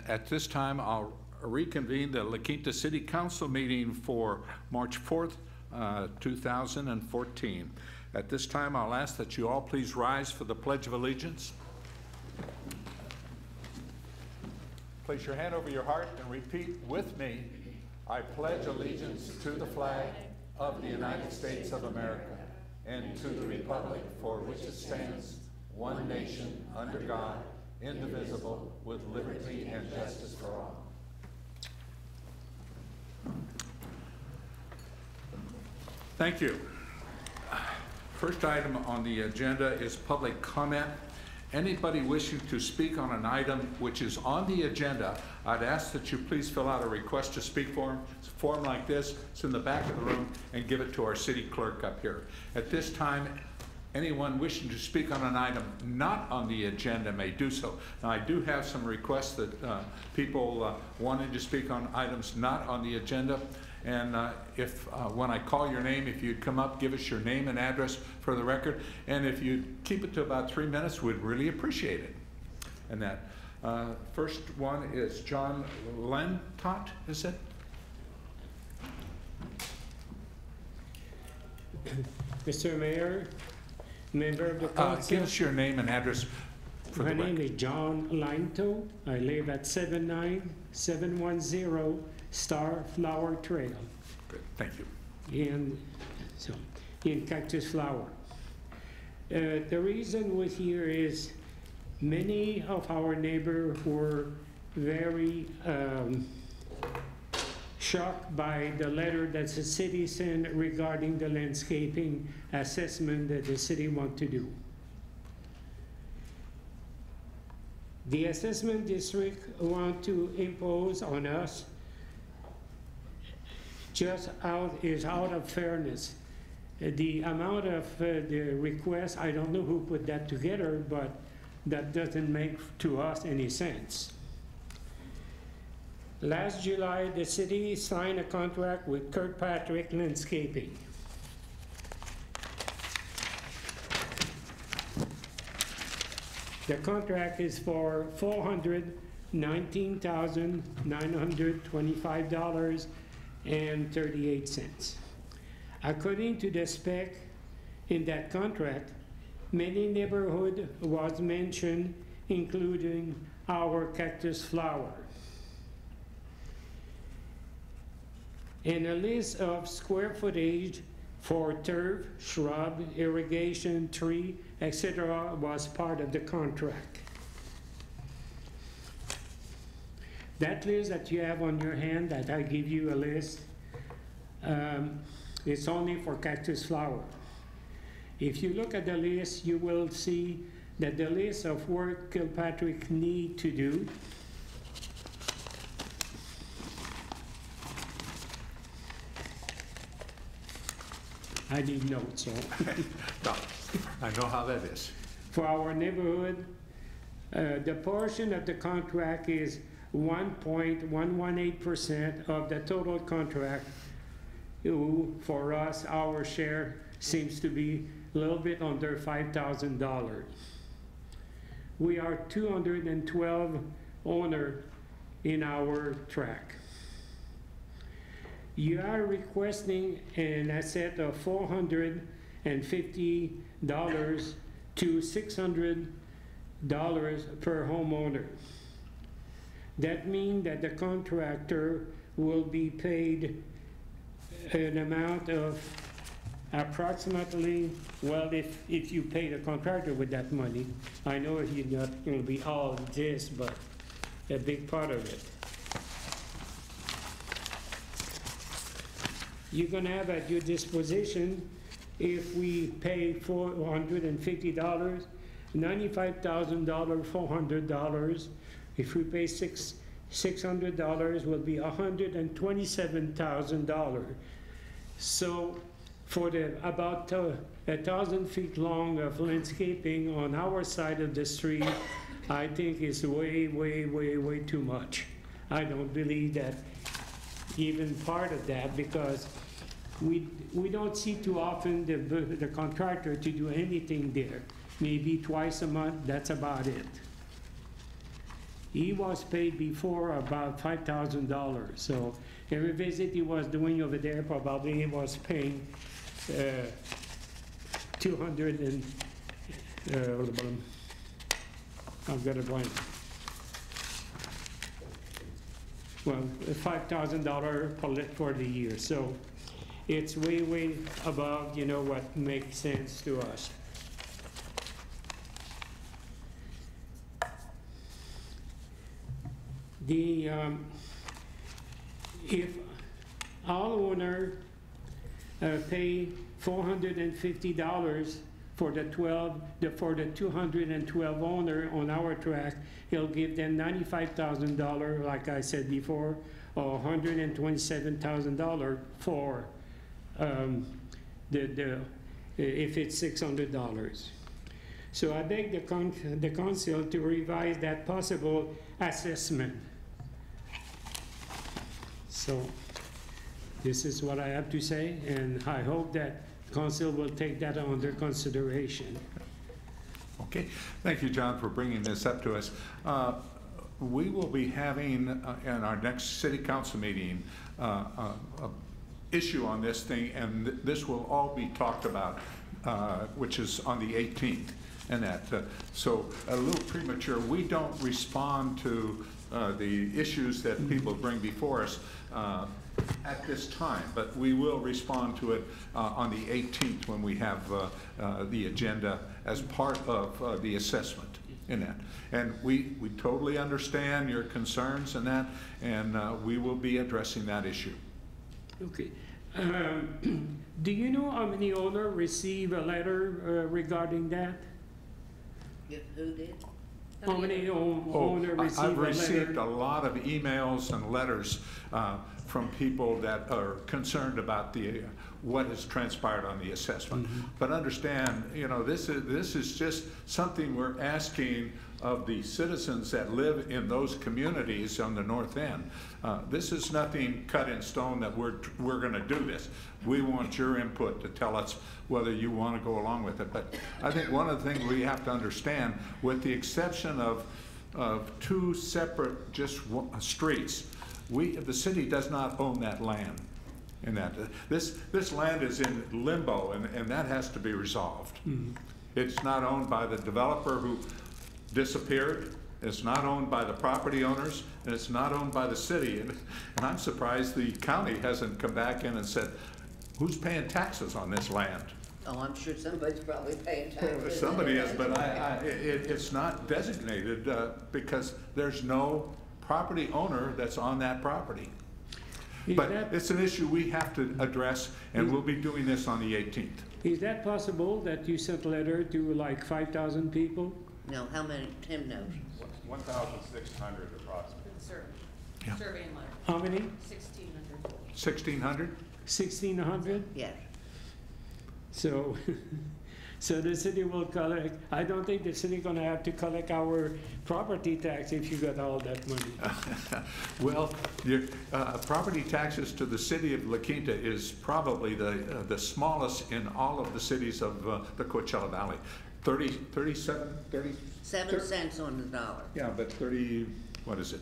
At this time, I'll reconvene the La Quinta City Council meeting for March 4th, 2014. At this time, I'll ask that you all please rise for the Pledge of Allegiance. Place your hand over your heart and repeat with me. I pledge allegiance to the flag of the United States of America and to the republic for which it stands, one nation, under God, indivisible, with liberty and justice for all. Thank you. First item on the agenda is public comment. Anybody wishing to speak on an item which is on the agenda, I'd ask that you please fill out a request to speak form. It's a form like this. It's in the back of the room, and give it to our city clerk up here. At this time, anyone wishing to speak on an item not on the agenda may do so. Now, I do have some requests that people wanted to speak on items not on the agenda. And when I call your name, if you'd come up, give us your name and address for the record. And if you'd keep it to about 3 minutes, we'd really appreciate it. And that first one is John Lentot, is it? Mr. Mayor, member of the council. Give us your name and address for the record. My name is John Linto. I live at 79710 Star Flower Trail. Good, thank you. In Cactus Flower. The reason we're here is many of our neighbors were very shocked by the letter that the city sent regarding the landscaping assessment that the city wants to do. The assessment district want to impose on us is out of fairness. The amount of the request, I don't know who put that together, but that doesn't make to us any sense. Last July, the city signed a contract with Kirkpatrick Landscaping. The contract is for $419,925.38. According to the spec in that contract, many neighborhoods was mentioned, including our Cactus Flower. And a list of square footage for turf, shrub, irrigation, tree, etc. was part of the contract. That list that you have on your hand, that I give you a list, it's only for Cactus Flower. If you look at the list, you will see that the list of work Kilpatrick need to do I need notes, so. No, I know how that is. For our neighborhood, the portion of the contract is 1.118% of the total contract. For us, our share seems to be a little bit under $5,000. We are 212 owners in our tract. You are requesting an asset of $450 to $600 per homeowner. That means that the contractor will be paid an amount of approximately, well, if you pay the contractor with that money, I know you're not going to be all this, but a big part of it. You're going to have at your disposition, if we pay $450, $95,000, $400. If we pay $600, will be $127,000. So for the about 1,000 feet long of landscaping on our side of the street, I think is way, way, way, way too much. I don't believe that even part of that, because we don't see too often the contractor to do anything there. Maybe twice a month, that's about it. he was paid before about $5,000. So every visit he was doing over there, probably he was paying 200 and, I've got it right. Well, $5,000 for the year. So it's way, way above, you know, what makes sense to us. The, if all owner pay $450 for the 212 owner on our track, he'll give them $95,000, like I said before, or $127,000 for if it's $600. So I beg the council to revise that possible assessment. So this is what I have to say, and I hope that council will take that under consideration. Okay, thank you, John, for bringing this up to us. We will be having in our next city council meeting a issue on this thing, and this will all be talked about, which is on the 18th. And that, so a little premature. We don't respond to the issues that people bring before us at this time, but we will respond to it on the 18th when we have the agenda as part of the assessment in that. And we totally understand your concerns and that, and we will be addressing that issue. Okay. Do you know how many owners receive a letter regarding that? Who did? How many owners receive I've a received letter? a lot of emails and letters from people that are concerned about the what has transpired on the assessment. But understand, you know, this is just something we're asking of the citizens that live in those communities on the north end. This is nothing cut in stone that we're going to do this. We want your input to tell us whether you want to go along with it. But I think one of the things we have to understand, with the exception of two separate streets, the city does not own that land. In that this land is in limbo, and that has to be resolved. It's not owned by the developer who disappeared. It's not owned by the property owners, and it's not owned by the city. And I'm surprised the county hasn't come back in and said, who's paying taxes on this land? Oh, I'm sure somebody's probably paying taxes. Somebody is, but it's not designated because there's no property owner that's on that property. But it's an issue we have to address, and we'll be doing this on the 18th. Is that possible that you sent a letter to like 5,000 people? No, how many? Tim knows. 1,600 approximately. Yeah. Survey and letter. How many? 1,600. 1,600? 1,600? Yes. So, so the city will collect. I don't think the city gonna have to collect our property tax if you got all that money. Well, your property taxes to the city of La Quinta is probably the smallest in all of the cities of the Coachella Valley. 37 cents on the dollar. Yeah, but 30, what is it?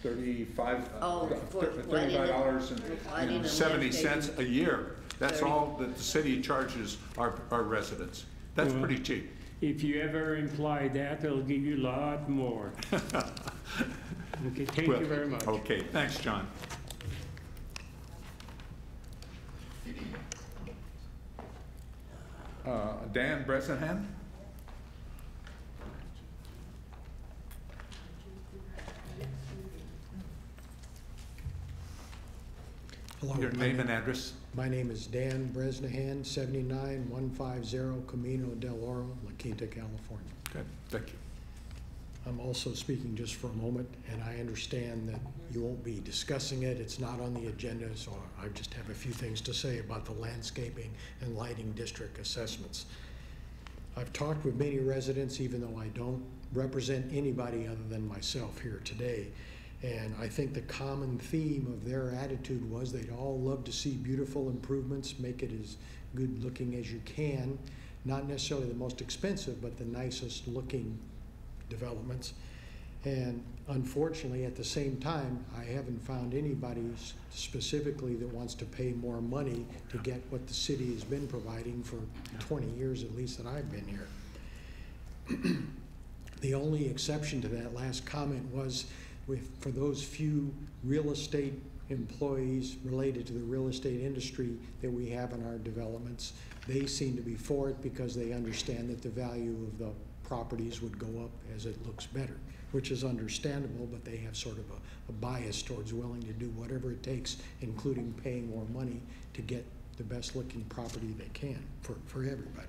35. Oh, $35.70 a year. That's all that the city charges our residents. That's pretty cheap. If you ever imply that, it'll give you a lot more. Okay, thank you very much. Okay, thanks, John. Dan Bresnahan? Hello. Your name and address? My name is Dan Bresnahan, 79150 Camino del Oro, La Quinta, California. Good, thank you. I'm also speaking just for a moment, and I understand that you won't be discussing it. It's not on the agenda, so I just have a few things to say about the landscaping and lighting district assessments. I've talked with many residents, even though I don't represent anybody other than myself here today. And I think the common theme of their attitude was they'd all love to see beautiful improvements, make it as good looking as you can, not necessarily the most expensive, but the nicest looking developments. And unfortunately, at the same time, I haven't found anybody specifically that wants to pay more money to get what the city has been providing for 20 years at least that I've been here. The only exception to that last comment was for those few real estate employees related to the real estate industry that we have in our developments. They seem to be for it because they understand that the value of the properties would go up as it looks better, which is understandable, but they have sort of a bias towards willing to do whatever it takes, including paying more money to get the best looking property they can for everybody.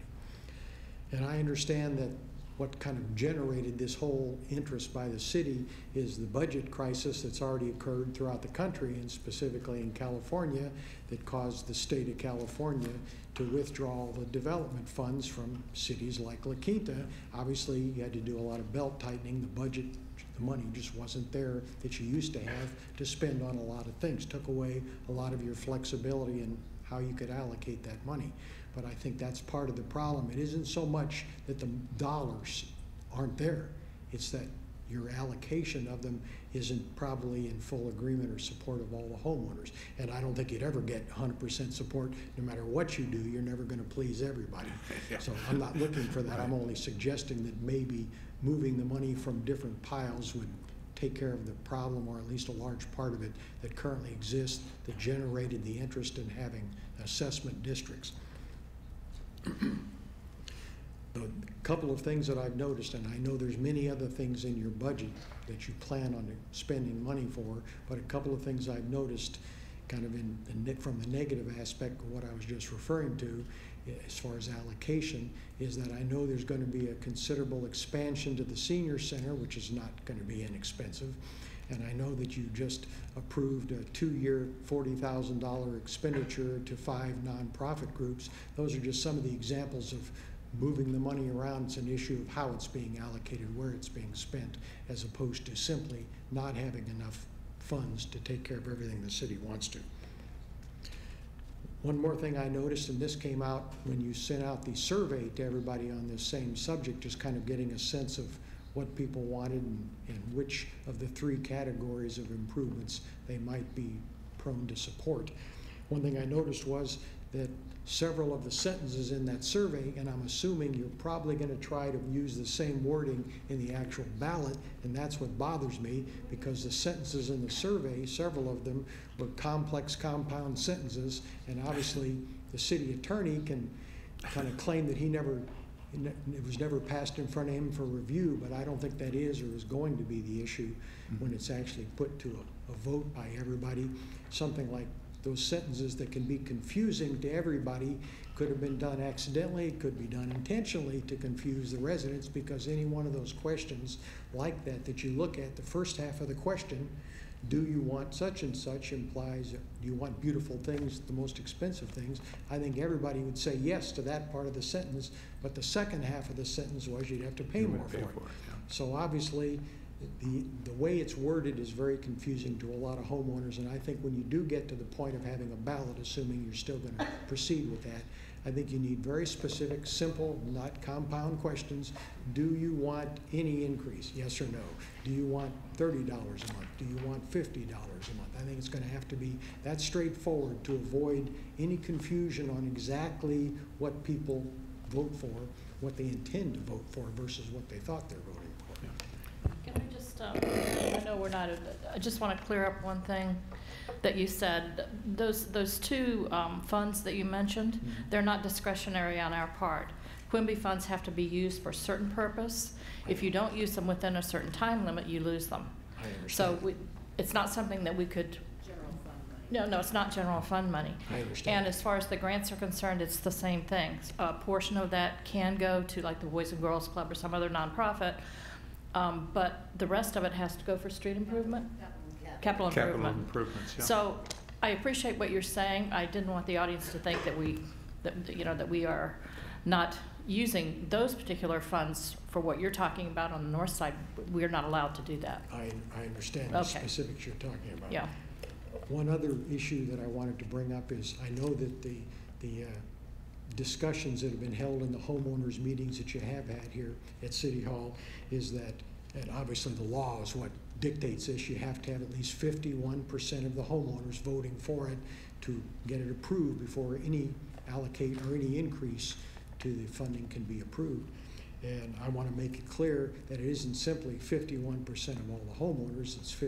And I understand that what kind of generated this whole interest by the city is the budget crisis that's already occurred throughout the country, and specifically in California, that caused the state of California to withdraw the development funds from cities like La Quinta. Obviously, you had to do a lot of belt tightening. The budget, the money just wasn't there that you used to have to spend on a lot of things. Took away a lot of your flexibility in how you could allocate that money. But I think that's part of the problem. It isn't so much that the dollars aren't there. It's that your allocation of them isn't probably in full agreement or support of all the homeowners. And I don't think you'd ever get 100% support no matter what you do. You're never going to please everybody. Yeah. So I'm not looking for that. I'm only suggesting that maybe moving the money from different piles would take care of the problem, or at least a large part of it that currently exists that generated the interest in having assessment districts. A couple of things that I've noticed, and I know there's many other things in your budget that you plan on spending money for, but a couple of things I've noticed kind of from the negative aspect of what I was just referring to as far as allocation is that I know there's going to be a considerable expansion to the senior center, which is not going to be inexpensive. And I know that you just approved a 2-year $40,000 expenditure to 5 nonprofit groups. Those are just some of the examples of moving the money around. It's an issue of how it's being allocated, where it's being spent, as opposed to simply not having enough funds to take care of everything the city wants to. One more thing I noticed, and this came out when you sent out the survey to everybody on this same subject, just kind of getting a sense of what people wanted and which of the 3 categories of improvements they might be prone to support. One thing I noticed was that several of the sentences in that survey, and I'm assuming you're probably going to try to use the same wording in the actual ballot, and that's what bothers me, because the sentences in the survey, several of them were complex compound sentences, and obviously the city attorney can kind of claim that it was never passed in front of him for review, but I don't think that is or is going to be the issue when it's actually put to a vote by everybody. Something like those sentences that can be confusing to everybody could have been done accidentally, could be done intentionally to confuse the residents, because any one of those questions like that you look at, the first half of the question, do you want such and such, implies, do you want beautiful things, the most expensive things? I think everybody would say yes to that part of the sentence, but the second half of the sentence was you'd have to pay more for it. Yeah. So obviously, the way it's worded is very confusing to a lot of homeowners, and I think when you do get to the point of having a ballot, assuming you're still going to proceed with that, I think you need very specific, simple, not compound questions. Do you want any increase, yes or no? Do you want $30 a month? Do you want $50 a month? I think it's going to have to be that straightforward to avoid any confusion on exactly what people vote for, what they intend to vote for versus what they thought they're voting for. Can we just, I know we're not, I just want to clear up one thing that you said. Those 2 funds that you mentioned, they're not discretionary on our part. Quimby funds have to be used for a certain purpose. If you don't use them within a certain time limit, you lose them. I understand. So it's not something that we could. General fund money. No, it's not general fund money. I understand. And as far as the grants are concerned, it's the same thing. A portion of that can go to like the Boys and Girls Club or some other nonprofit, but the rest of it has to go for street improvement, capital improvement. Capital improvements, yeah. So I appreciate what you're saying. I didn't want the audience to think that we are not using those particular funds for what you're talking about on the north side. We're not allowed to do that. I understand the specifics you're talking about. Yeah. One other issue that I wanted to bring up is I know that the discussions that have been held in the homeowners meetings that you have had here at City Hall is that And obviously the law is what dictates this. You have to have at least 51% of the homeowners voting for it to get it approved before any allocate or any increase to the funding can be approved. And I want to make it clear that it isn't simply 51% of all the homeowners. It's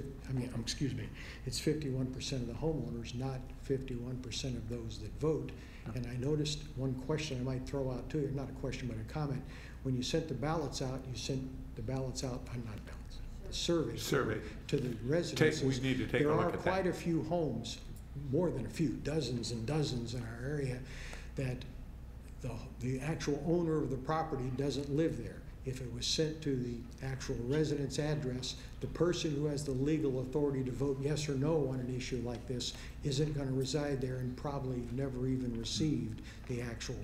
it's 51% of the homeowners, not 51% of those that vote. And I noticed one question I might throw out to you, not a question but a comment. When you sent the ballots out, you sent the ballots out, not ballots, the survey to the residences. We need to take a look at that. There are quite a few homes, more than a few, dozens and dozens in our area, that the actual owner of the property doesn't live there. If it was sent to the actual residence address, the person who has the legal authority to vote yes or no on an issue like this isn't going to reside there and probably never even received the actual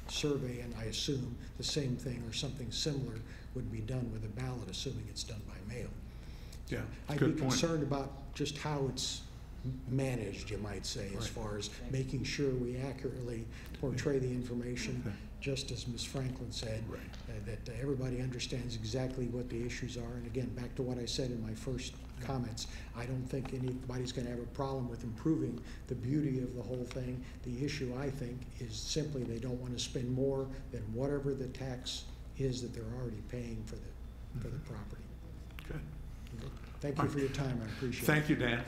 survey, and I assume the same thing or something similar would be done with a ballot, assuming it's done by mail. Yeah, I'd good be point. concerned about just how it's managed, you might say, as far as making sure we accurately portray the information, just as Ms. Franklin said, that everybody understands exactly what the issues are. And again, back to what I said in my first comments, I don't think anybody's going to have a problem with improving the beauty of the whole thing. The issue, I think, is simply they don't want to spend more than whatever the tax is that they're already paying for the property. Good. Thank you for your time. I appreciate it. Thank you, Dan.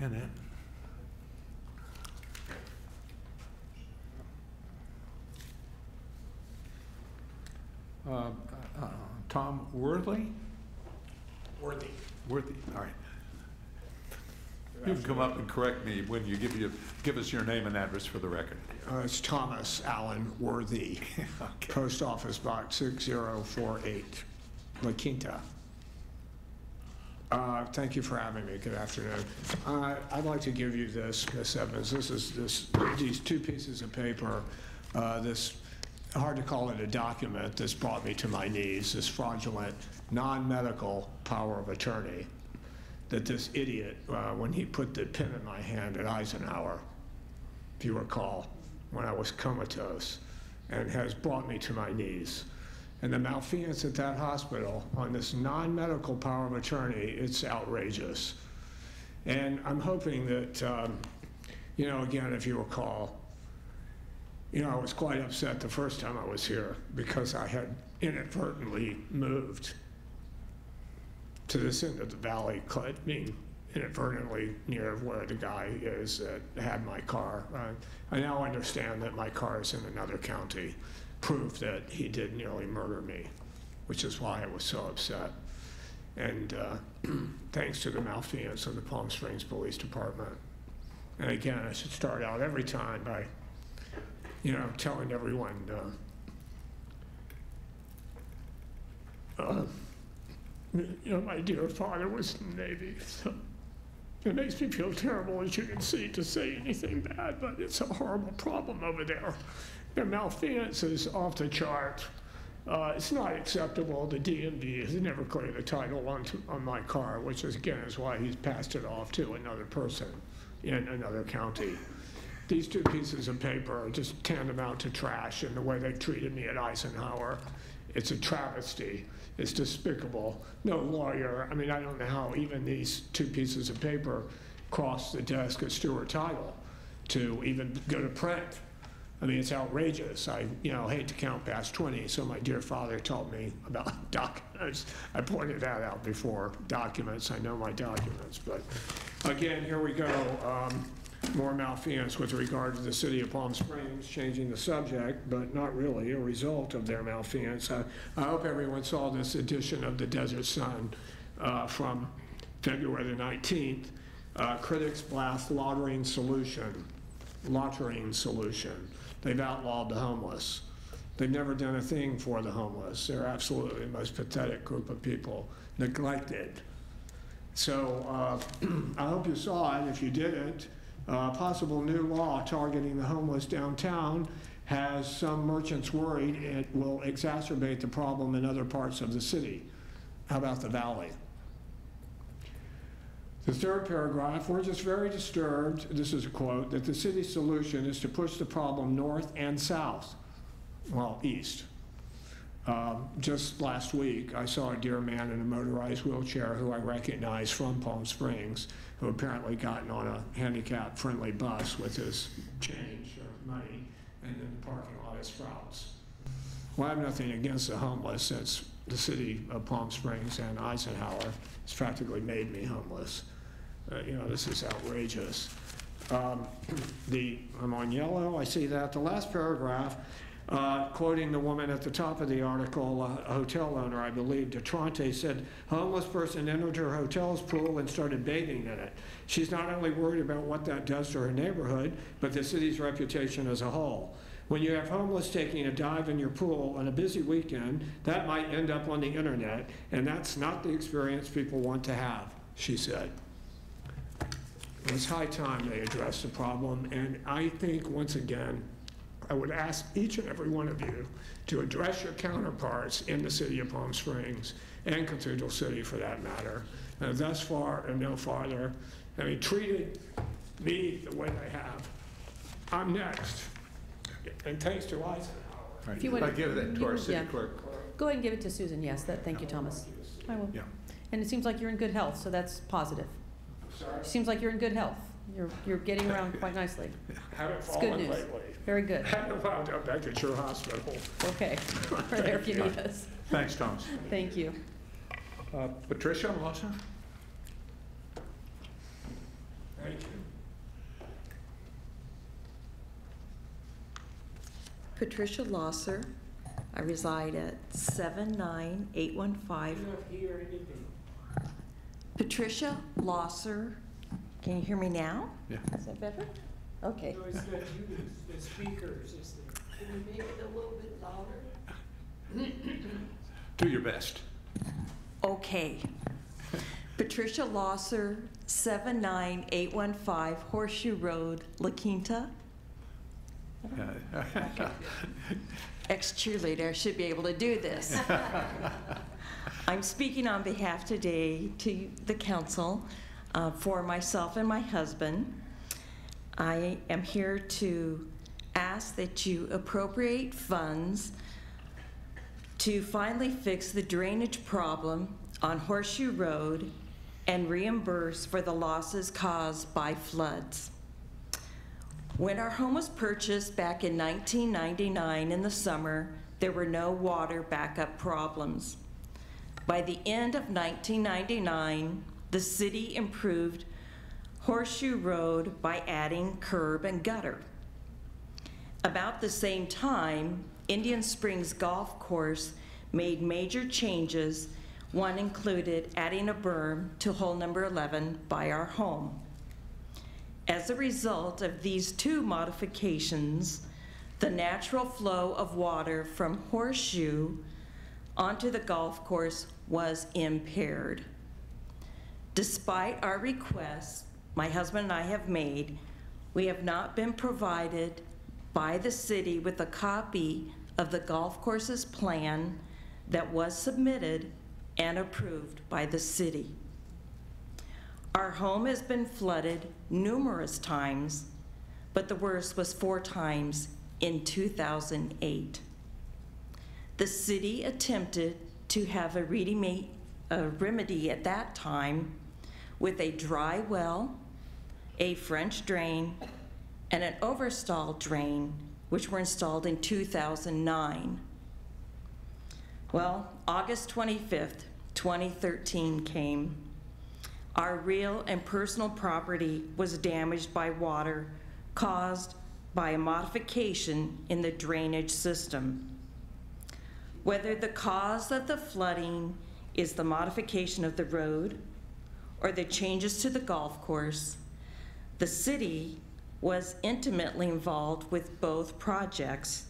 And Ann. Tom Worthy? Worthy. Worthy, all right. You can come up and correct me when you give us your name and address for the record. It's Thomas Allen Worthy, Okay. Post Office Box 6048, La Quinta. Thank you for having me. Good afternoon. I'd like to give you this, Ms. Evans. These two pieces of paper. This, hard to call it a document. This brought me to my knees. This fraudulent, non-medical power of attorney that this idiot, when he put the pen in my hand at Eisenhower, if you recall, when I was comatose, and has brought me to my knees. And the malfeasance at that hospital on this non-medical power of attorney, it's outrageous. And I'm hoping that, again, if you recall, I was quite upset the first time I was here because I had inadvertently moved to this end of the valley, inadvertently near where the guy is that had my car. I now understand that my car is in another county. Proof that he did nearly murder me, which is why I was so upset. And thanks to the malfeasance of the Palm Springs Police Department. And again, I should start out every time by, telling everyone, my dear father was in the Navy, so it makes me feel terrible, as you can see, to say anything bad, but it's a horrible problem over there. Their malfeasance is off the chart. It's not acceptable. The DMV has never cleared the title on my car, which is, again, is why he's passed it off to another person in another county. These two pieces of paper are just tantamount to trash, and the way they've treated me at Eisenhower, it's a travesty. It's despicable. No lawyer, I don't know how even these two pieces of paper crossed the desk at Stuart Title to even go to print. It's outrageous. I hate to count past 20, so my dear father taught me about documents. I pointed that out before. Documents, I know my documents. But again, here we go. More malfeasance with regard to the city of Palm Springs, changing the subject, but not really a result of their malfeasance. I hope everyone saw this edition of the Desert Sun from February the 19th. Critics blast lottering solution. They've outlawed the homeless. They've never done a thing for the homeless. They're absolutely the most pathetic group of people, neglected. So I hope you saw it. If you didn't, possible new law targeting the homeless downtown has some merchants worried it will exacerbate the problem in other parts of the city. How about the valley? The third paragraph, we're just very disturbed, this is a quote, that the city's solution is to push the problem north and south, well, east. Just last week, I saw a dear man in a motorized wheelchair who I recognize from Palm Springs, who apparently gotten on a handicap-friendly bus with his change or money, and in the parking lot at Sprouts. Well, I have nothing against the homeless, since the city of Palm Springs and Eisenhower has practically made me homeless. You know, this is outrageous. I'm on yellow, I see that. The last paragraph, quoting the woman at the top of the article, a hotel owner, I believe, Detrante, said, "A homeless person entered her hotel's pool and started bathing in it. She's not only worried about what that does to her neighborhood, but the city's reputation as a whole. When you have homeless taking a dive in your pool on a busy weekend, that might end up on the internet, and that's not the experience people want to have," she said. It's high time they address the problem, and I think, once again, I would ask each and every one of you to address your counterparts in the city of Palm Springs, and Cathedral City for that matter. Thus far and no farther, I mean, treated me the way they have. I'm next, and thanks to Eisenhower. Right. If you would- I give that to our city yeah. clerk. Go ahead and give it to Susan, yes, thank you, Thomas. I will. Yeah. And it seems like you're in good health, so that's positive. Sorry? Seems like you're in good health. You're getting around quite nicely. Haven't It's good fallen news. lately. Very good. Haven't wound up back at your hospital. Okay, we're there if you need us. Thanks, Thomas. Thank you. Patricia Lawson? Thank you. Patricia Losser. I reside at 79815. Patricia Losser. Can you hear me now? Yeah. Is that better? Okay. No, it's not you, the speakers. Can you make it a little bit louder? Do your best. Okay. Patricia Losser, 79815 Horseshoe Road, La Quinta. Ex-cheerleader, I should be able to do this. I'm speaking on behalf today to the council for myself and my husband. I am here to ask that you appropriate funds to finally fix the drainage problem on Horseshoe Road and reimburse for the losses caused by floods. When our home was purchased back in 1999 in the summer, there were no water backup problems. By the end of 1999, the city improved Horseshoe Road by adding curb and gutter. About the same time, Indian Springs Golf Course made major changes. One included adding a berm to hole number 11 by our home. As a result of these two modifications, the natural flow of water from Horseshoe onto the golf course was impaired. Despite our requests my husband and I have made, we have not been provided by the city with a copy of the golf course's plan that was submitted and approved by the city. Our home has been flooded numerous times, but the worst was 4 times in 2008. The city attempted to have a remedy at that time with a dry well, a French drain, and an overstall drain, which were installed in 2009. Well, August 25th, 2013 came. Our real and personal property was damaged by water caused by a modification in the drainage system. Whether the cause of the flooding is the modification of the road or the changes to the golf course, the city was intimately involved with both projects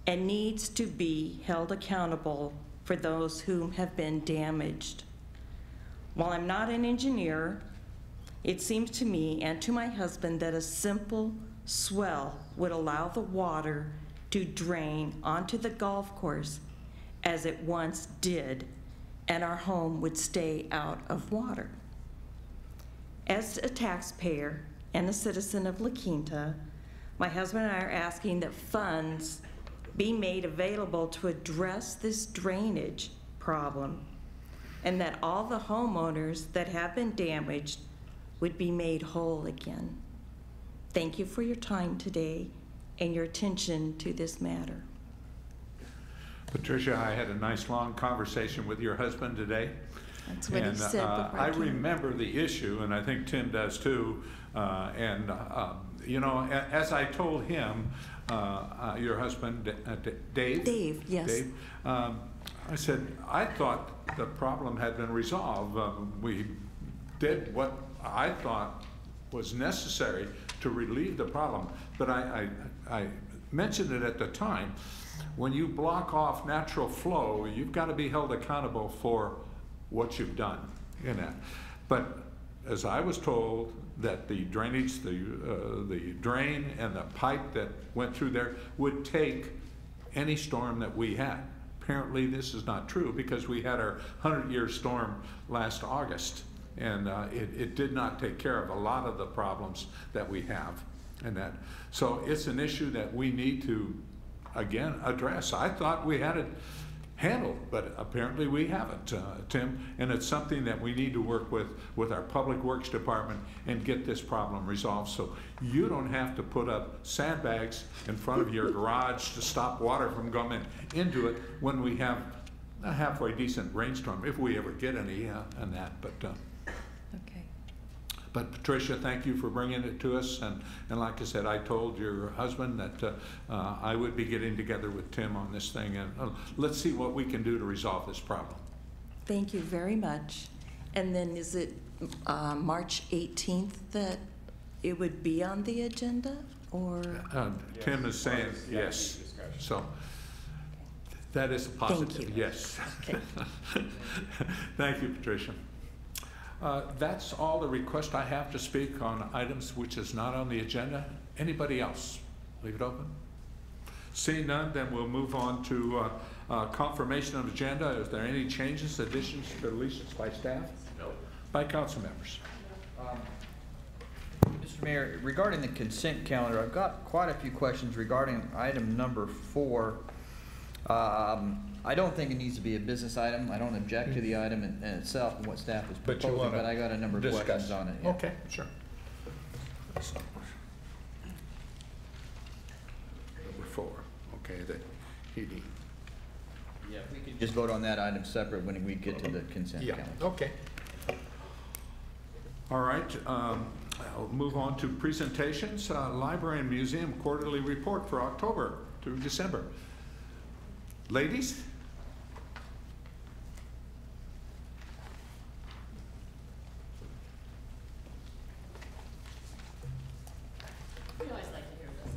and needs to be held accountable for those who have been damaged. While I'm not an engineer, it seems to me and to my husband that a simple swell would allow the water to drain onto the golf course as it once did, and our home would stay out of water. As a taxpayer and a citizen of La Quinta, my husband and I are asking that funds be made available to address this drainage problem, and that all the homeowners that have been damaged would be made whole again. Thank you for your time today and your attention to this matter. Patricia, I had a nice long conversation with your husband today. That's what he said before I I came. remember the issue, and I think Tim does too. You know, as I told him, your husband, Dave? Dave, yes. Dave, I said, I thought the problem had been resolved. We did what I thought was necessary to relieve the problem. But I mentioned it at the time. When you block off natural flow, you've got to be held accountable for what you've done in that. But as I was told, that the drainage, the drain and the pipe that went through there would take any storm that we had. Apparently this is not true, because we had our 100-year storm last August, and it did not take care of a lot of the problems that we have and that. So it's an issue that we need to, again, address. I thought we had it handled, but apparently we haven't, Tim, and it's something that we need to work with our Public Works Department and get this problem resolved, so you don't have to put up sandbags in front of your garage to stop water from coming into it when we have a halfway decent rainstorm, if we ever get any on that. Okay. But Patricia, thank you for bringing it to us, and like I said, I told your husband that I would be getting together with Tim on this thing, and let's see what we can do to resolve this problem. Thank you very much. And then is it March 18th that it would be on the agenda, or? Tim is saying yes, so that is a positive. Thank you. Yes. Okay. Thank you, Patricia. That's all the request I have to speak on items which is not on the agenda. Anybody else? Leave it open. Seeing none, then we'll move on to confirmation of agenda. Is there any changes, additions, deletions by staff? No. By council members? Mr. Mayor, regarding the consent calendar, I've got quite a few questions regarding item number 4. I don't think it needs to be a business item. I don't object to the item in itself and what staff is But you proposing, wanna but I got a number of discuss. questions on it. Yeah. Okay, sure. Number 4, okay, the heating. Yeah, if we could just vote on that item separate when we get to the consent Yeah, calendar. okay. All right, I'll move on to presentations. Library and Museum Quarterly Report for October through December. Ladies? We always like to hear this.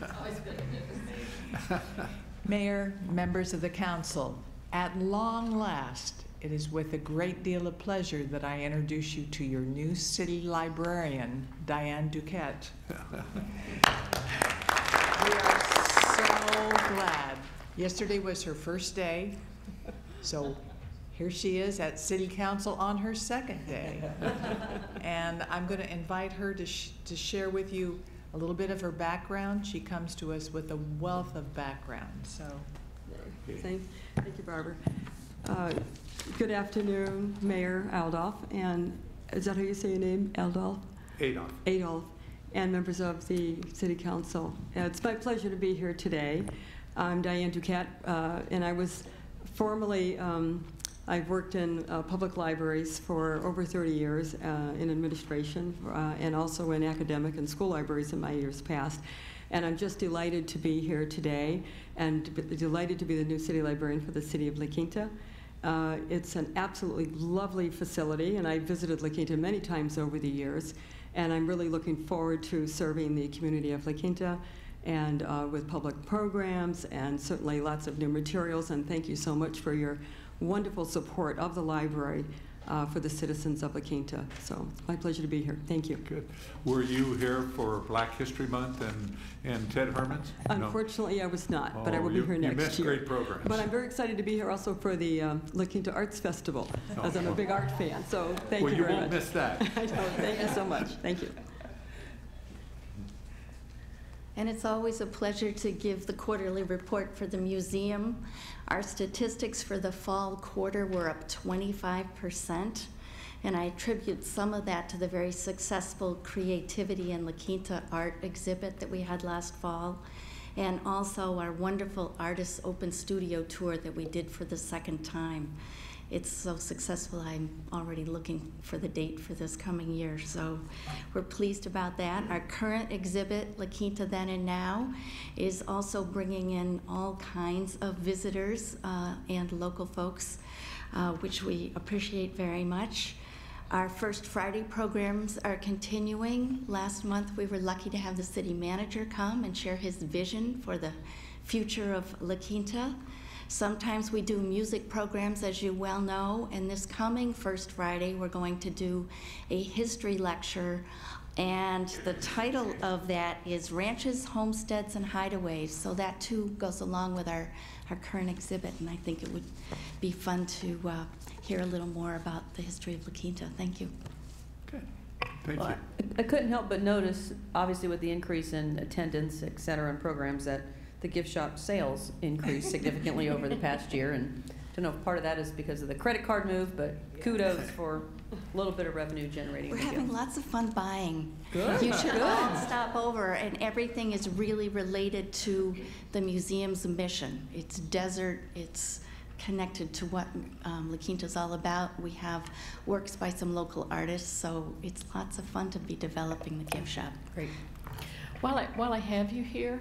This is always good. Mayor, members of the council, at long last, it is with a great deal of pleasure that I introduce you to your new city librarian, Diane Duquette. We are so glad. Yesterday was her first day, so here she is at City Council on her second day. And I'm going to invite her to share with you a little bit of her background. She comes to us with a wealth of background, so. Thank you, Barbara. Good afternoon, Mayor Aldolf, and is that how you say your name, Aldolf? Adolf. Adolf, and members of the City Council. It's my pleasure to be here today. I'm Diane Duquette, and I was formerly, I've worked in public libraries for over 30 years in administration and also in academic and school libraries in my years past. And I'm just delighted to be here today and delighted to be the new city librarian for the city of La Quinta. It's an absolutely lovely facility, and I visited La Quinta many times over the years, and I'm really looking forward to serving the community of La Quinta and with public programs and certainly lots of new materials, and thank you so much for your wonderful support of the library for the citizens of La Quinta. So it's my pleasure to be here. Thank you. Good. Were you here for Black History Month and Ted Herman's? Unfortunately, I was not, but I will be here next year. You missed great programs. But I'm very excited to be here also for the La Quinta Arts Festival, as I'm a big art fan. So thank you very much. Well, you won't miss that. I know. Thank you so much. Thank you. And it's always a pleasure to give the quarterly report for the museum. Our statistics for the fall quarter were up 25%, and I attribute some of that to the very successful Creativity in La Quinta art exhibit that we had last fall, and also our wonderful Artists Open Studio tour that we did for the second time. It's so successful, I'm already looking for the date for this coming year, so we're pleased about that. Our current exhibit, La Quinta Then and Now, is also bringing in all kinds of visitors and local folks, which we appreciate very much. Our First Friday programs are continuing. Last month, we were lucky to have the city manager come and share his vision for the future of La Quinta. Sometimes we do music programs, as you well know, and this coming First Friday, we're going to do a history lecture, and the title of that is Ranches, Homesteads, and Hideaways, so that too goes along with our current exhibit, and I think it would be fun to hear a little more about the history of La Quinta. Thank you. Okay, thank Well, you. I couldn't help but notice, obviously with the increase in attendance, et cetera, and programs, that the gift shop sales increased significantly over the past year. And I don't know if part of that is because of the credit card move, but kudos for a little bit of revenue generating. We're having lots of fun buying. Good. You should all stop over, and everything is really related to the museum's mission. It's desert, it's connected to what La Quinta's all about. We have works by some local artists, so it's lots of fun to be developing the gift shop. Great. While I have you here,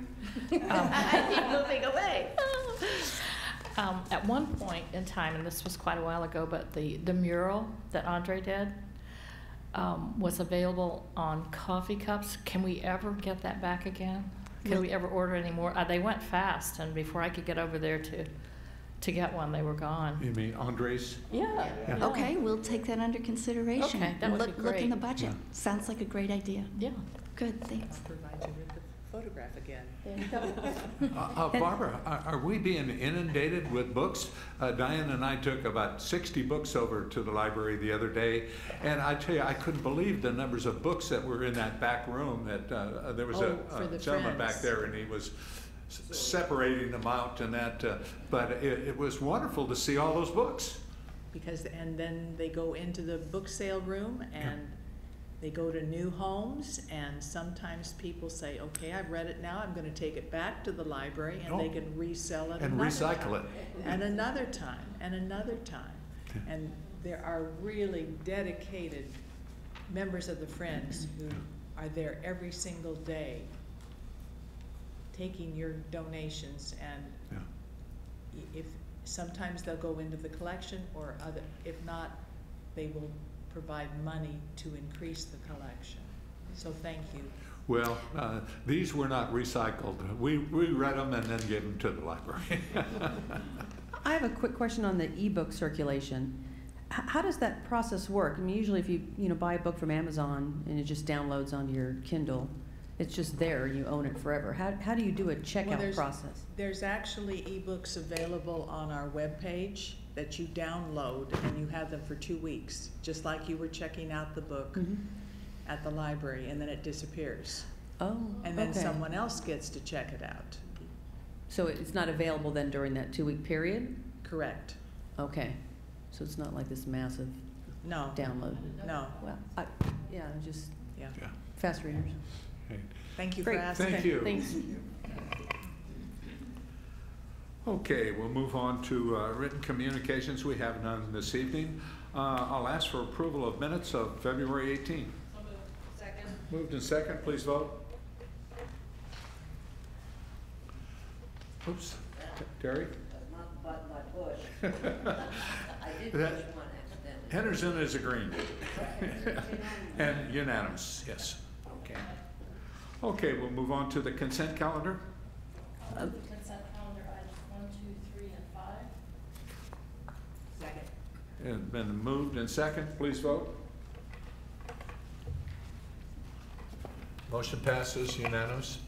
I keep moving away. at one point in time, and this was quite a while ago, but the mural that Andre did was available on coffee cups. Can we ever get that back again? Can we ever order any more? They went fast, and before I could get over there to get one, they were gone. You mean Andres? Yeah. Okay, we'll take that under consideration. Okay, that would be Look in great. the budget. Sounds like a great idea. Yeah. Good, thanks. I'll provide you with the photograph again. There you go. Barbara, are we being inundated with books? Diane and I took about 60 books over to the library the other day, and I tell you, I couldn't believe the numbers of books that were in that back room. That there was for a the gentleman friends. back there, and he was separating them out, and that. But it was wonderful to see all those books. And then they go into the book sale room, and they go to new homes, and sometimes people say, okay, I've read it now, I'm gonna take it back to the library, and they can resell it And another recycle time. it. And another time, and another time. And there are really dedicated members of the Friends who are there every single day taking your donations, and if sometimes they'll go into the collection, or if not, they will provide money to increase the collection. So thank you. Well, these were not recycled. We read them and then gave them to the library. I have a quick question on the ebook circulation. How does that process work? I mean, usually if you buy a book from Amazon and it just downloads onto your Kindle, it's just there and you own it forever. How do you do a checkout process? There's actually ebooks available on our webpage that you download, and you have them for 2 weeks, just like you were checking out the book at the library, and then it disappears. Oh, And then okay. someone else gets to check it out. So it's not available then during that 2-week period? Correct. Okay. So it's not like this massive No. download? No. Well, yeah, just Yeah. fast readers. Thank you for Great. asking. Thank you. Thanks. Okay, we'll move on to written communications. We have none this evening. I'll ask for approval of minutes of February 18. Second. Moved and second, please vote. Oops, Terry? That's not the button I pushed. I did push That- one accidentally. Henderson is agreeing. And unanimous, yes. Okay. Okay, we'll move on to the consent calendar. Consent calendar items 1, 2, 3, and 5. Second. It's been moved and second, please vote. Motion passes unanimous.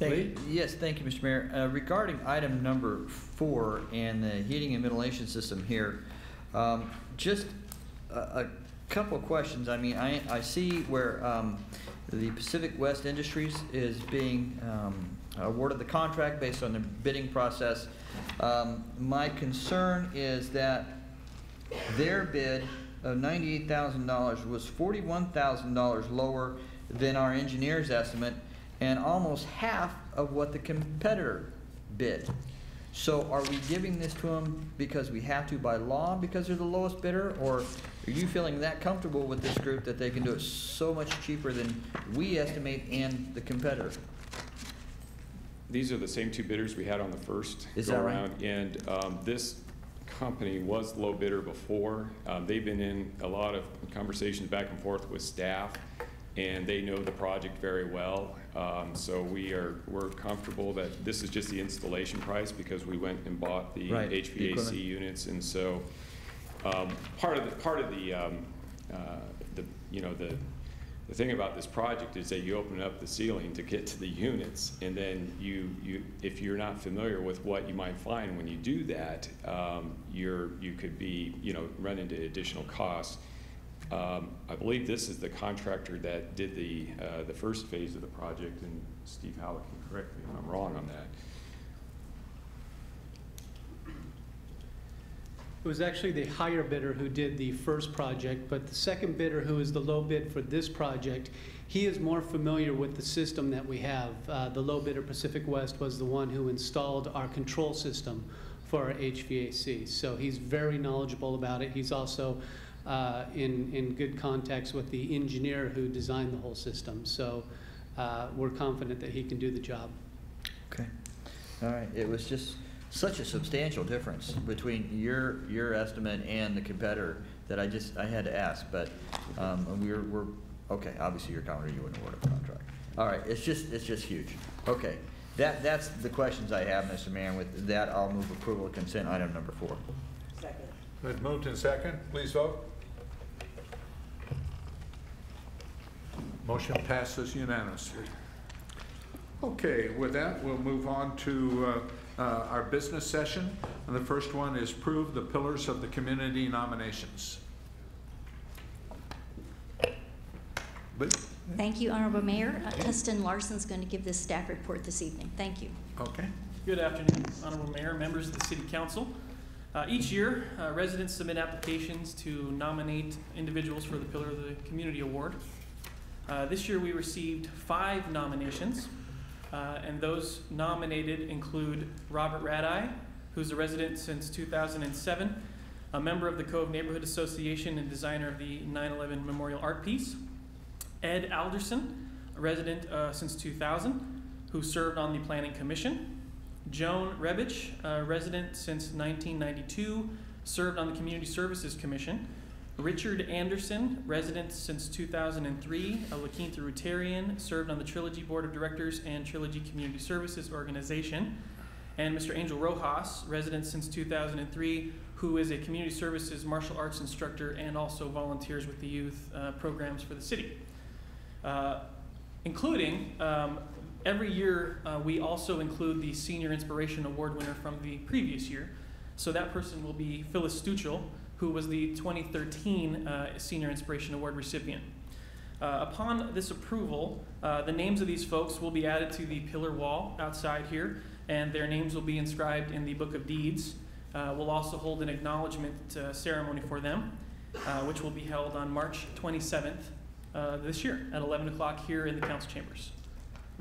Lee? Yes, thank you, Mr. Mayor. Regarding item number 4 and the heating and ventilation system here, just a couple of questions. I mean, I see where the Pacific West Industries is being awarded the contract based on the bidding process. My concern is that their bid of $98,000 was $41,000 lower than our engineer's estimate and almost half of what the competitor bid. So are we giving this to them because we have to by law because they're the lowest bidder, or are you feeling that comfortable with this group that they can do it so much cheaper than we estimate and the competitor? These are the same two bidders we had on the first Is go that right? around, and this company was low bidder before. They've been in a lot of conversations back and forth with staff, and they know the project very well. So we're comfortable that this is just the installation price because we went and bought the Right. HVAC units, and so part of the thing about this project is that you open up the ceiling to get to the units, and then if you're not familiar with what you might find when you do that, you could be run into additional costs. I believe this is the contractor that did the first phase of the project, and Steve Howell can correct me if I'm wrong on that. It was actually the higher bidder who did the first project, but the second bidder, who is the low bid for this project, he is more familiar with the system that we have. The low bidder, Pacific West, was the one who installed our control system for our HVAC. So he's very knowledgeable about it. He's also in good contacts with the engineer who designed the whole system. So we're confident that he can do the job. Okay. All right. It was just such a substantial difference between your estimate and the competitor that I had to ask, but we're okay. Obviously, you're confident you wouldn't award a contract. All right, it's just huge. Okay, that's the questions I have, Mr. Mayor. With that, I'll move approval of consent item number 4. Second. Been moved and second. Please vote. Motion passes unanimously. Okay, with that, we'll move on to our business session. And the first one is prove the pillars of the community nominations. Please. Thank you, Honorable Mayor. Tustin Larson's going to give this staff report this evening. Thank you. Okay. Good afternoon, Honorable Mayor, members of the City Council. Each year, residents submit applications to nominate individuals for the Pillar of the Community Award. This year we received 5 nominations, and those nominated include Robert Radeye, who's a resident since 2007, a member of the Cove Neighborhood Association and designer of the 9/11 Memorial Art Piece; Ed Alderson, a resident since 2000, who served on the Planning Commission; Joan Rebich, a resident since 1992, served on the Community Services Commission; Richard Anderson, resident since 2003, a La Quinta Rotarian, served on the Trilogy Board of Directors and Trilogy Community Services Organization; and Mr. Angel Rojas, resident since 2003, who is a community services martial arts instructor and also volunteers with the youth programs for the city. Including, every year we also include the Senior Inspiration Award winner from the previous year. So that person will be Phyllis Stuchel, who was the 2013 Senior Inspiration Award recipient. Upon this approval, the names of these folks will be added to the pillar wall outside here, and their names will be inscribed in the Book of Deeds. We'll also hold an acknowledgement ceremony for them, which will be held on March 27th this year at 11 o'clock here in the council chambers.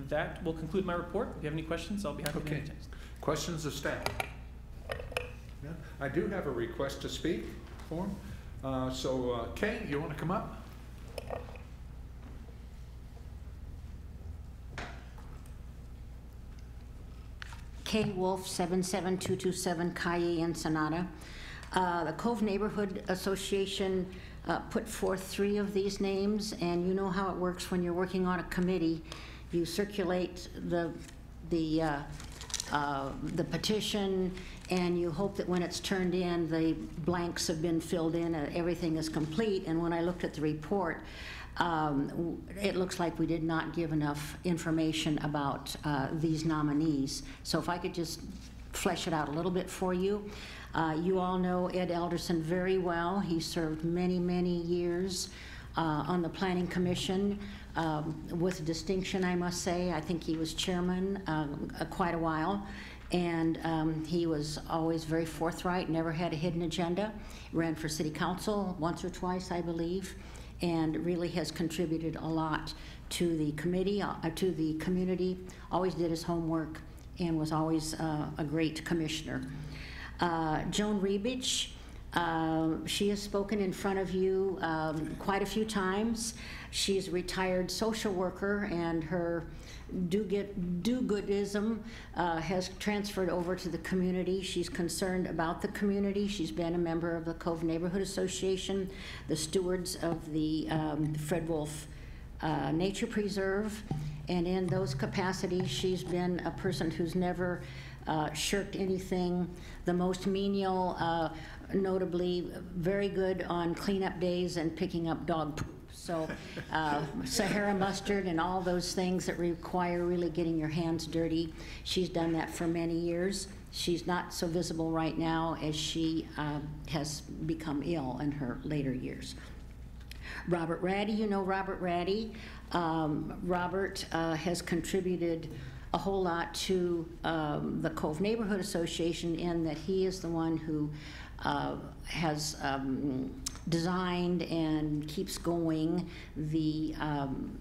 That will conclude my report. If you have any questions, I'll be happy to entertain. Questions of staff? Yeah. I do have a request to speak form. Kay, you want to come up? Kay Wolf, 77227 Calle Ensenada. The Cove Neighborhood Association put forth 3 of these names, and you know how it works when you're working on a committee. You circulate the petition, and you hope that when it's turned in, the blanks have been filled in and everything is complete. And when I looked at the report, it looks like we did not give enough information about these nominees. So if I could just flesh it out a little bit for you. You all know Ed Elderson very well. He served many, many years on the Planning Commission with distinction, I must say. I think he was chairman quite a while. And he was always very forthright, never had a hidden agenda. Ran for city council once or twice, I believe, and really has contributed a lot to the committee, to the community. Always did his homework and was always a great commissioner. Joan Rebich, she has spoken in front of you quite a few times. She's a retired social worker, and her do-goodism has transferred over to the community. She's concerned about the community. She's been a member of the Cove Neighborhood Association, the stewards of the Fred Wolf Nature Preserve, and in those capacities, she's been a person who's never shirked anything. The most menial, notably very good on cleanup days and picking up dog poop. So Sahara mustard and all those things that require really getting your hands dirty. She's done that for many years. She's not so visible right now as she has become ill in her later years. Robert Ratty, you know Robert Ratty. Robert has contributed a whole lot to the Cove Neighborhood Association in that he is the one who has designed and keeps going the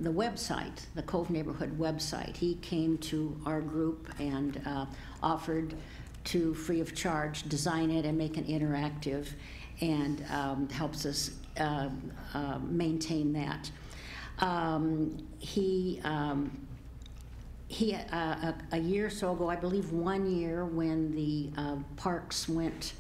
website, the Cove Neighborhood website. He came to our group and offered to, free of charge, design it and make it interactive, and helps us maintain that. He a year or so ago, I believe 1 year, when the parks went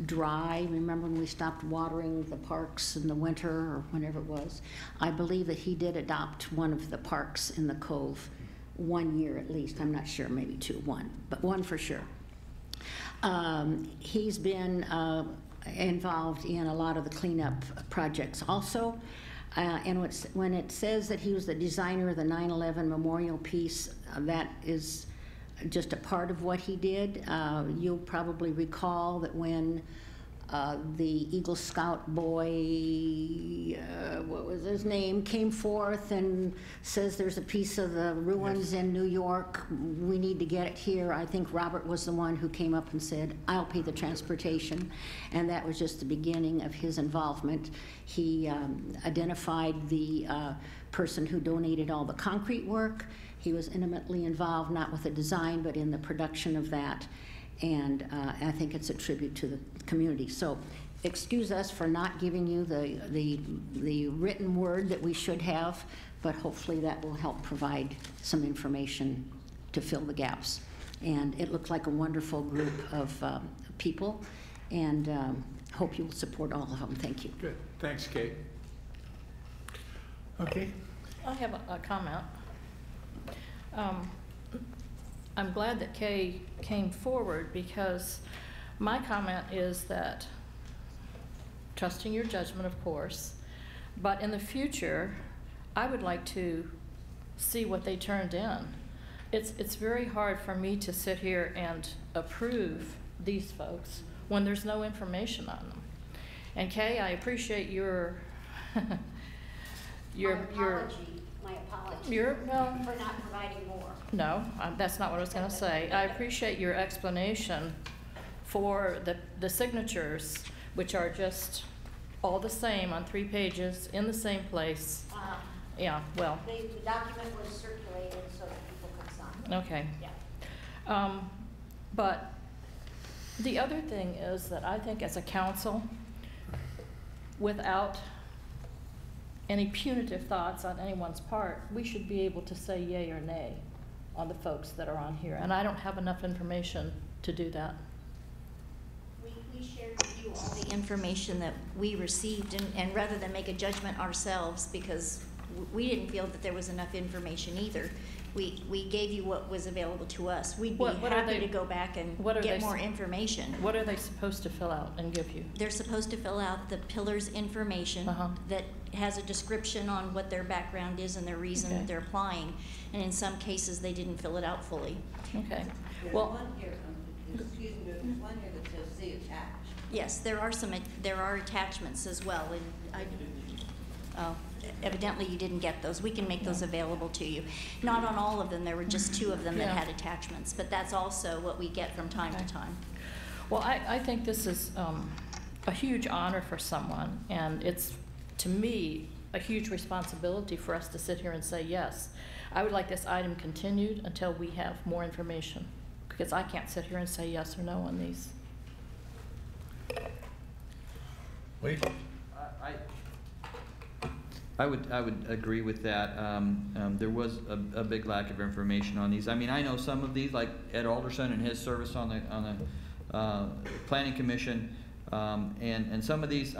dry, remember when we stopped watering the parks in the winter or whenever it was, I believe that he did adopt one of the parks in the Cove 1 year at least. I'm not sure, maybe two, one, but one for sure. He's been involved in a lot of the cleanup projects also. And when it says that he was the designer of the 9/11 memorial piece, that is just a part of what he did. You'll probably recall that when the Eagle Scout boy, what was his name, came forth and says there's a piece of the ruins in New York, we need to get it here. I think Robert was the one who came up and said, I'll pay the transportation. And that was just the beginning of his involvement. He identified the person who donated all the concrete work. He was intimately involved, not with the design, but in the production of that. And I think it's a tribute to the community. So excuse us for not giving you the written word that we should have, but hopefully that will help provide some information to fill the gaps. And it looked like a wonderful group of people, and hope you will support all of them. Thank you. Good. Thanks, Kate. Okay. I have a comment. I'm glad that Kay came forward, because my comment is that, trusting your judgment, of course, but in the future, I would like to see what they turned in. It's very hard for me to sit here and approve these folks when there's no information on them. And Kay, I appreciate your My apology for not providing more. No, that's not what I was going to say. I appreciate your explanation for the signatures, which are just all the same on 3 pages in the same place. Yeah, well. The document was circulated so that people could sign. Okay. Yeah. But the other thing is that I think as a council, without any punitive thoughts on anyone's part, we should be able to say yay or nay on the folks that are on here. And I don't have enough information to do that. We shared with you all the information that we received, and rather than make a judgment ourselves, because we didn't feel that there was enough information either, we gave you what was available to us. We'd be happy to go back and get more information. What are they supposed to fill out and give you? They're supposed to fill out the pillars information that has a description on what their background is and their reason that they're applying. And in some cases, they didn't fill it out fully. Okay. There's Well, one here, excuse me, there's one here that says see attached. Yes, there are attachments as well, and evidently you didn't get those. We can make those available to you. Not on all of them, there were just 2 of them that had attachments, but that's also what we get from time to time. Well, I think this is a huge honor for someone, and it's, to me, a huge responsibility for us to sit here and say yes. I would like this item continued until we have more information, because I can't sit here and say yes or no on these. Lee? I would agree with that. There was a big lack of information on these. I mean, I know some of these, like Ed Alderson and his service on the Planning Commission, and some of these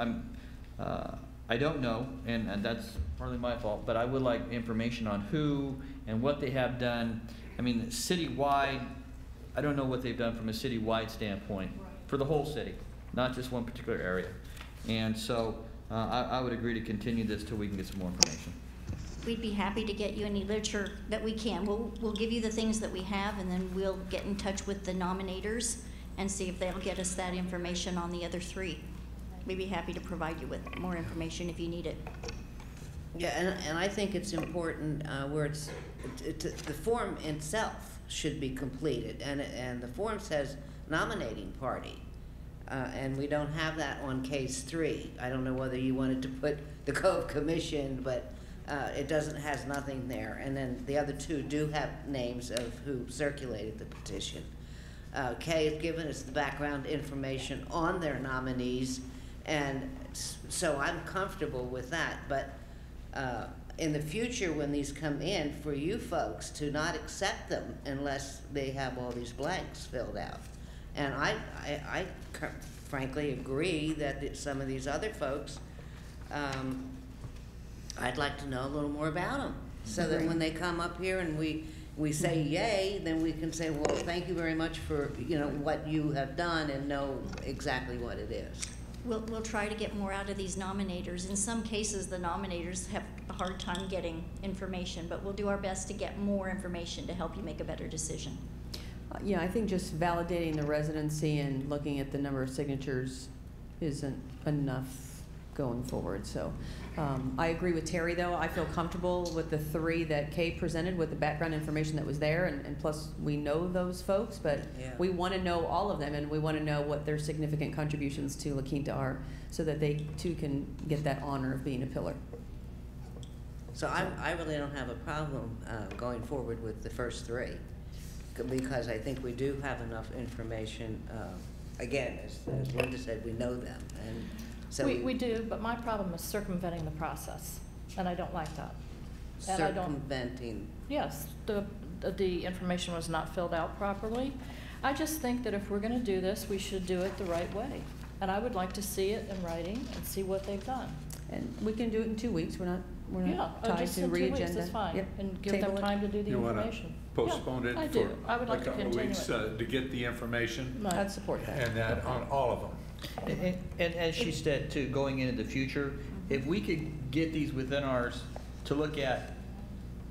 I don't know, and that's partly my fault, but I would like information on who and what they have done. I mean, citywide, I don't know what they've done from a citywide standpoint for the whole city, not just one particular area. And so I would agree to continue this till we can get some more information. We'd be happy to get you any literature that we can. We'll give you the things that we have, and then we'll get in touch with the nominators and see if they'll get us that information on the other 3. We'd be happy to provide you with more information if you need it. Yeah, and I think it's important where the form itself should be completed, and the form says nominating party, and we don't have that on case 3. I don't know whether you wanted to put the Cove Commission, but it has nothing there. And then the other 2 do have names of who circulated the petition. Kay has given us the background information on their nominees, and so I'm comfortable with that. But in the future, when these come in, for you folks to not accept them unless they have all these blanks filled out. And I frankly agree that some of these other folks, I'd like to know a little more about them, so that when they come up here and we say yay, then we can say, well, thank you very much for what you have done, and know exactly what it is. We'll try to get more out of these nominators. In some cases, the nominators have a hard time getting information, but we'll do our best to get more information to help you make a better decision. Yeah, I think just validating the residency and looking at the number of signatures isn't enough going forward. So I agree with Terry, though. I feel comfortable with the 3 that Kay presented with the background information that was there, and plus we know those folks, but we want to know all of them, and we want to know what their significant contributions to La Quinta are, so that they too can get that honor of being a pillar. So I really don't have a problem going forward with the first 3, because I think we do have enough information. Again, as Linda said, we know them, and so we do, but my problem is circumventing the process, and I don't like that. And circumventing. Yes, the information was not filled out properly. I just think that if we're going to do this, we should do it the right way. And I would like to see it in writing and see what they've done. And we can do it in 2 weeks. We're not tied just to in 2 weeks re-agenda. is fine. Yep. And give them time to do the information. Postpone it I for do. I would a like to couple of continue weeks it. to get the information. Right. I'd support that. And that on all of them. And as she said, too, going into the future, if we could get these within ours to look at,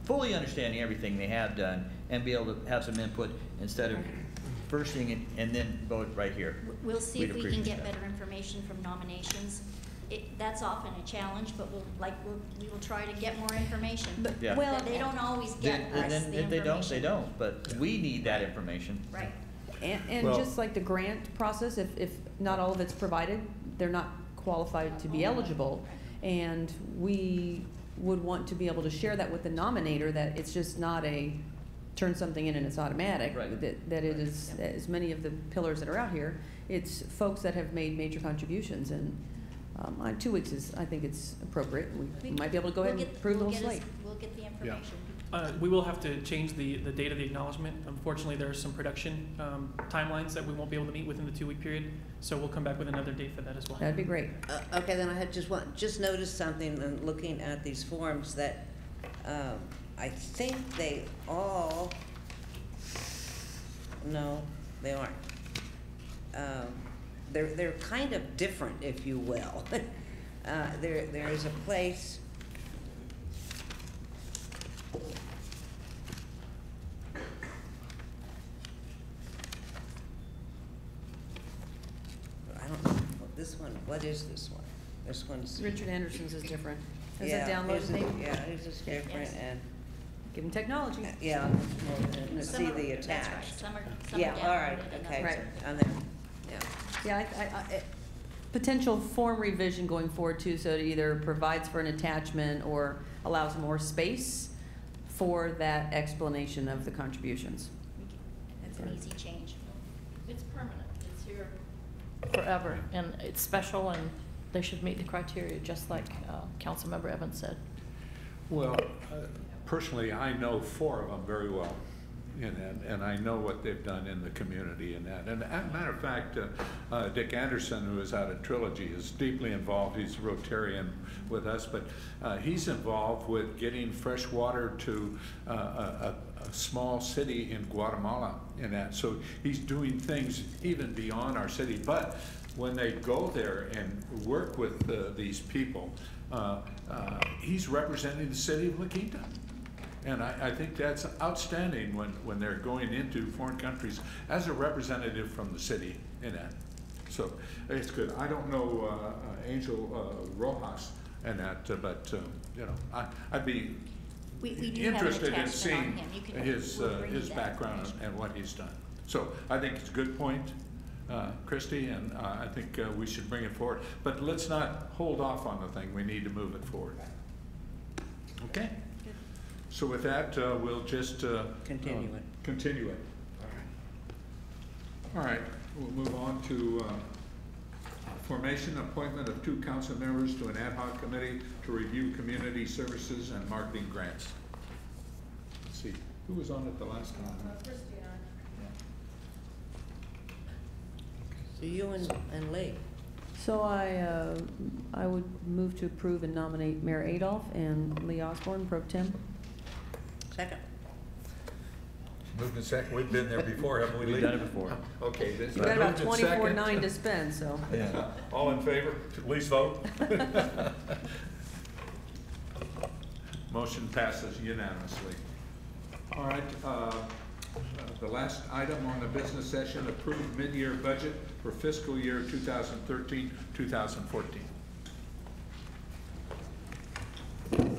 fully understanding everything they have done, and be able to have some input instead of first thing and then vote right here. We'll see We'd if we can appreciate get that. better information from nominations. That's often a challenge, but we will try to get more information. But, Yeah. well, They don't always get us the information. If they don't, they don't, but we need that information. Right. And Well, just like the grant process, if not all of it's provided, they're not qualified to be eligible. And we would want to be able to share that with the nominator, that it's just not a turn something in and it's automatic. Right. That it is, as many of the pillars that are out here, it's folks that have made major contributions. And 2 weeks is, I think it's appropriate. We might be able to go ahead and approve the whole slate. We'll get the information. We will have to change the date of the acknowledgement. Unfortunately, there are some production timelines that we won't be able to meet within the 2-week period, so we'll come back with another date for that as well. That'd be great. Okay, then I had just noticed something and looking at these forms that I think they all, no, they aren't. They're kind of different, if you will. There is a place. I don't know. what is this one? This one's. Richard Anderson's is different. Is Yeah, it downloaded his is- maybe? Yeah, his is different, and, Give him technology. yeah, let's Some see are- the that's right. attached. Some are Yeah, all right, downloaded and okay, others Right. on there, yeah. Yeah, potential form revision going forward too, so it either provides for an attachment or allows more space for that explanation of the contributions. That's an easy change. It's permanent, it's here forever, and it's special, and they should meet the criteria, just like Councilmember Evans said. Well, personally, I know 4 of them very well, and I know what they've done in the community and that. And as a matter of fact, Dick Anderson, who is out of Trilogy, is deeply involved. He's a Rotarian with us, but he's involved with getting fresh water to a small city in Guatemala and that. So he's doing things even beyond our city. But when they go there and work with these people, he's representing the city of La Quinta. And I think that's outstanding when they're going into foreign countries as a representative from the city in that. So it's good. I don't know Angel Rojas and that, but you know, I'd be We do have an interested in attachment on seeing him. You can- his we'll bring you that background information. and what he's done. So I think it's a good point, Christie, and I think we should bring it forward. But let's not hold off on the thing. We need to move it forward. Okay? So with that, we'll just Continue it. Continue it. All right, we'll move on to formation, appointment of 2 council members to an ad hoc committee to review community services and marketing grants. Let's see, who was on it the last time? So you and Lee. So I would move to approve and nominate Mayor Adolph and Lee Osborne, pro tem. Second. Moved and second, we've been there before, haven't we, Lee? We've done it before. Okay. this You've got about moved and second. 24/9 to spend, so. Yeah. All in favor, please vote. Motion passes unanimously. All right, the last item on the business session, approved mid-year budget for fiscal year 2013, 2014.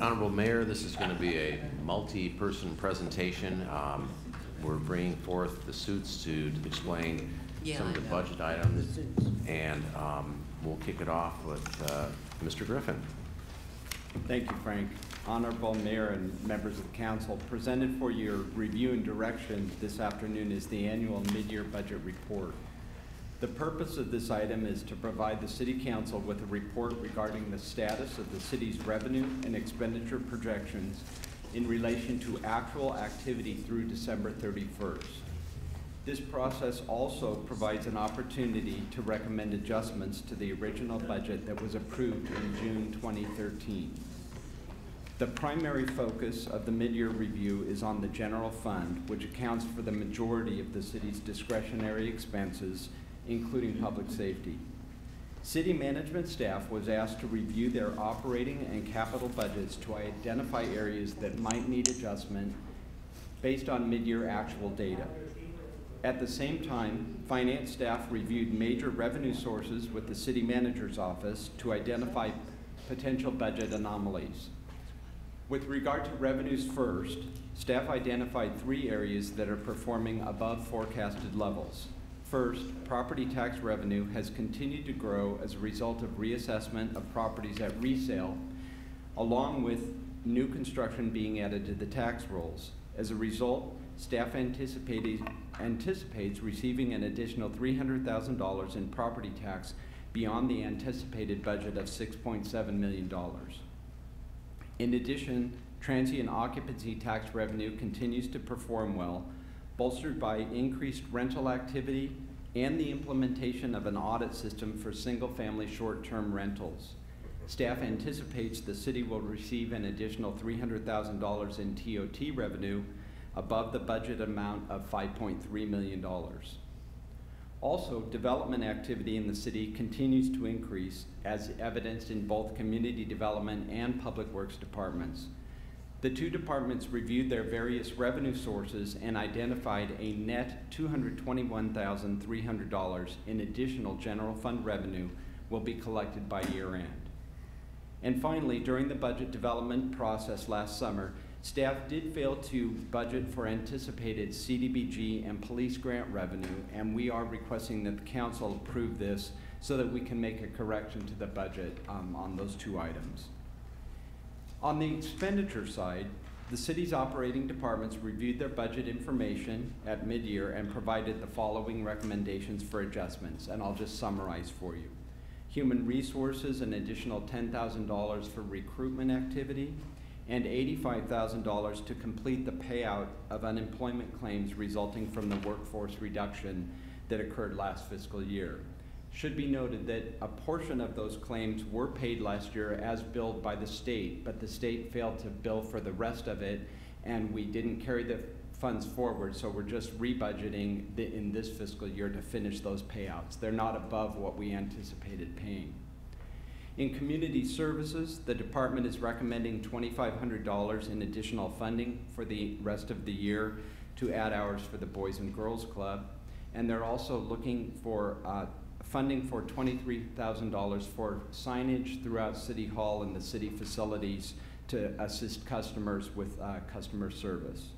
Honorable Mayor, this is going to be a multi-person presentation. We're bringing forth the suits to explain some of the budget items, and we'll kick it off with Mr. Griffin. Thank you, Frank. Honorable Mayor and members of the council, presented for your review and direction this afternoon is the annual mid-year budget report. The purpose of this item is to provide the City Council with a report regarding the status of the city's revenue and expenditure projections in relation to actual activity through December 31st. This process also provides an opportunity to recommend adjustments to the original budget that was approved in June 2013. The primary focus of the mid-year review is on the general fund, which accounts for the majority of the city's discretionary expenses, including public safety. City management staff was asked to review their operating and capital budgets to identify areas that might need adjustment based on mid-year actual data. At the same time, finance staff reviewed major revenue sources with the city manager's office to identify potential budget anomalies. With regard to revenues first, staff identified 3 areas that are performing above forecasted levels. First, property tax revenue has continued to grow as a result of reassessment of properties at resale, along with new construction being added to the tax rolls. As a result, staff anticipates receiving an additional $300,000 in property tax beyond the anticipated budget of $6.7 million. In addition, transient occupancy tax revenue continues to perform well, bolstered by increased rental activity and the implementation of an audit system for single-family short-term rentals. Staff anticipates the city will receive an additional $300,000 in TOT revenue above the budget amount of $5.3 million. Also, development activity in the city continues to increase, as evidenced in both community development and public works departments. The 2 departments reviewed their various revenue sources and identified a net $221,300 in additional general fund revenue will be collected by year end. And finally, during the budget development process last summer, staff did fail to budget for anticipated CDBG and police grant revenue, and we are requesting that the council approve this so that we can make a correction to the budget on those two items. On the expenditure side, the city's operating departments reviewed their budget information at mid-year and provided the following recommendations for adjustments, and I'll just summarize for you. Human Resources, an additional $10,000 for recruitment activity, and $85,000 to complete the payout of unemployment claims resulting from the workforce reduction that occurred last fiscal year. Should be noted that a portion of those claims were paid last year as billed by the state, but the state failed to bill for the rest of it, and we didn't carry the funds forward, so we're just rebudgeting in this fiscal year to finish those payouts. They're not above what we anticipated paying. In community services, the department is recommending $2,500 in additional funding for the rest of the year to add hours for the Boys and Girls Club, and they're also looking for funding for $23,000 for signage throughout City Hall and the city facilities to assist customers with customer service.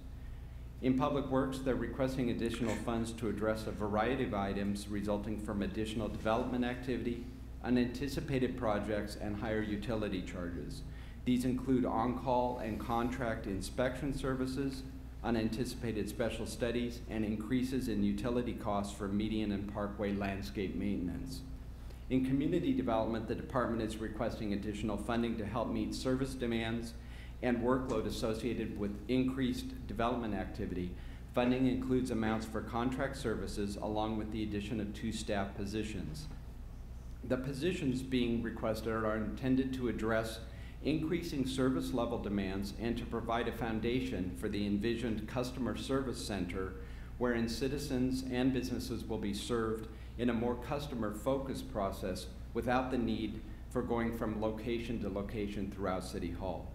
In Public Works, they're requesting additional funds to address a variety of items resulting from additional development activity, unanticipated projects, and higher utility charges. These include on-call and contract inspection services, unanticipated special studies, and increases in utility costs for median and parkway landscape maintenance. In community development, the department is requesting additional funding to help meet service demands and workload associated with increased development activity. Funding includes amounts for contract services along with the addition of 2 staff positions. The positions being requested are intended to address increasing service level demands and to provide a foundation for the envisioned customer service center wherein citizens and businesses will be served in a more customer-focused process without the need for going from location to location throughout City Hall.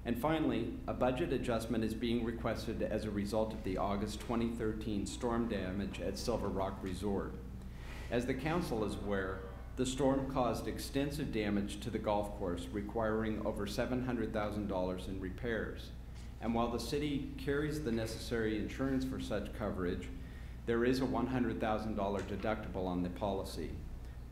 And finally, a budget adjustment is being requested as a result of the August 2013 storm damage at Silver Rock Resort. As the council is aware, the storm caused extensive damage to the golf course, requiring over $700,000 in repairs. And while the city carries the necessary insurance for such coverage, there is a $100,000 deductible on the policy.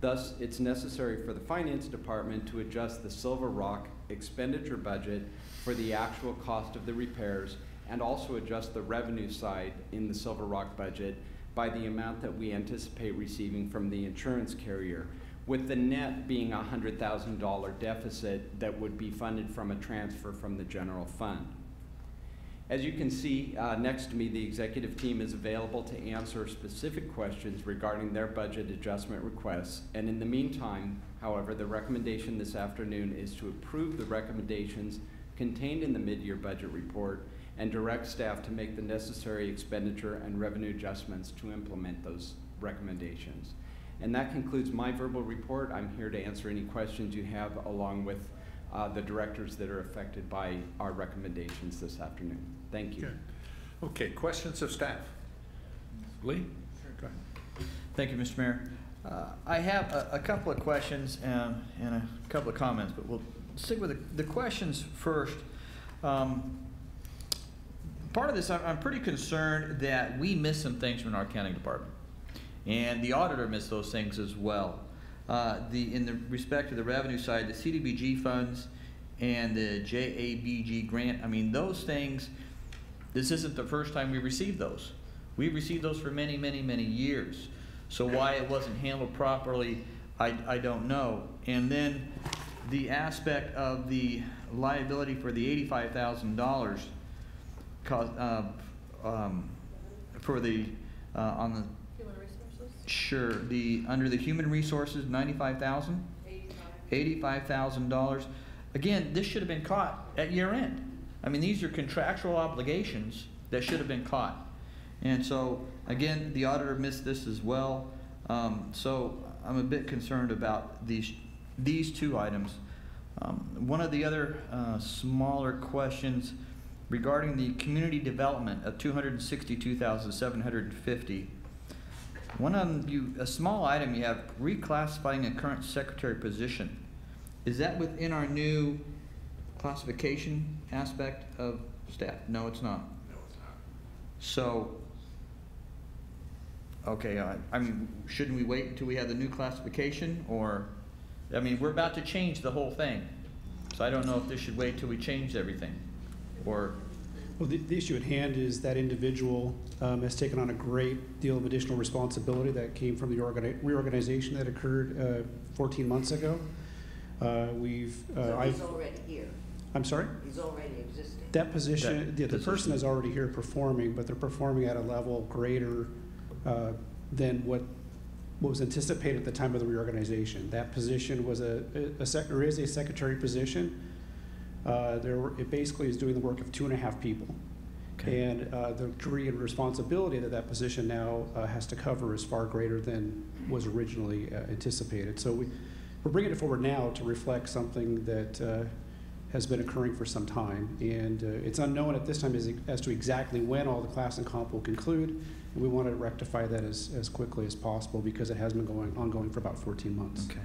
Thus, it's necessary for the Finance Department to adjust the Silver Rock expenditure budget for the actual cost of the repairs and also adjust the revenue side in the Silver Rock budget by the amount that we anticipate receiving from the insurance carrier, with the net being a $100,000 deficit that would be funded from a transfer from the general fund. As you can see next to me, the executive team is available to answer specific questions regarding their budget adjustment requests. And in the meantime, however, the recommendation this afternoon is to approve the recommendations contained in the mid-year budget report and direct staff to make the necessary expenditure and revenue adjustments to implement those recommendations. And that concludes my verbal report. I'm here to answer any questions you have along with the directors that are affected by our recommendations this afternoon. Thank you. Okay, questions of staff? Lee? Go ahead. Thank you, Mr. Mayor. I have a couple of questions and a couple of comments, but we'll stick with the questions first. Part of this, I'm pretty concerned that we missed some things from our accounting department, and the auditor missed those things as well. In the respect to the revenue side, the CDBG funds and the JABG grant, I mean, those things, this isn't the first time we received those. We've received those for many, many, many years. So why it wasn't handled properly, I don't know. And then the aspect of the liability for the $85,000 for the on the Human resources? Sure. Under the human resources, $95,000? $85,000. Again, this should have been caught at year end. I mean, these are contractual obligations that should have been caught. And so, again, the auditor missed this as well. So I'm a bit concerned about these two items. One of the other smaller questions regarding the community development of $262,750. One of them, a small item, you have reclassifying a current secretary position. Is that within our new classification aspect of staff? No, it's not. No, it's not. So, okay, I mean, shouldn't we wait until we have the new classification? Or, I mean, we're about to change the whole thing. So I don't know if this should wait till we change everything. Or, well, the issue at hand is that individual has taken on a great deal of additional responsibility that came from the reorganization that occurred 14 months ago. So he's already here. I'm sorry? He's already existing. That position, the person is already here performing, but they're performing at a level greater than what was anticipated at the time of the reorganization. That position was is a secretary position. It basically is doing the work of 2.5 people. Okay. And the degree and responsibility that position now has to cover is far greater than was originally anticipated. So we're bringing it forward now to reflect something that has been occurring for some time. And it's unknown at this time as to exactly when all the class and comp will conclude. And we want to rectify that as quickly as possible because it has been ongoing for about 14 months. okay.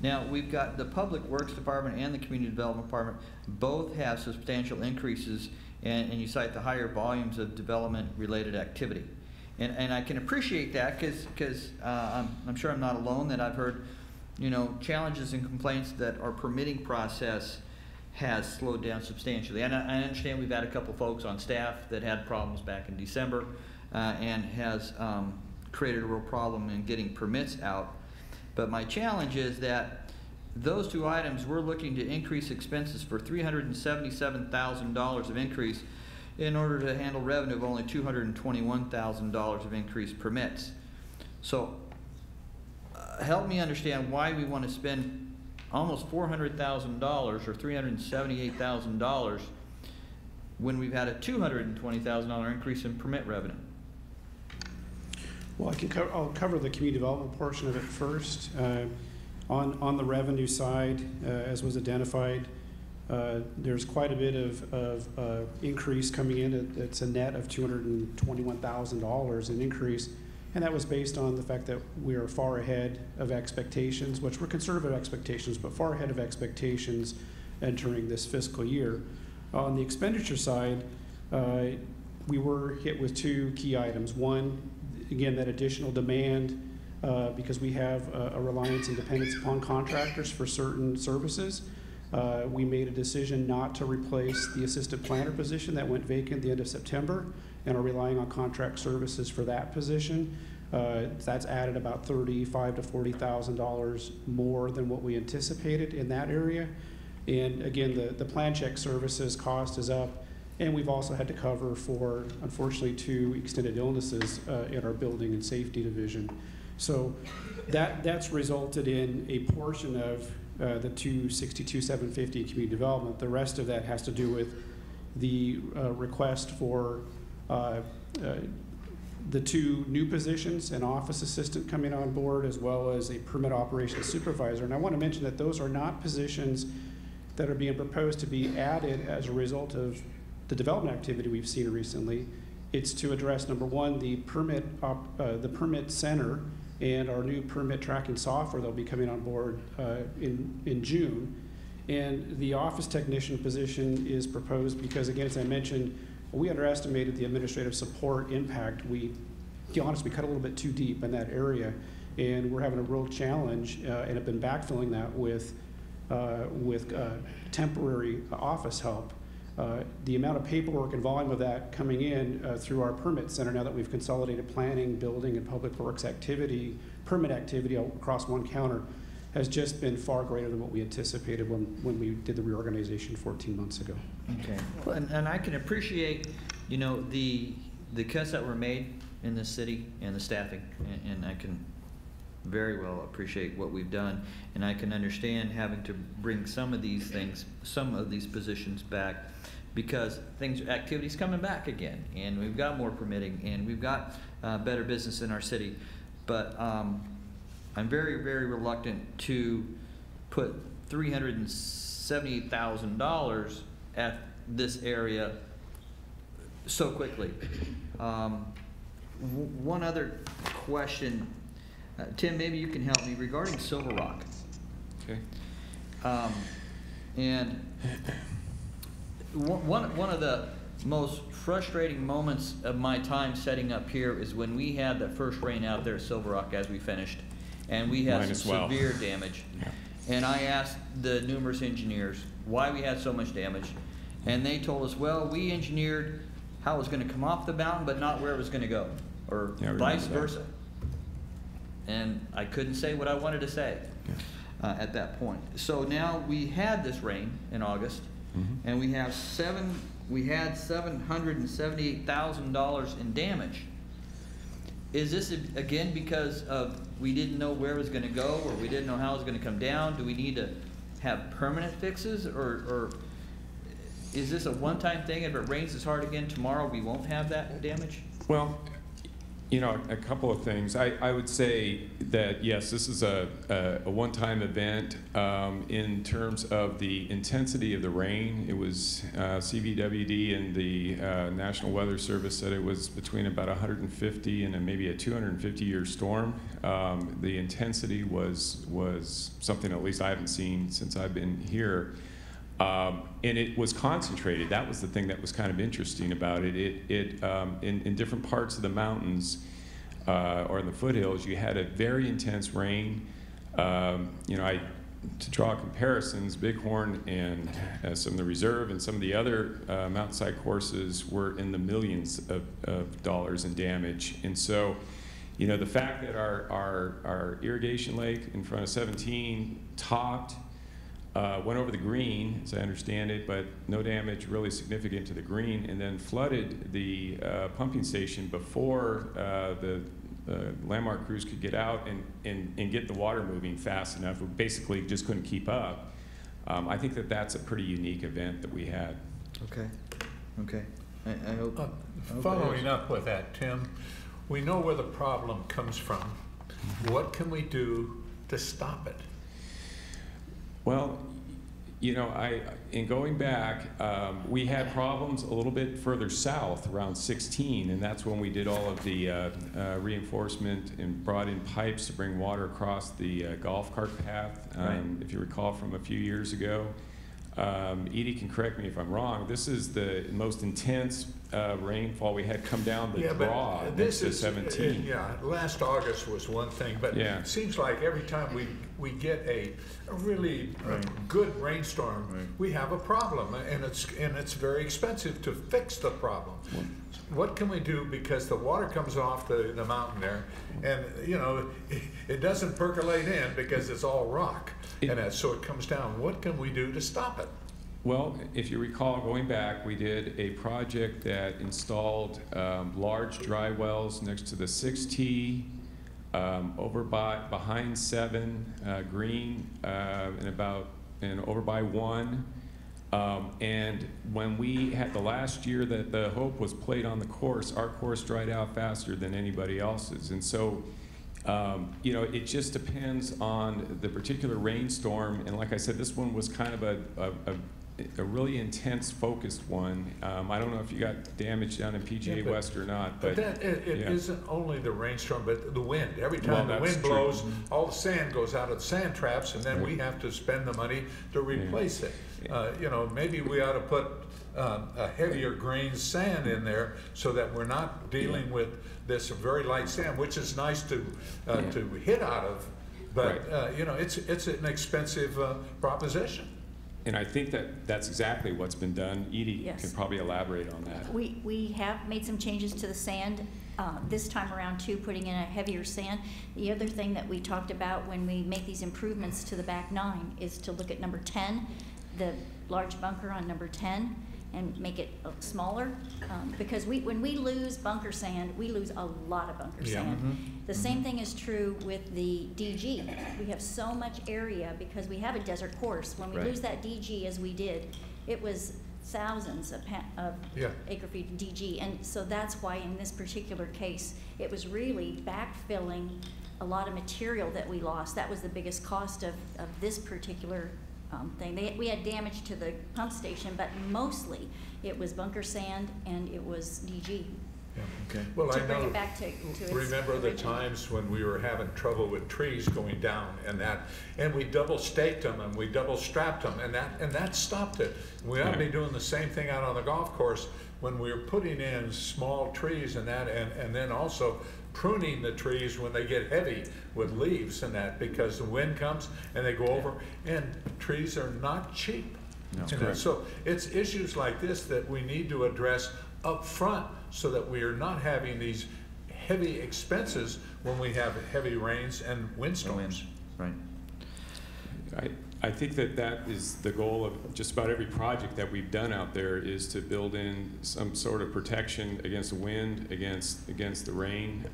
Now, we've got the Public Works Department and the Community Development Department both have substantial increases, and you cite the higher volumes of development-related activity. And I can appreciate that because I'm sure I'm not alone that I've heard, you know, challenges and complaints that our permitting process has slowed down substantially. And I understand we've had a couple folks on staff that had problems back in December and has created a real problem in getting permits out. But my challenge is that those two items, we're looking to increase expenses for $377,000 of increase in order to handle revenue of only $221,000 of increased permits. So help me understand why we want to spend almost $400,000 or $378,000 when we've had a $220,000 increase in permit revenue. Well, I'll cover the community development portion of it first. On the revenue side, as was identified, there's quite a bit of increase coming in. It's a net of $221,000 in increase, and that was based on the fact that we are far ahead of expectations, which were conservative expectations, but far ahead of expectations entering this fiscal year. On the expenditure side, we were hit with two key items. One, again, that additional demand because we have a reliance and dependence upon contractors for certain services. We made a decision not to replace the assistant planner position that went vacant at the end of September and are relying on contract services for that position. That's added about $35,000 to $40,000 more than what we anticipated in that area. And again, the plan check services cost is up. And we've also had to cover for, unfortunately, 2 extended illnesses in our building and safety division. So that's resulted in a portion of the $262,750 community development. The rest of that has to do with the request for the 2 new positions, an office assistant coming on board, as well as a permit operations supervisor. And I want to mention that those are not positions that are being proposed to be added as a result of the development activity we've seen recently. It's to address, number one, the permit center and our new permit tracking software that'll be coming on board in June. And the office technician position is proposed because, again, as I mentioned, we underestimated the administrative support impact. To be honest, we cut a little bit too deep in that area, and we're having a real challenge and have been backfilling that with temporary office help. The amount of paperwork and volume of that coming in through our permit center, now that we've consolidated planning, building, and public works activity, permit activity across one counter, has just been far greater than what we anticipated when we did the reorganization 14 months ago. Okay, and I can appreciate, you know, the cuts that were made in this city and the staffing, and I can very well appreciate what we've done, and I can understand having to bring some of these things, some of these positions back, because activity's coming back again, and we've got more permitting, and we've got better business in our city. But I'm very, very reluctant to put $378,000 at this area so quickly. One other question, Tim, maybe you can help me regarding Silver Rock. Okay. And one of the most frustrating moments of my time setting up here is when we had the first rain out there at Silver Rock as we finished, and we had some severe damage. Yeah. And I asked the numerous engineers why we had so much damage, and they told us, well, we engineered how it was going to come off the mountain, but not where it was going to go, or vice versa. And I couldn't say what I wanted to say at that point. So now we had this rain in August, and we had $778,000 in damage. Is this again because of we didn't know where it was going to go, or we didn't know how it was going to come down? Do we need to have permanent fixes, or is this a one-time thing? If it rains as hard again tomorrow, we won't have that damage? Well, you know, a couple of things. I would say that, yes, this is a one-time event in terms of the intensity of the rain. It was CVWD and the National Weather Service said it was between about 150 and maybe a 250-year storm. The intensity was something at least I haven't seen since I've been here. And it was concentrated. That was the thing that was kind of interesting about it. In different parts of the mountains or in the foothills, you had a very intense rain. You know, to draw comparisons, Bighorn and some of the reserve and some of the other mountainside courses were in the millions of dollars in damage. And so, you know, the fact that our irrigation lake in front of 17 topped, went over the green, as I understand it, but no damage really significant to the green, and then flooded the pumping station before the landmark crews could get out and get the water moving fast enough. We basically just couldn't keep up. I think that that's a pretty unique event that we had. Okay. Okay. I hope. Following up with that, Tim, we know where the problem comes from. What can we do to stop it? Well, you know, in going back, we had problems a little bit further south around 16, and that's when we did all of the reinforcement and brought in pipes to bring water across the golf cart path. If you recall from a few years ago. Edie can correct me if I'm wrong. This is the most intense rainfall we had come down the draw next to 17. Last August was one thing, but it seems like every time we get a really good rainstorm, we have a problem, and it's very expensive to fix the problem. What can we do, because the water comes off the mountain there, and you know it doesn't percolate in because it's all rock, and so it comes down. What can we do to stop it? Well, if you recall, going back, we did a project that installed large dry wells next to the 6T, over behind 7, Green, and over by 1. And when we had the last year that the Hope was played on the course, our course dried out faster than anybody else's. And so, you know, it just depends on the particular rainstorm. And like I said, this one was kind of a really intense, focused one. I don't know if you got damage down in PGA West or not. But that, it isn't only the rainstorm, but the wind. Every time the wind blows, all the sand goes out of the sand traps, and then we have to spend the money to replace it. You know, maybe we ought to put a heavier grain sand in there so that we're not dealing with this very light sand, which is nice to hit out of, but you know, it's an expensive proposition. And I think that's exactly what's been done. Edie can probably elaborate on that. We have made some changes to the sand this time around too, putting in a heavier sand. The other thing that we talked about when we make these improvements to the back 9 is to look at number 10, the large bunker on number 10, and make it smaller, because when we lose bunker sand, we lose a lot of bunker sand. The same thing is true with the DG. We have so much area because we have a desert course. When we lose that DG, as we did, it was thousands of acre feet of DG, and so that's why in this particular case, it was really backfilling a lot of material that we lost. That was the biggest cost of this particular thing. We had damage to the pump station, but mostly it was bunker sand and it was DG. Okay. Well, To I bring know, it back to its remember the original. times when we were having trouble with trees going down and that, and we double staked them and we double strapped them, and that stopped it. We ought to be doing the same thing out on the golf course when we're putting in small trees and that, and then also pruning the trees when they get heavy with leaves and that, because the wind comes and they go over, and trees are not cheap. No. So it's issues like this that we need to address up front so that we are not having these heavy expenses when we have heavy rains and windstorms. Right. I think that is the goal of just about every project that we've done out there, is to build in some sort of protection against the wind, against the rain,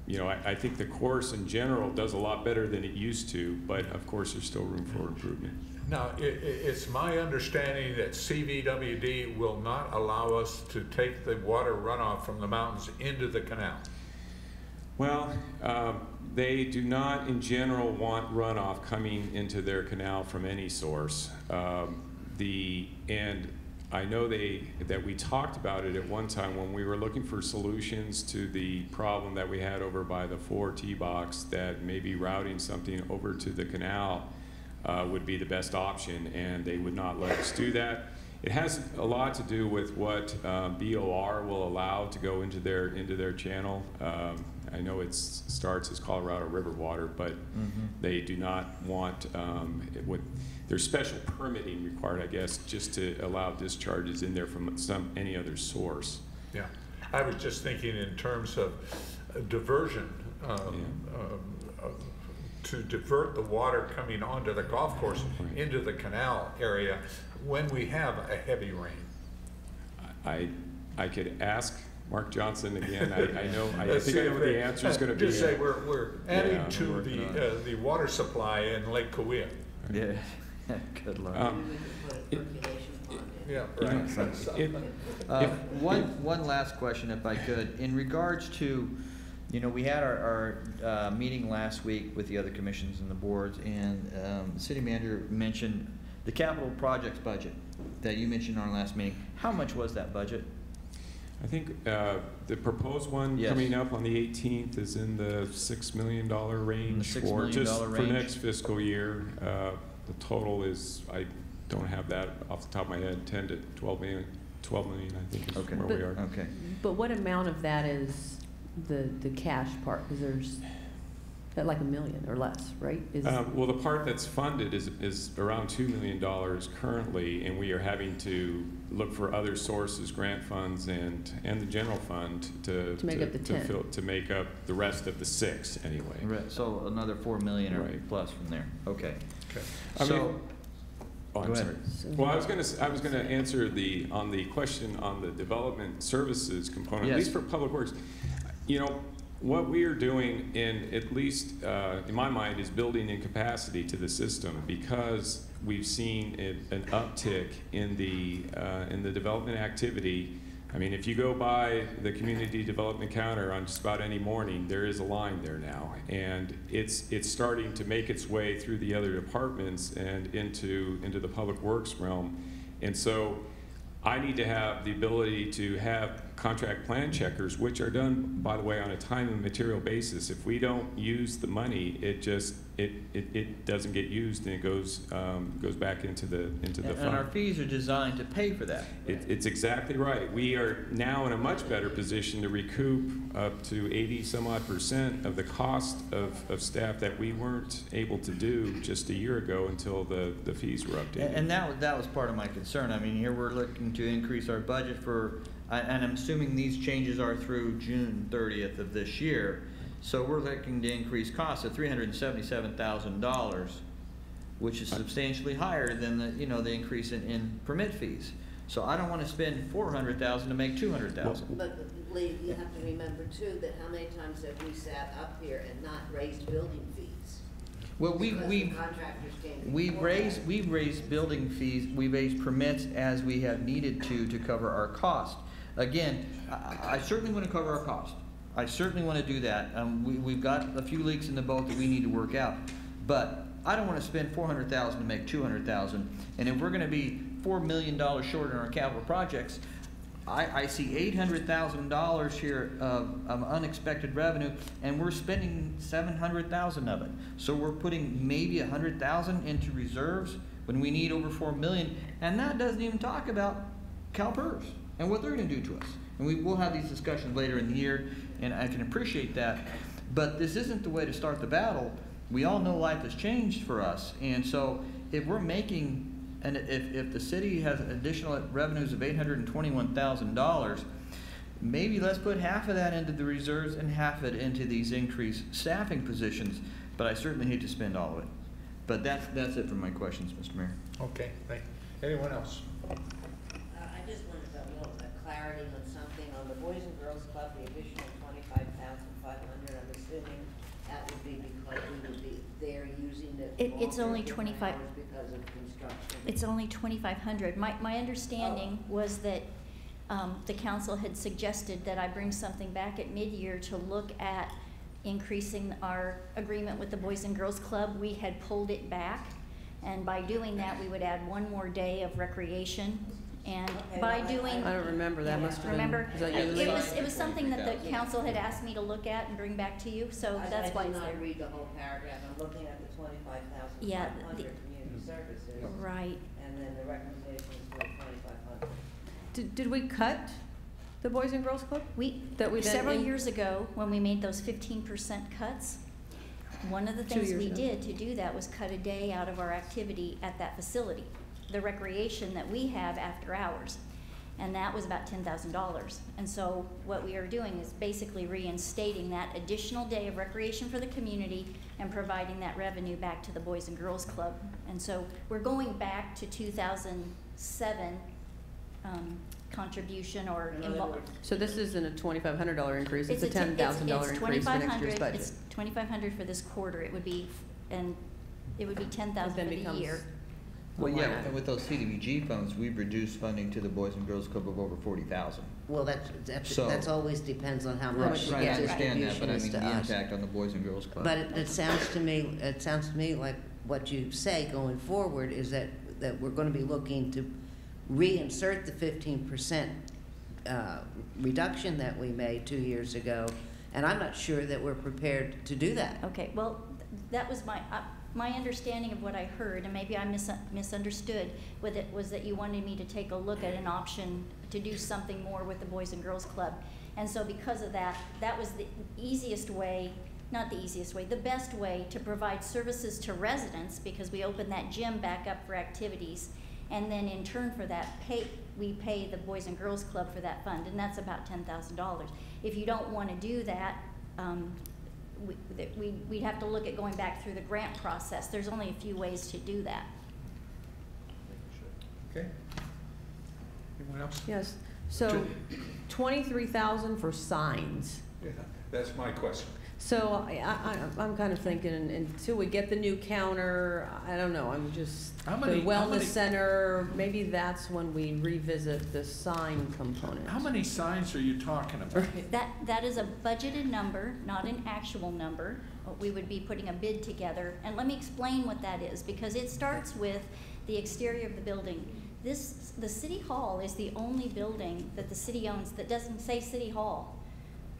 you know, I think the course in general does a lot better than it used to, but of course there's still room for improvement. Now, it's my understanding that CVWD will not allow us to take the water runoff from the mountains into the canal. Well, they do not in general want runoff coming into their canal from any source. And I know that we talked about it at one time when we were looking for solutions to the problem that we had over by the 4 tee box, that maybe routing something over to the canal would be the best option, and they would not let us do that. It has a lot to do with what BOR will allow to go into their channel. I know it starts as Colorado River water, but they do not want there's special permitting required, I guess, just to allow discharges in there from any other source. Yeah, I was just thinking in terms of diversion, to divert the water coming onto the golf course into the canal area when we have a heavy rain. I could ask Mark Johnson again. I think I know what the answer is going to be. Just say we're adding to the water supply in Lake Cahuilla. Yeah, good luck. Yeah, right. One last question, if I could, in regards to, you know, we had our meeting last week with the other commissions and the boards, and the city manager mentioned the capital projects budget that you mentioned in our last meeting. How much was that budget? I think the proposed one coming up on the 18th is in the $6 million range for next fiscal year. The total is, I don't have that off the top of my head, 10 to 12 million, I think is where we are. Okay. But what amount of that is the cash part? Because there's like $1 million or less, right? Well, the part that's funded is around $2 million currently, and we are having to look for other sources, grant funds and the general fund to make up the 10. To make up the rest of the 6 anyway. Right. So another $4 million or plus from there. Okay. I so. mean, I'm sorry. Well, I was going to answer on the question on the development services component, at least for Public Works. You know, what we are doing, at least in my mind, is building in capacity to the system, because we've seen an uptick in the development activity. I mean, if you go by the community development counter on just about any morning, there is a line there now, and it's starting to make its way through the other departments and into the Public Works realm. And so I need to have the ability to have contract plan checkers, which are done, by the way, on a time and material basis. If we don't use the money, it doesn't get used, and it goes back into the fund. And our fees are designed to pay for that. It's exactly right. We are now in a much better position to recoup up to 80-some-odd% of the cost of staff that we weren't able to do just a year ago until the fees were updated. And that was part of my concern. I mean, here we're looking to increase our budget for, and I'm assuming these changes are through June 30th of this year. So we're looking to increase costs of $377,000, which is substantially higher than the increase in permit fees. So I don't want to spend $400,000 to make $200,000. But Lee, you have to remember too that how many times have we sat up here and not raised building fees? Well, we've raised building fees. We've raised permits as we have needed to cover our cost. Again, I certainly want to cover our cost. I certainly want to do that. We've got a few leaks in the boat that we need to work out, but I don't want to spend $400,000 to make $200,000. And if we're going to be $4 million short in our capital projects, I see $800,000 here of unexpected revenue, and we're spending $700,000 of it. So we're putting maybe $100,000 into reserves when we need over $4 million, and that doesn't even talk about CalPERS and what they're going to do to us. And we'll have these discussions later in the year, and I can appreciate that. But this isn't the way to start the battle. We all know life has changed for us, and so if we're making, and if the city has additional revenues of $821,000, maybe let's put half of that into the reserves and half of it into these increased staffing positions. But I certainly hate to spend all of it. But that's it for my questions, Mr. Mayor. Okay, thank you. Anyone else? I just wanted a little clarity on something on the Boys and Girls Club, the additional $25,500. I'm assuming that would be because we would be there using it. It's only 25. Because of construction. It's only 2,500. My understanding was that the council had suggested that I bring something back at mid-year to look at increasing our agreement with the Boys and Girls Club. We had pulled it back, and by doing that, we would add one more day of recreation. And by doing, I don't remember that. Must have remember, been, is that you? it was something that the council had asked me to look at and bring back to you. So that's why it's there. I did not read the whole paragraph. I'm looking at the 25,500 Yeah, community services. Right. And then the recommendation is for 2,500. Did we cut the Boys and Girls Club? Several years ago, when we made those 15% cuts, one of the things we did to do that was cut a day out of our activity at that facility, the recreation that we have after hours. And that was about $10,000. And so what we are doing is basically reinstating that additional day of recreation for the community and providing that revenue back to the Boys and Girls Club. And so we're going back to 2007 contribution or involved. So this isn't a $2,500 increase, it's a $10,000 increase for next year's budget. It's $2,500 for this quarter. It would be, and it would be $10,000 for the year. Well, yeah, and with those CDBG funds, we've reduced funding to the Boys and Girls Club of over 40,000. Well, that's always depends on how much Right, I understand that, but I mean to the us. impact on the Boys and Girls Club. But it sounds to me like what you say going forward is that we're going to be looking to reinsert the 15% reduction that we made 2 years ago, and I'm not sure that we're prepared to do that. Okay, well, that was my understanding of what I heard, and maybe I misunderstood with it, was that you wanted me to take a look at an option to do something more with the Boys and Girls Club. And so because of that, that was the easiest way, not the easiest way, the best way to provide services to residents, because we opened that gym back up for activities. And then in turn for that, we pay the Boys and Girls Club for that fund, and that's about $10,000. If you don't want to do that, we'd have to look at going back through the grant process. There's only a few ways to do that. Okay. Anyone else? Yes. So 23,000 for signs. Yeah, that's my question. So I'm kind of thinking until we get the new counter, I don't know, I'm just, the wellness center, maybe that's when we revisit the sign component. How many signs are you talking about? That is a budgeted number, not an actual number. We would be putting a bid together. And let me explain what that is, because it starts with the exterior of the building. The City Hall is the only building that the city owns that doesn't say City Hall.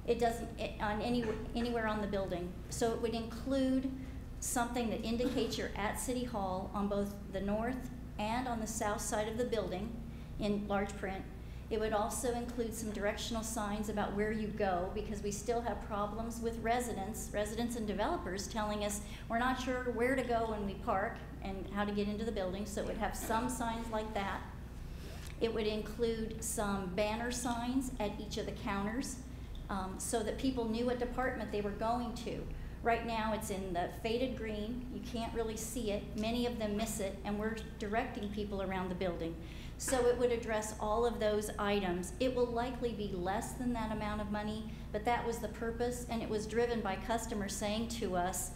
It doesn't anywhere on the building. So it would include something that indicates you're at City Hall on both the north and on the south side of the building in large print. It would also include some directional signs about where you go, because we still have problems with residents and developers telling us we're not sure where to go when we park and how to get into the building. So it would have some signs like that. It would include some banner signs at each of the counters, so that people knew what department they were going to. Right now it's in the faded green. You can't really see it. Many of them miss it, and we're directing people around the building. So it would address all of those items. It will likely be less than that amount of money, but that was the purpose, and it was driven by customers saying to us,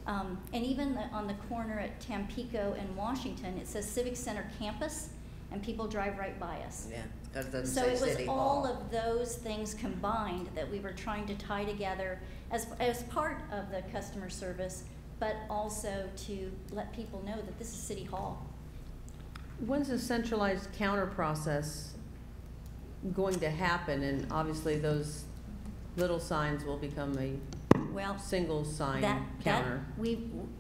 and even on the corner at Tampico and Washington, it says Civic Center Campus, and people drive right by us. Yeah, that doesn't so say it was City all Hall. of those things combined that we were trying to tie together as part of the customer service, but also to let people know that this is City Hall. When's the centralized counter process going to happen, and obviously those little signs will become a single sign counter.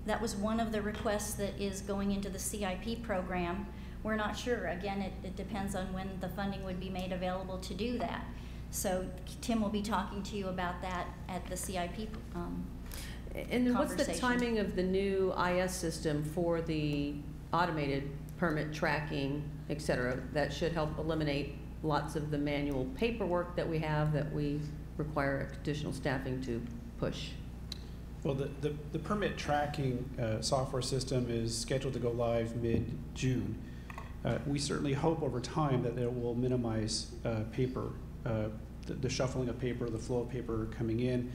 That was one of the requests that is going into the CIP program. We're not sure. Again, it depends on when the funding would be made available to do that. So Tim will be talking to you about that at the CIP And what's the timing of the new IS system for the automated permit tracking, et cetera? That should help eliminate lots of the manual paperwork that we have that we require additional staffing to push. Well, the permit tracking software system is scheduled to go live mid-June. We certainly hope over time that it will minimize paper, the shuffling of paper, the flow of paper coming in,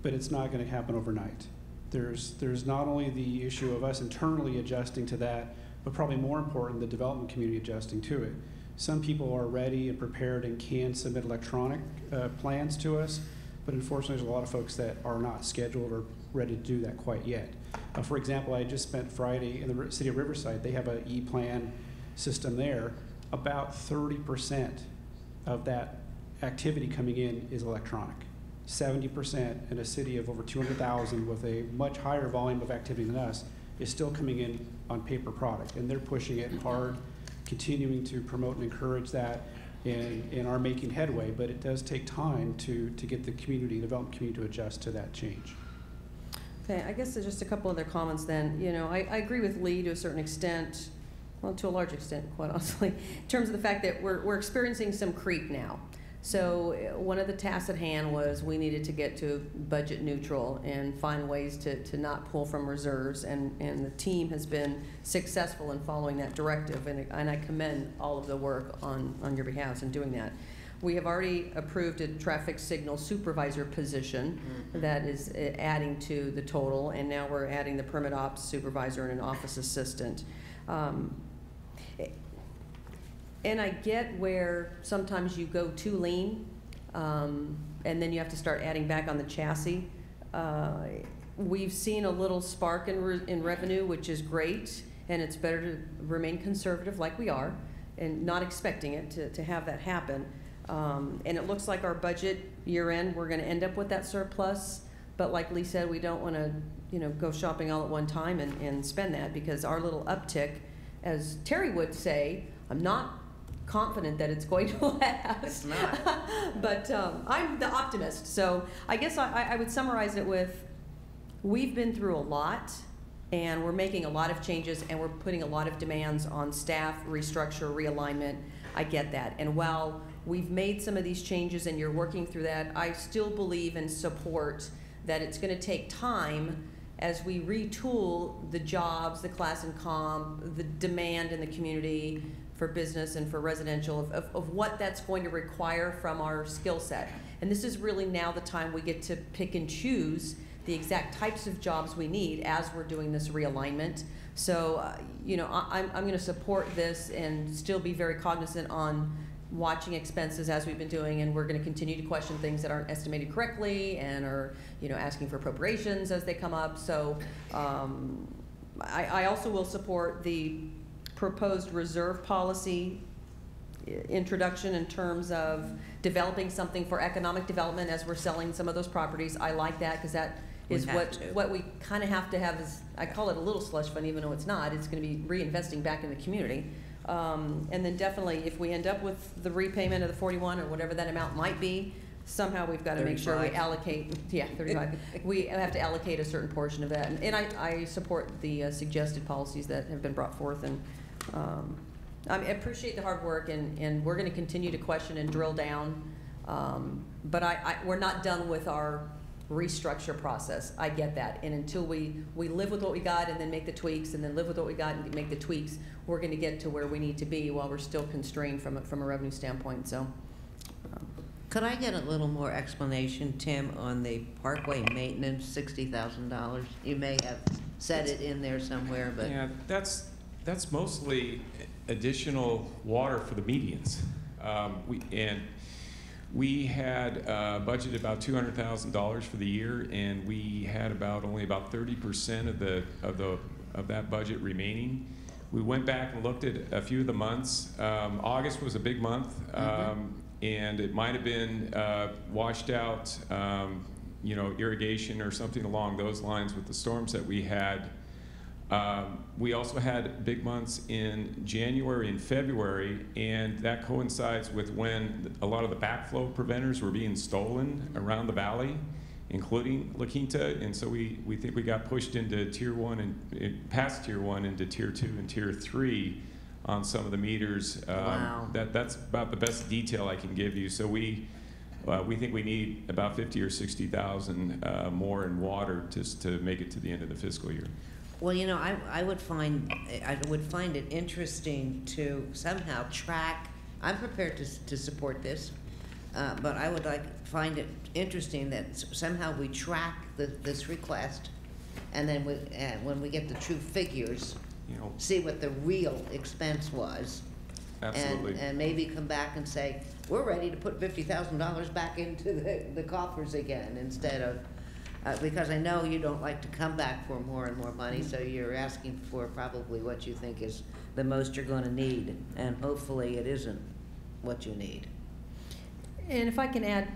but it's not going to happen overnight. There's not only the issue of us internally adjusting to that, but probably more important, the development community adjusting to it. Some people are ready and prepared and can submit electronic plans to us, but unfortunately there's a lot of folks that are not scheduled or ready to do that quite yet. For example, I just spent Friday in the city of Riverside. They have an e-plan system there. About 30% of that activity coming in is electronic. 70% in a city of over 200,000 with a much higher volume of activity than us is still coming in on paper product, and they're pushing it hard, continuing to promote and encourage that, and are making headway, but it does take time to get the community, development community, to adjust to that change. Okay, I guess there's just a couple other comments then. You know, I agree with Lee to a certain extent, well, to a large extent, quite honestly, in terms of the fact that we're experiencing some creep now. So one of the tasks at hand was we needed to get to budget neutral and find ways to not pull from reserves, and the team has been successful in following that directive, and I commend all of the work on your behalf in doing that. We have already approved a traffic signal supervisor position that is adding to the total, and now we're adding the permit ops supervisor and an office assistant. And I get where sometimes you go too lean, and then you have to start adding back on the chassis. We've seen a little spark in revenue, which is great, and it's better to remain conservative like we are, and not expecting it to have that happen. And it looks like our budget year end, we're going to end up with that surplus. But like Lee said, we don't want to, go shopping all at one time and spend that, because our little uptick, as Terry would say, I'm not confident that it's going to last. It's not. But I'm the optimist. So I guess I would summarize it with, we've been through a lot, and we're making a lot of changes, and we're putting a lot of demands on staff, restructure, realignment. I get that. And while we've made some of these changes and you're working through that, I still believe and support that it's going to take time as we retool the jobs, the class and comp, the demand in the community for business and for residential, of what that's going to require from our skill set. And this is really now the time we get to pick and choose the exact types of jobs we need as we're doing this realignment. So, I'm going to support this and still be very cognizant on watching expenses as we've been doing, and we're going to continue to question things that aren't estimated correctly and are, asking for appropriations as they come up. So I also will support the proposed reserve policy introduction in terms of developing something for economic development as we're selling some of those properties. I like that, because that is what we kind of have to have is, I call it a little slush fund, even though it's not. It's going to be reinvesting back in the community. And then definitely, if we end up with the repayment of the 41 or whatever that amount might be, somehow we've got to make sure we allocate, 35. We have to allocate a certain portion of that. And I support the suggested policies that have been brought forth. And I appreciate the hard work, and we're going to continue to question and drill down. But we're not done with our restructure process. I get that. And until we live with what we got and then make the tweaks, and then live with what we got and make the tweaks, we're going to get to where we need to be while we're still constrained from a revenue standpoint. So, could I get a little more explanation, Tim, on the parkway maintenance, $60,000? You may have said it in there somewhere, but yeah, that's mostly additional water for the medians. We had budgeted about $200,000 for the year, and we had only about 30% of that budget remaining. We went back and looked at a few of the months. August was a big month. and it might have been washed out, irrigation or something along those lines with the storms that we had. We also had big months in January and February, and that coincides with when a lot of the backflow preventers were being stolen around the valley, including La Quinta, and so we think we got pushed into Tier 1 and past Tier 1 into Tier 2 and Tier 3 on some of the meters. Wow. That's about the best detail I can give you. So we think we need about 50 or 60,000 more in water just to make it to the end of the fiscal year. Well, I would find it interesting to somehow track. I'm prepared to support this, but I would find it interesting that somehow we track this request, and then when we get the true figures, see what the real expense was. Absolutely. And maybe come back and say, we're ready to put $50,000 back into the coffers again, instead of, because I know you don't like to come back for more and more money, so you're asking for probably what you think is the most you're going to need, and hopefully it isn't what you need. And if I can add,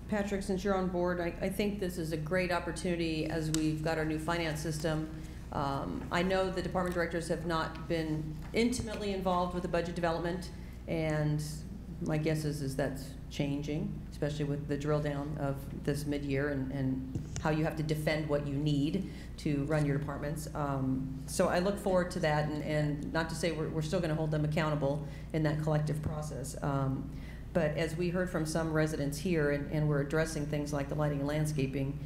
Patrick, since you're on board, I think this is a great opportunity as we've got our new finance system. I know the department directors have not been intimately involved with the budget development, and my guess is that's changing, especially with the drill down of this mid-year and how you have to defend what you need to run your departments. So I look forward to that, and not to say we're still going to hold them accountable in that collective process. But as we heard from some residents here, and we're addressing things like the lighting and landscaping,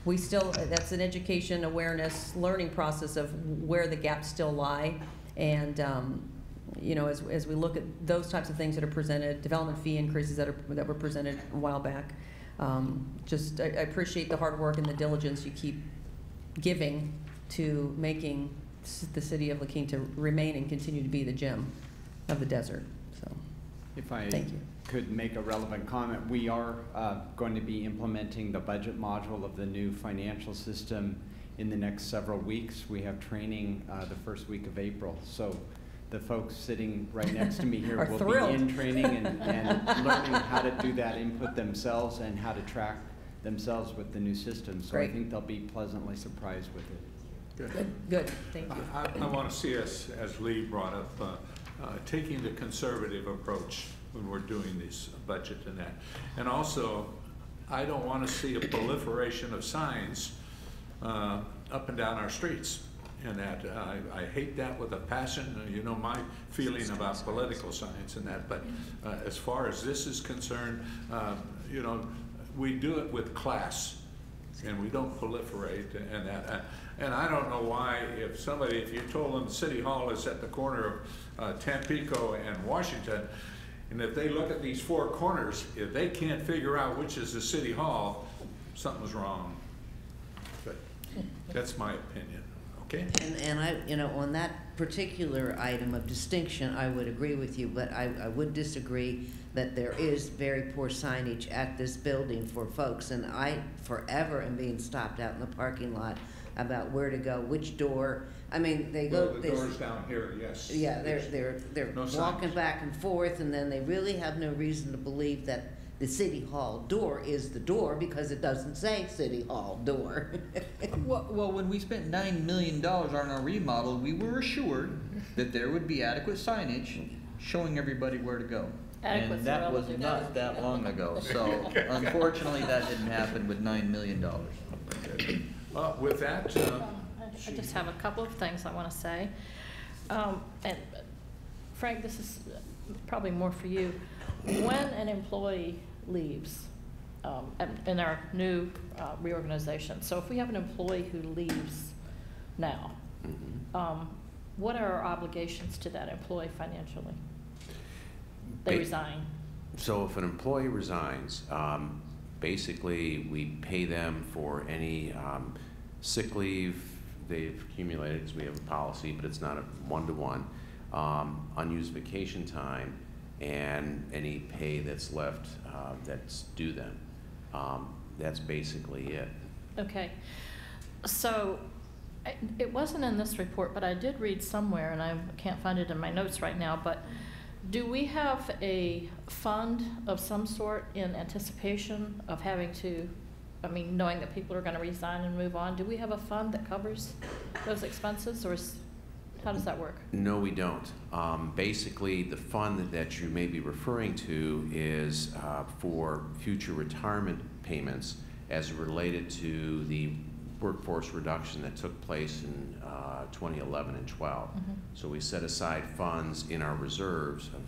we still, that's an education, awareness, learning process of where the gaps still lie. And as we look at those types of things that are presented, development fee increases that were presented a while back, I appreciate the hard work and the diligence you keep giving to making the city of La Quinta remain and continue to be the gem of the desert. So, if I thank you. Could make a relevant comment, we are going to be implementing the budget module of the new financial system in the next several weeks. We have training the first week of April. So the folks sitting right next to me here will thrilled. be in training and learning how to do that input themselves and how to track themselves with the new system. So Great. I think they'll be pleasantly surprised with it. Good. Thank you. I want to see us, as Lee brought up, taking the conservative approach when we're doing this budget and that. And also, I don't want to see a proliferation of signs up and down our streets. And that I hate that with a passion. You know my feeling about political signs and that. But as far as this is concerned, we do it with class, and we don't proliferate and that. And I don't know why, if you told them City Hall is at the corner of Tampico and Washington, and if they look at these four corners, if they can't figure out which is the City Hall, something's wrong. But that's my opinion. Okay. And I, on that particular item of distinction, I would agree with you, but I would disagree that there is very poor signage at this building for folks, and I forever am being stopped out in the parking lot about where to go, which door. I mean, they go. The doors down here, yes. Yeah, they're No walking signs. back and forth, and then they really have no reason to believe that the City Hall door is the door because it doesn't say City Hall door. Well, when we spent $9 million on our remodel, we were assured that there would be adequate signage showing everybody where to go. Adequate's And that was relative. not that long ago. So unfortunately, that didn't happen with $9 million. With that, I just have a couple of things I want to say. And Frank, this is probably more for you. When an employee leaves in our new reorganization, so if we have an employee who leaves now, what are our obligations to that employee financially? They resign. So if an employee resigns, basically we pay them for any sick leave they've accumulated, because we have a policy, but it's not a one-to-one, unused vacation time, and any pay that's left that's due them. That's basically it. Okay. So it wasn't in this report, but I did read somewhere, and I can't find it in my notes right now, but Do we have a fund of some sort in anticipation of having to, I mean, knowing that people are going to resign and move on? Do we have a fund that covers those expenses, or how does that work? No, we don't. Basically, the fund that you may be referring to is for future retirement payments as related to the workforce reduction that took place in 2011 and 12. Mm-hmm. So we set aside funds in our reserves, of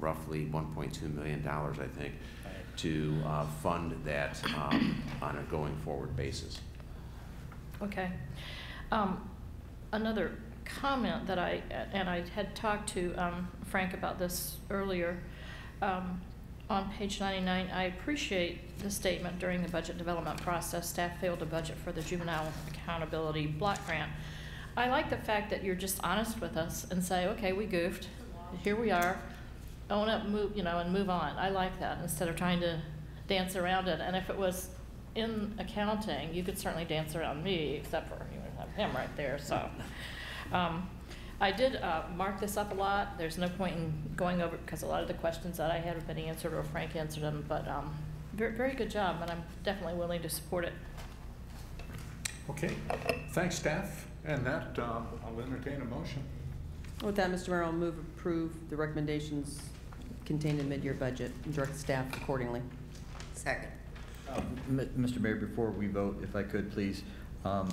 roughly $1.2 million, I think, to fund that on a going forward basis. Okay. Another comment that I had talked to Frank about this earlier, on page 99, I appreciate the statement during the budget development process, staff failed to budget for the juvenile accountability block grant. I like the fact that you're just honest with us and say, okay, we goofed, here we are, own up, move, and move on. I like that instead of trying to dance around it. And if it was in accounting, you could certainly dance around me, except for you have him right there. So I did mark this up a lot. There's no point in going over because a lot of the questions that I had have been answered or Frank answered them. But very, very good job, and I'm definitely willing to support it. Okay, thanks, staff. And that, I'll entertain a motion. With that, Mr. Mayor, I'll move approve the recommendations contained in mid-year budget and direct staff accordingly. Second. Mr. Mayor, before we vote, if I could, please, I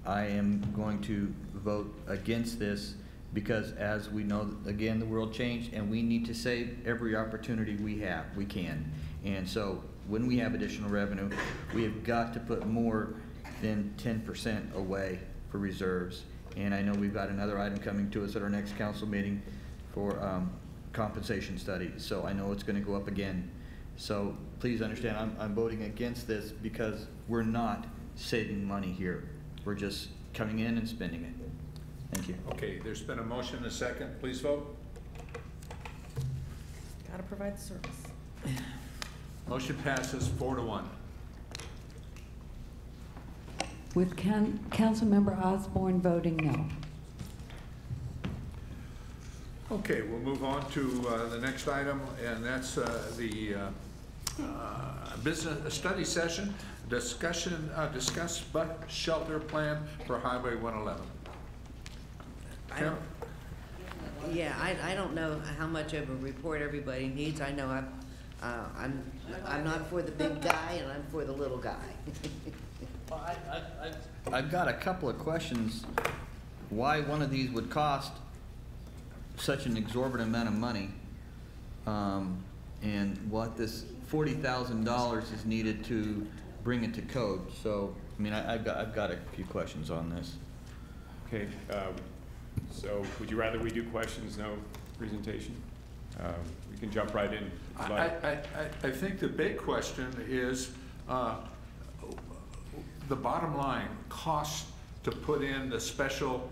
am going to vote against this because, as we know, again, the world changed, and we need to save every opportunity we can. And so when we have additional revenue, we have got to put more than 10% away for reserves. And I know we've got another item coming to us at our next council meeting for compensation study. So I know it's going to go up again. So please understand, I'm voting against this because we're not saving money here. We're just coming in and spending it. Thank you. Okay, there's been a motion and a second. Please vote. Got to provide the service. Motion passes 4-1. With Councilmember Osborne voting no. Okay, we'll move on to the next item, and that's the business study session. Discuss bus shelter plan for Highway 111. Kim? I don't know how much of a report everybody needs. I know I'm not for the big guy, and I'm for the little guy. I've got a couple of questions. Why one of these would cost such an exorbitant amount of money, and what this $40,000 is needed to bring it to code. So, I mean, I've got a few questions on this. Okay, so would you rather we do questions, no presentation? We can jump right in. I think the big question is the bottom line cost to put in the special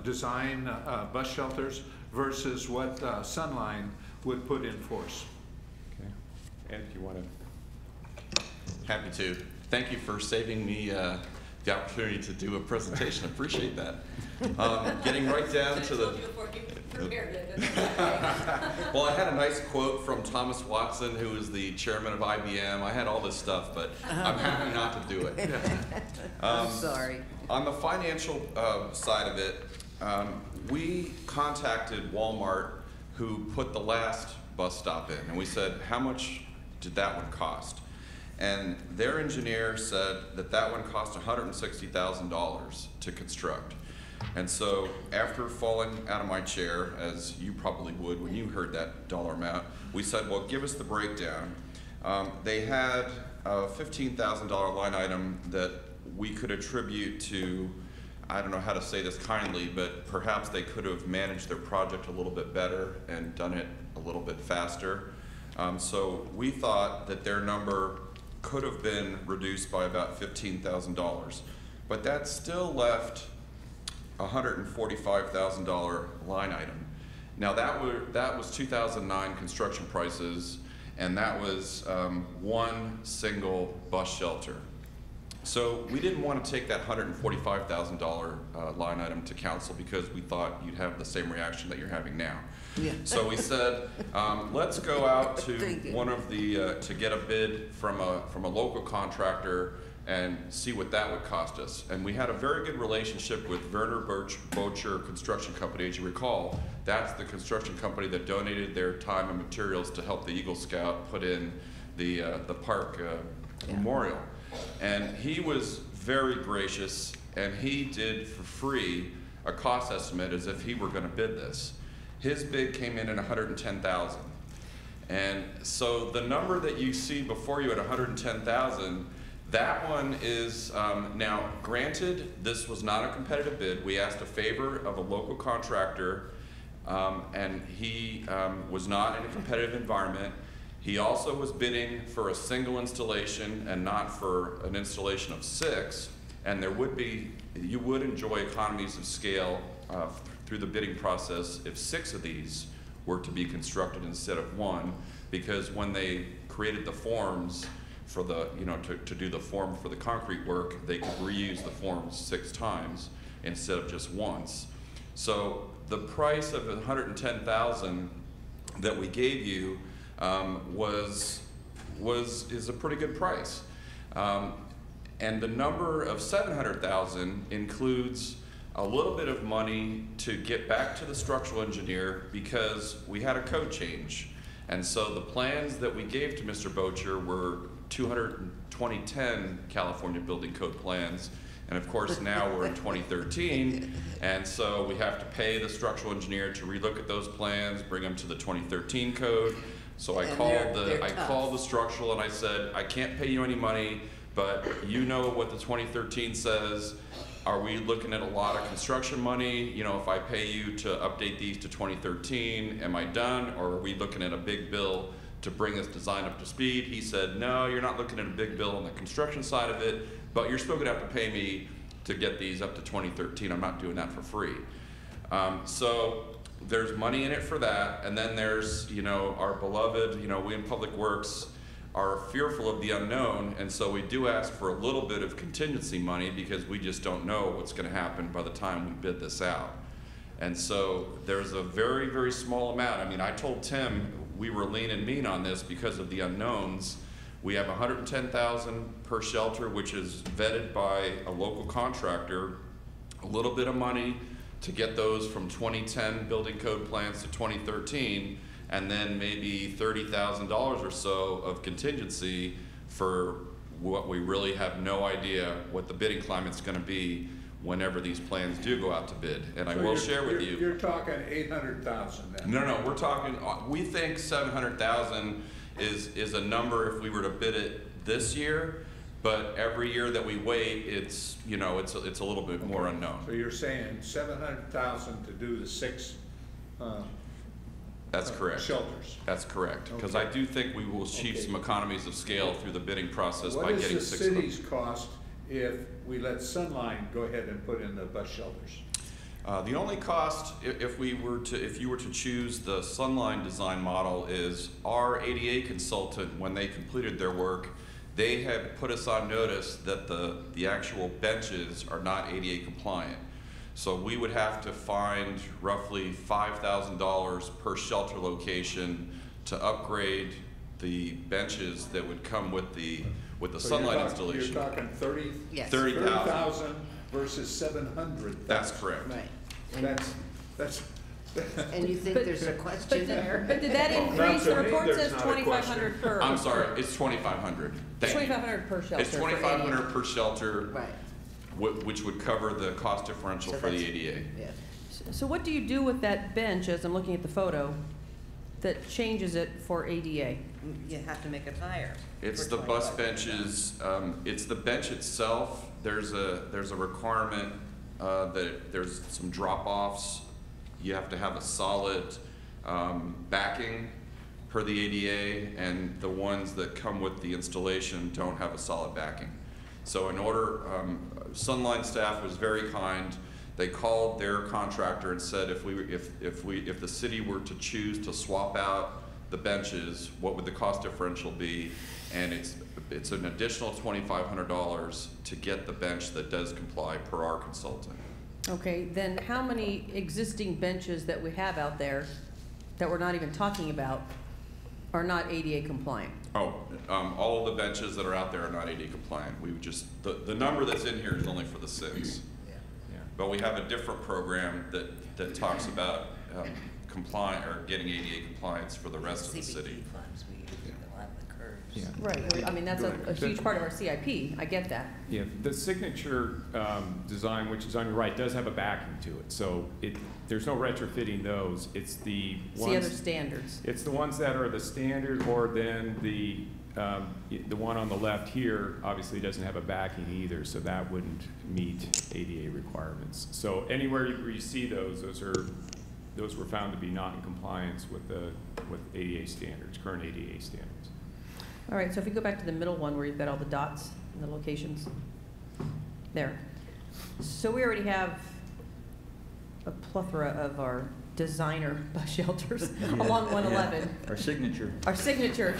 design bus shelters versus what Sunline would put in force. Okay. Ed, do you want to? Happy to. Thank you for saving me the opportunity to do a presentation. Appreciate that. Getting right down to the... Well, I had a nice quote from Thomas Watson, who is the chairman of IBM. I had all this stuff, but I'm happy not to do it. I'm sorry. On the financial side of it, we contacted Walmart, who put the last bus stop in, and we said, how much did that one cost? And their engineer said that that one cost $160,000 to construct. And so after falling out of my chair, as you probably would when you heard that dollar amount, we said, well, give us the breakdown. They had a $15,000 line item that we could attribute to, I don't know how to say this kindly, but perhaps they could have managed their project a little bit better and done it a little bit faster. So we thought that their number could have been reduced by about $15,000, but that still left a $145,000 line item. Now that was 2009 construction prices, and that was one single bus shelter. So we didn't want to take that $145,000 line item to council because we thought you'd have the same reaction that you're having now. Yeah. So we said, let's go out to one of the, to get a bid from a local contractor and see what that would cost us. And we had a very good relationship with Werner Bocher Construction Company. As you recall, that's the construction company that donated their time and materials to help the Eagle Scout put in the park memorial. And he was very gracious, and he did for free a cost estimate as if he were going to bid this. His bid came in at $110,000. And so the number that you see before you at $110,000, that one is, now granted, this was not a competitive bid. We asked a favor of a local contractor, and he was not in a competitive environment. He also was bidding for a single installation and not for an installation of 6. And there would be, you would enjoy economies of scale through the bidding process if 6 of these were to be constructed instead of 1, because when they created the forms for the, to do the form for the concrete work, they could reuse the forms 6 times instead of just once. So the price of $110,000 that we gave you is a pretty good price. And the number of $700,000 includes a little bit of money to get back to the structural engineer because we had a code change. And so the plans that we gave to Mr. Bocher were 2010 California Building Code plans. And of course now we're in 2013, and so we have to pay the structural engineer to relook at those plans, bring them to the 2013 code. So I called the structural and I said, I can't pay you any money, but you know what the 2013 says. Are we looking at a lot of construction money? If I pay you to update these to 2013, am I done? Or are we looking at a big bill to bring this design up to speed? He said, no, you're not looking at a big bill on the construction side of it, but you're still gonna have to pay me to get these up to 2013. I'm not doing that for free. So there's money in it for that, and then there's, our beloved, we in Public Works are fearful of the unknown, and so we do ask for a little bit of contingency money because we just don't know what's gonna happen by the time we bid this out. And so there's a very, very small amount. I mean, I told Tim we were lean and mean on this because of the unknowns. We have $110,000 per shelter, which is vetted by a local contractor, a little bit of money to get those from 2010 building code plans to 2013, and then maybe $30,000 or so of contingency for what we really have no idea what the bidding climate's gonna be whenever these plans do go out to bid. And I will share with you. You're talking 800,000 then? No, we're talking, we think 700,000 is a number if we were to bid it this year, but every year that we wait, it's, it's a little bit more unknown. So you're saying 700,000 to do the 6 That's correct. Shelters. That's correct, because I do think we will achieve some economies of scale through the bidding process by What getting is 6 the of them. city's cost if we let Sunline go ahead and put in the bus shelters? The only cost, if you were to choose the Sunline design model, is our ADA consultant, when they completed their work, they had put us on notice that the actual benches are not ADA compliant. So we would have to find roughly $5,000 per shelter location to upgrade the benches that would come with the Sunlight installation. You're talking 30,000 versus 700,000. That's correct. Right. That's. And you think there's a question there? But did that increase? The report says 2,500 per. I'm sorry, it's 2,500. 2,500 per shelter. It's 2,500 per shelter. Right. Which would cover the cost differential for the ADA. Yes. So what do you do with that bench, as I'm looking at the photo, that changes it for ADA? You have to make it higher. It's the bus benches. It's the bench itself. There's a requirement that there's some drop-offs. You have to have a solid backing per the ADA, and the ones that come with the installation don't have a solid backing. So in order, Sunline staff was very kind. They called their contractor and said if the city were to choose to swap out the benches, what would the cost differential be? And it's an additional $2,500 to get the bench that does comply per our consultant. Okay, then how many existing benches that we have out there that we're not even talking about are not ADA compliant? Oh, all of the benches that are out there are not ADA compliant. We would just, the number that's in here is only for the 6. But we have a different program that talks about compliant or getting ADA compliance for the rest of the city. Funds we use a lot of the curves. Yeah. Right, I mean, that's a huge part of our CIP, I get that. Yeah, the signature design, which is on your right, does have a backing to it. So there's no retrofitting those. It's the ones. It's the other standards. It's the ones that are the standard, or then the one on the left here obviously doesn't have a backing either, so that wouldn't meet ADA requirements. So anywhere where you see those were found to be not in compliance with ADA standards, current ADA standards. All right, so if you go back to the middle one where you've got all the dots and the locations, there. So we already have a plethora of our designer bus shelters along 111. Our signature. Our signature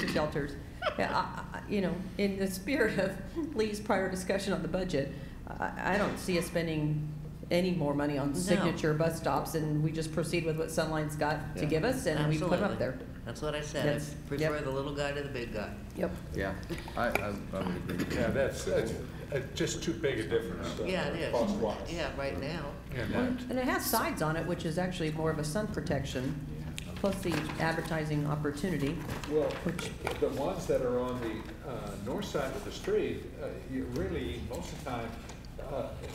shelters. Yeah, you know, in the spirit of Lee's prior discussion on the budget, I don't see us spending any more money on signature bus stops, and we just proceed with what Sunline's got to give us, and we put them up there. That's what I said. Yes. I prefer the little guy to the big guy. Yep. Yeah, I would agree. Yeah, that's just too big a difference. Yeah, it is. Cost-wise. Yeah, right now. And it has sides on it, which is actually more of a sun protection, plus the advertising opportunity. Well, the ones that are on the north side of the street, you really, most of the time,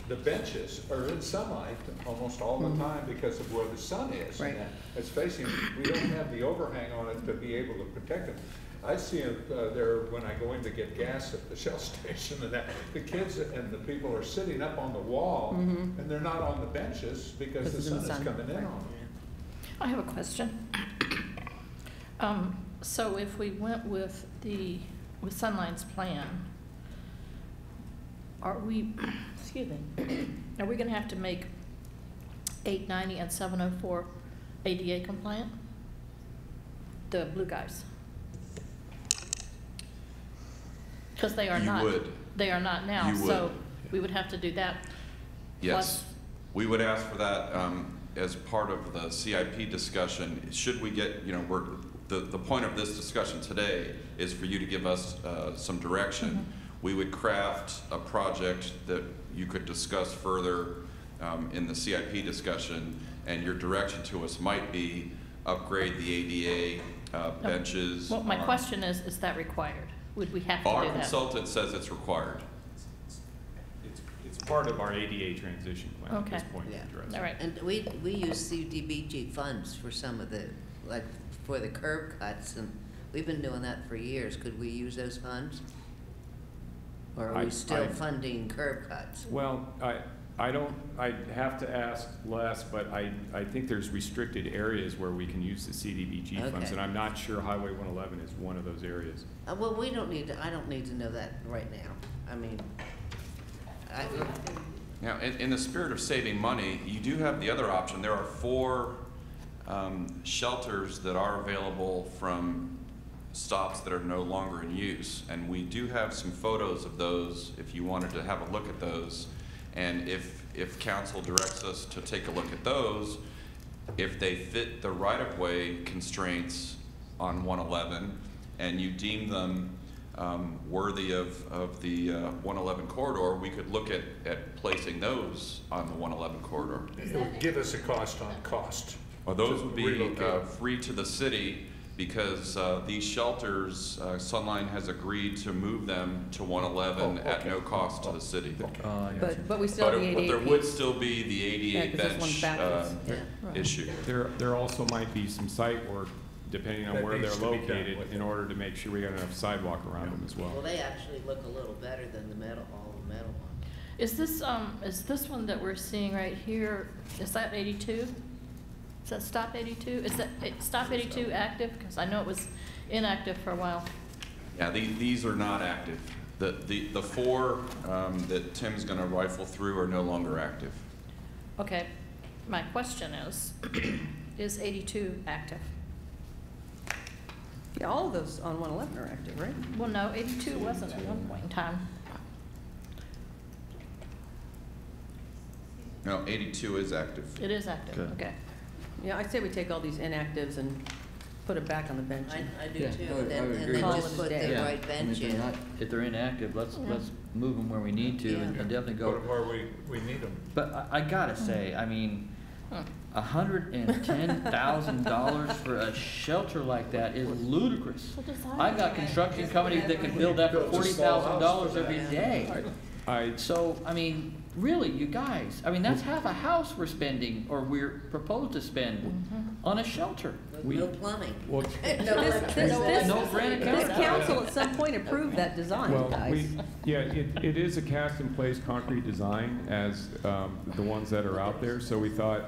the benches are in sunlight almost all the time because of where the sun is. Right. And it's facing, we don't have the overhang on it to be able to protect them. I see it there when I go in to get gas at the Shell station, and that the kids and the people are sitting up on the wall, and they're not on the benches because the sun is coming in on them. I have a question. So if we went with Sunline's plan, are we, excuse me, are we gonna have to make 890 and 704 ADA compliant? The blue guys? Because they are not. You would. They are not now. You would. So we would have to do that. Yes, we would ask for that as part of the CIP discussion. Should we get, you know, the point of this discussion today is for you to give us some direction. We would craft a project that you could discuss further in the CIP discussion, and your direction to us might be upgrade the ADA benches. Well, my question is that required? Would we have to do that? Our consultant says it's required. It's part of our ADA transition plan at this point. Yeah. All right. And we use CDBG funds for some of the, like, for the curb cuts, and we've been doing that for years. Could we use those funds? Or are we still funding curb cuts? Well, I'd have to ask Les, but I think there's restricted areas where we can use the CDBG funds, and I'm not sure Highway 111 is one of those areas. Well, I don't need to know that right now. I mean, Now, in the spirit of saving money, you do have the other option. There are 4 shelters that are available from stops that are no longer in use, and we do have some photos of those if you wanted to have a look at those. And if council directs us to take a look at those, if they fit the right-of-way constraints on 111 and you deem them worthy of the 111 corridor, we could look at placing those on the 111 corridor. It would give us a cost on cost. Well, those would be free to the city, because these shelters, Sunline has agreed to move them to 111 at no cost to the city. But we still have the ADA. But there would still be the ADA bench issue. There also might be some site work, depending on That where they're needs to be done located, with in order to make sure we got enough sidewalk around them as well. well, they actually look a little better than the metal, all the metal ones. Is this one that we're seeing right here, is that 82? Is that Stop 82? Is that Stop 82 active? Because I know it was inactive for a while. Yeah, these are not active. The 4 that Tim's going to rifle through are no longer active. Okay, my question is 82 active? Yeah, all of those on 111 are active, right? Well, no, 82 wasn't at one point in time. No, 82 is active. It is active, okay. Yeah, I say we take all these inactives and put it back on the bench. I do Yeah, too, I would and then agree. just put the Yeah, right I mean, bench if they're in. not- If they're inactive, let's move them where we need to and definitely go. Put 'em where we need them. But I gotta say, I mean, $110,000 for a shelter like that is ludicrous. I got construction companies that can build that for $40,000 every day. So, I mean, really, you guys, I mean, that's half a house we're spending, or we're proposed to spend on a shelter. No plumbing. Well, This council at some point approved that design, Well, guys. it is a cast-in-place concrete design as the ones that are out there. So we thought,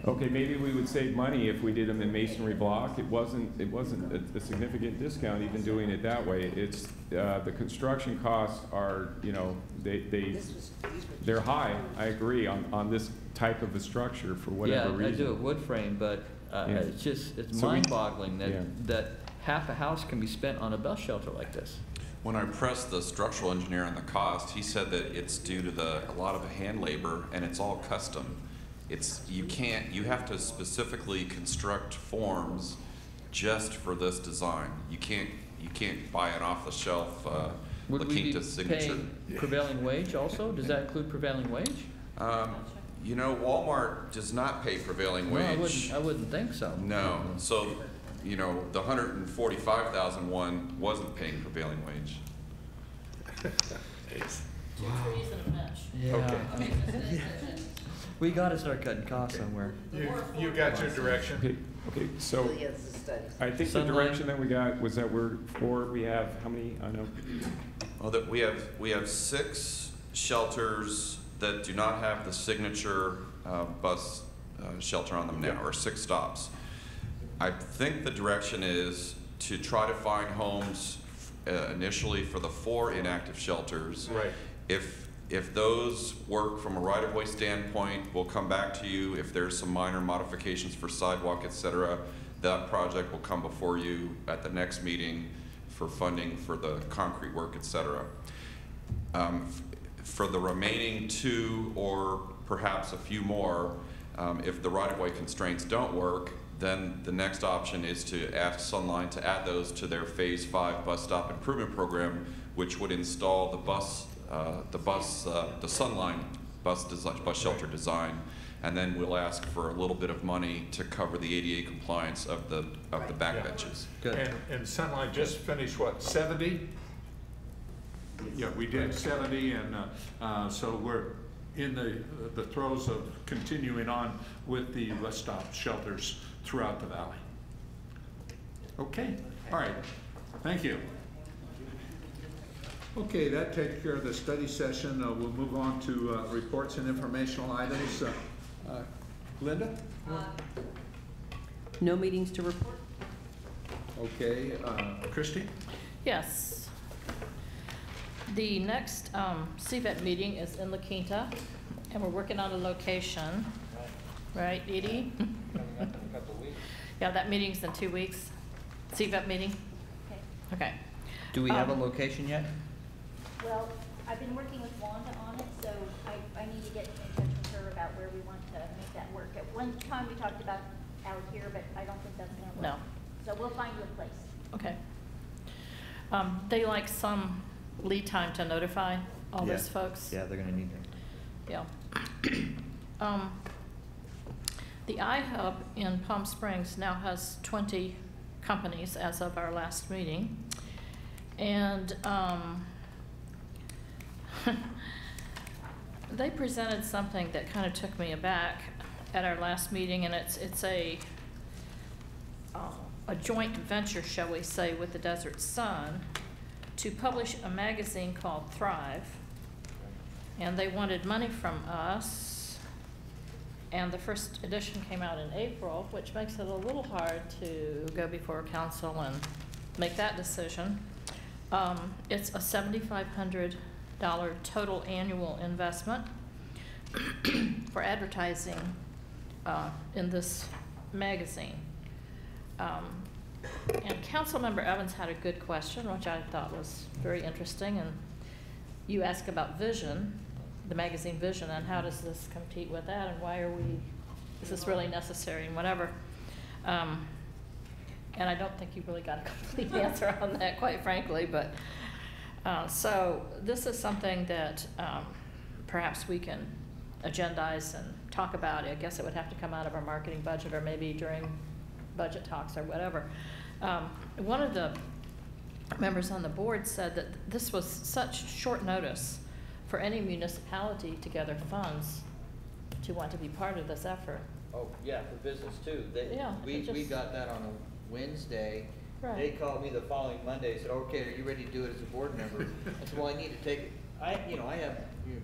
okay, maybe we would save money if we did them in masonry block. It wasn't a significant discount even doing it that way. It's the construction costs are, you know, they're high. I agree on this type of a structure for whatever reason. Yeah, I do a wood frame, but it's mind-boggling that half a house can be spent on a bus shelter like this. When I pressed the structural engineer on the cost, he said that it's due to a lot of hand labor, and it's all custom. You have to specifically construct forms just for this design. You can't buy an off-the-shelf Would we be Quinta signature. paying prevailing wage also? Does that include prevailing wage? You know, Walmart does not pay prevailing wage. I wouldn't think so. No, so, you know, the $145,000 one wasn't paying prevailing wage. Yeah. We gotta start cutting costs somewhere. You got your direction. Okay, so I think the direction that we got was that we have, how many, I know? Well, that we have 6 shelters that do not have the signature bus shelter on them now, or 6 stops. I think the direction is to try to find homes initially for the 4 inactive shelters. Right. If those work from a right-of-way standpoint, we'll come back to you. If there's some minor modifications for sidewalk, et cetera, that project will come before you at the next meeting for funding for the concrete work, et cetera. For the remaining 2, or perhaps a few more, if the right-of-way constraints don't work, then the next option is to ask Sunline to add those to their Phase 5 bus stop improvement program, which would install the Sunline bus shelter design, and then we'll ask for a little bit of money to cover the ADA compliance of the back benches. Good. And Sunline just finished, what, 70? Yeah, we did 70, and so we're in the throes of continuing on with the bus stop shelters throughout the valley. Okay, all right, thank you. Okay, that takes care of the study session. We'll move on to reports and informational items. Linda? No meetings to report. Okay, Christie? Yes. The next CVET meeting is in La Quinta, and we're working on a location. Right, Edie? Yeah, that meeting's in 2 weeks. CVET meeting? Okay. Do we have a location yet? Well, I've been working with Wanda on it, so I need to get in touch with her about where we want to make that work. At one time, we talked about out here, but I don't think that's going to work. No. So we'll find you a place. Okay. They like some lead time to notify all those folks. Yeah, they're gonna need that. Yeah. The iHub in Palm Springs now has 20 companies as of our last meeting. And they presented something that kind of took me aback at our last meeting, and it's a joint venture, shall we say, with the Desert Sun to publish a magazine called Thrive. And they wanted money from us, and the first edition came out in April, which makes it a little hard to go before council and make that decision. It's a $7,500 total annual investment for advertising in this magazine. And Councilmember Evans had a good question, which I thought was very interesting. And you asked about Vision, the magazine Vision, and how does this compete with that, and why are we is this really necessary and whatever. And I don't think you really got a complete answer on that, quite frankly, but, so this is something that perhaps we can agendize and talk about. I guess it would have to come out of our marketing budget or maybe during budget talks or whatever. One of the members on the board said that this was such short notice for any municipality to gather funds to want to be part of this effort. Oh, yeah, for business too. Yeah, We just- got that on a Wednesday. Right. They called me the following Monday and said, okay, are you ready to do it as a board member? I said, well, I need to take it. I have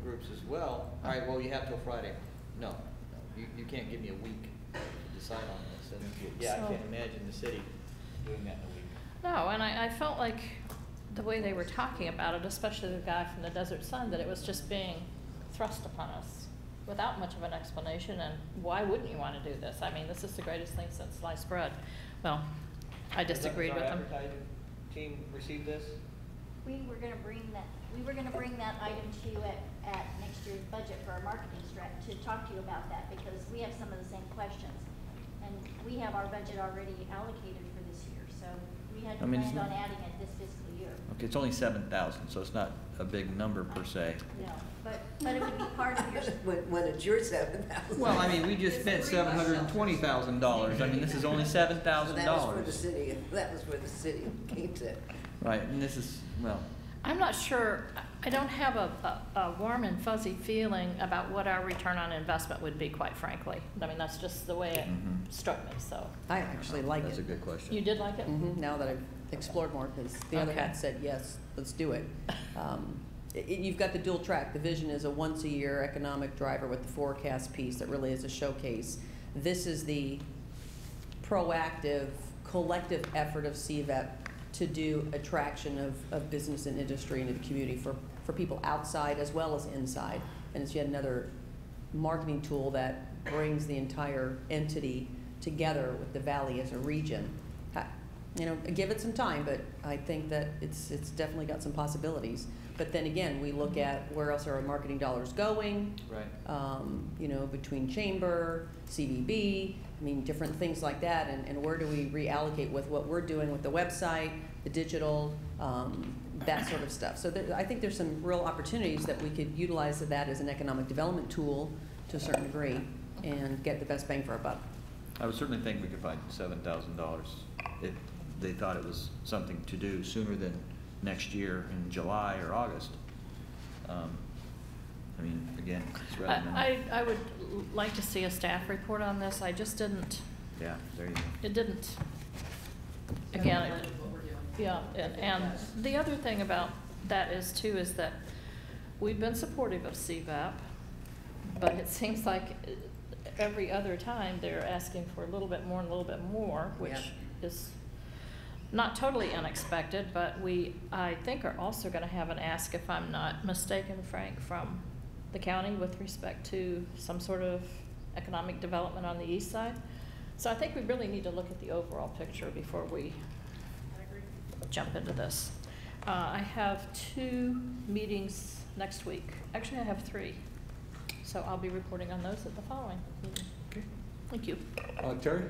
groups as well. All right, well, you have till Friday. No, you can't give me a week to decide on this. And yeah, I So- can't imagine the city doing that in a week. No, and I felt like the way they were talking about it, especially the guy from the Desert Sun, that it was just being thrust upon us without much of an explanation. And why wouldn't you want to do this? I mean, this is the greatest thing since sliced bread. Well, I disagreed with them. Does our advertising team receive this? We were gonna bring that item to you at next year's budget for our marketing to talk to you about that, because we have some of the same questions. And we have our budget already allocated for this year, so we had I mean, planned it's on not- adding it this fiscal year. Okay, it's only 7,000, so it's not a big number per se. No, but it would be part of your. When it's your 7,000. Well, I mean, we just spent $720,000. I mean, this is only $7,000. That was for the city, that was for the city of Quinta. Right, and this is, well, I'm not sure, I don't have a warm and fuzzy feeling about what our return on investment would be, quite frankly. I mean, that's just the way it struck me, so. I actually like it. that's a good question. You did like it? Now that I've explored more, because the other Okay. hat said, yes, let's do it. You've got the dual track. The vision is a once-a-year economic driver with the forecast piece that really is a showcase. This is the proactive, collective effort of CVEP to do attraction of business and industry into the community for people outside as well as inside. And it's yet another marketing tool that brings the entire entity together with the valley as a region. Give it some time, but I think that it's definitely got some possibilities. But then again, we look at where else are our marketing dollars going? Right. Between chamber, CVB, I mean, different things like that, and where do we reallocate with what we're doing with the website, the digital, that sort of stuff. So I think there's some real opportunities that we could utilize that as an economic development tool to a certain degree and get the best bang for our buck. I would certainly think we could find $7,000 if they thought it was something to do sooner than next year in July or August. I mean, again, it's rather than. I would like to see a staff report on this. I just didn't. Yeah, there you go. It didn't. Again, yeah, and the other thing about that is too is that we've been supportive of CVAP, but it seems like every other time they're asking for a little bit more and a little bit more, which is not totally unexpected, but I think, are also going to have an ask, if I'm not mistaken, Frank, from the county with respect to some sort of economic development on the east side. So I think we really need to look at the overall picture before we jump into this. I have 2 meetings next week. Actually, I have 3. So I'll be reporting on those at the following meeting. Okay. Thank you. Terry?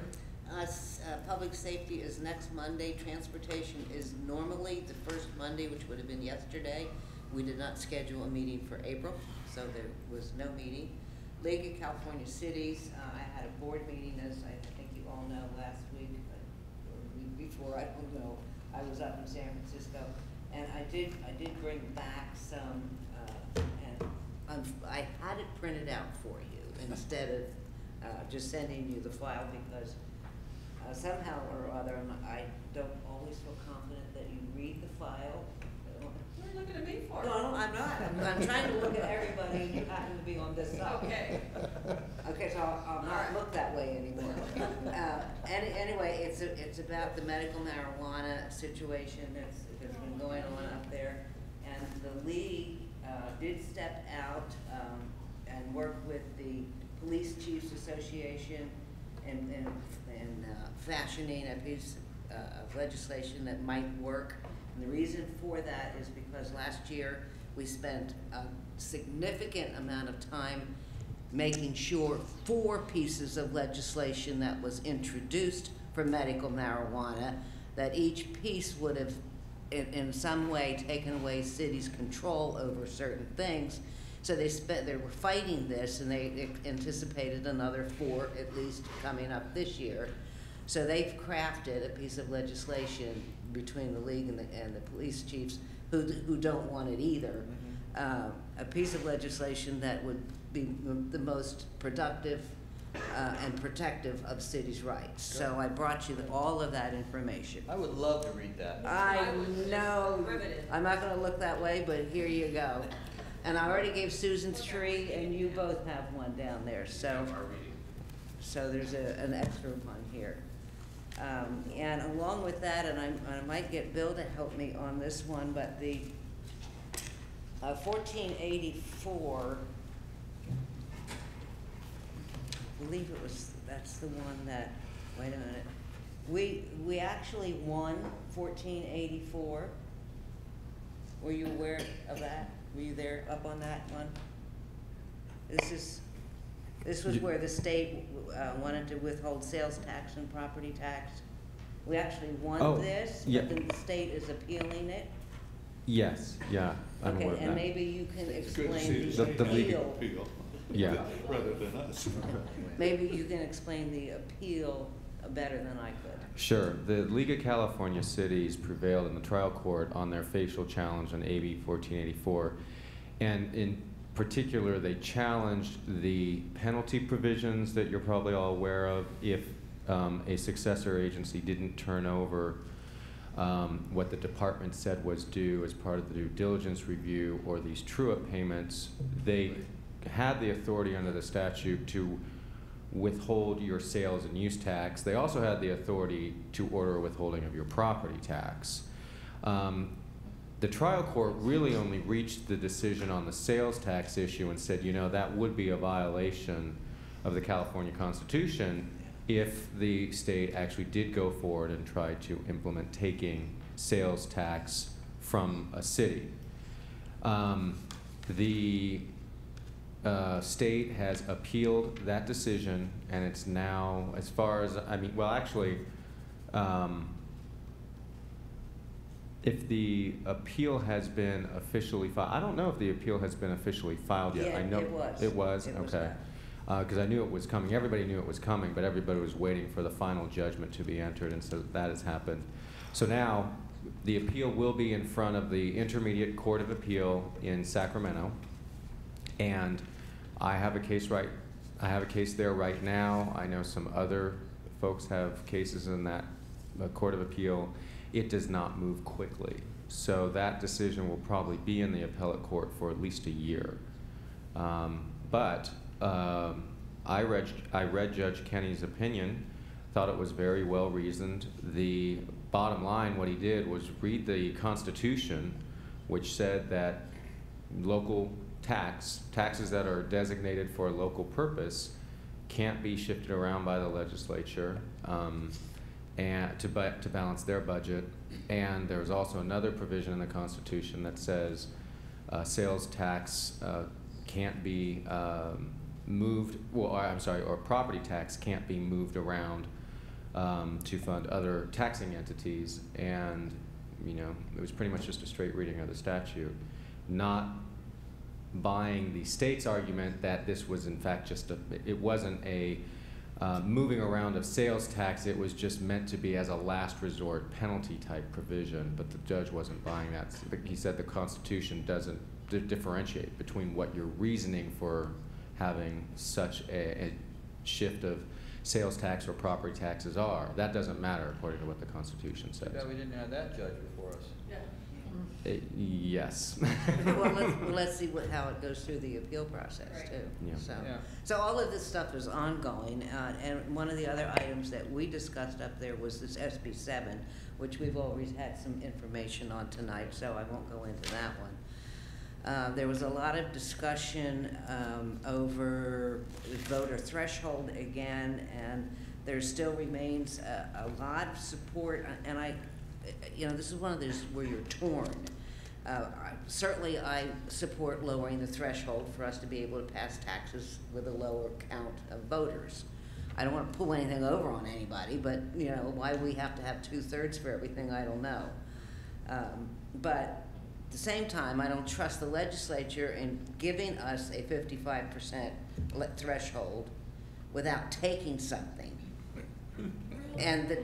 Public safety is next Monday. Transportation is normally the first Monday, which would have been yesterday. We did not schedule a meeting for April, so there was no meeting. League of California Cities, I had a board meeting, as I think you all know, last week, or the week before, I don't know. I was up in San Francisco, and I did bring back some, and I had it printed out for you instead of just sending you the file, because somehow or other, I don't always feel confident that you read the file. What are you looking at me for? No, I'm not. I'm trying to look at everybody, and you happen to be on this side. Okay. Okay, so I'll not look that way anymore. Anyway, it's about the medical marijuana situation that's been going on up there, and the league did step out and work with the Police Chiefs Association and fashioning a piece of legislation that might work. And the reason for that is because last year we spent a significant amount of time making sure 4 pieces of legislation that was introduced for medical marijuana, that each piece would have in some way taken away cities' control over certain things. So they were fighting this, and they anticipated another 4 at least coming up this year. So they've crafted a piece of legislation between the league and the police chiefs who don't want it either. A piece of legislation that would be the most productive and protective of cities' rights. So I brought you all of that information. I would love to read that. I know. I'm not going to look that way, but here you go. And I already gave Susan's tree, and you both have one down there. So there's an extra one here. And along with that, and I might get Bill to help me on this one, but the 1484, I believe that's the one that, wait a minute. We actually won 1484. Were you aware of that? Were you there up on that one? This was where the state wanted to withhold sales tax and property tax. We actually won this, yeah. but then the state is appealing it. Yes, yeah, I'm aware of Okay, that. and maybe you can explain the legal appeal. Yeah. Rather than us. Maybe you can explain the appeal better than I could. Sure. The League of California Cities prevailed in the trial court on their facial challenge on AB 1484. And in particular, they challenged the penalty provisions that you're probably all aware of if a successor agency didn't turn over what the department said was due as part of the due diligence review, or these true-up payments. They had the authority under the statute to withhold your sales and use tax. They also had the authority to order a withholding of your property tax. The trial court really only reached the decision on the sales tax issue and said, you know, that would be a violation of the California Constitution if the state actually did go forward and try to implement taking sales tax from a city. The state has appealed that decision, and it's now, as far as, I mean, well, actually, if the appeal has been officially filed, I don't know if the appeal has been officially filed yet. Yeah, I know it was. It was? It was okay. Because I knew it was coming. Everybody knew it was coming, but everybody was waiting for the final judgment to be entered, and so that has happened. So now, the appeal will be in front of the Intermediate Court of Appeal in Sacramento, and I have a case there right now. I know some other folks have cases in that Court of Appeal. It does not move quickly. So that decision will probably be in the appellate court for at least a year. I read Judge Kenny's opinion, thought it was very well reasoned. The bottom line, what he did was read the Constitution, which said that local taxes that are designated for a local purpose can't be shifted around by the legislature and to balance their budget. And there's also another provision in the Constitution that says sales tax can't be moved, or property tax can't be moved around to fund other taxing entities. And, you know, it was pretty much just a straight reading of the statute, not buying the state's argument that this was in fact just it wasn't a moving around of sales tax, it was just meant to be as a last resort penalty type provision, but the judge wasn't buying that. He said the Constitution doesn't differentiate between what your reasoning for having such a shift of sales tax or property taxes are. That doesn't matter according to what the Constitution says. Yeah, we didn't have that judge before us. Yes. Well, let's see how it goes through the appeal process, too. Yeah. So all of this stuff is ongoing, and one of the other items that we discussed up there was this SB 7, which we've always had some information on tonight, so I won't go into that one. There was a lot of discussion over voter threshold again, and there still remains a lot of support, and you know, this is one of those where you're torn. Certainly, I support lowering the threshold for us to be able to pass taxes with a lower count of voters. I don't want to pull anything over on anybody, but, you know, why we have to have 2/3 for everything, I don't know. But at the same time, I don't trust the legislature in giving us a 55% threshold without taking something. And the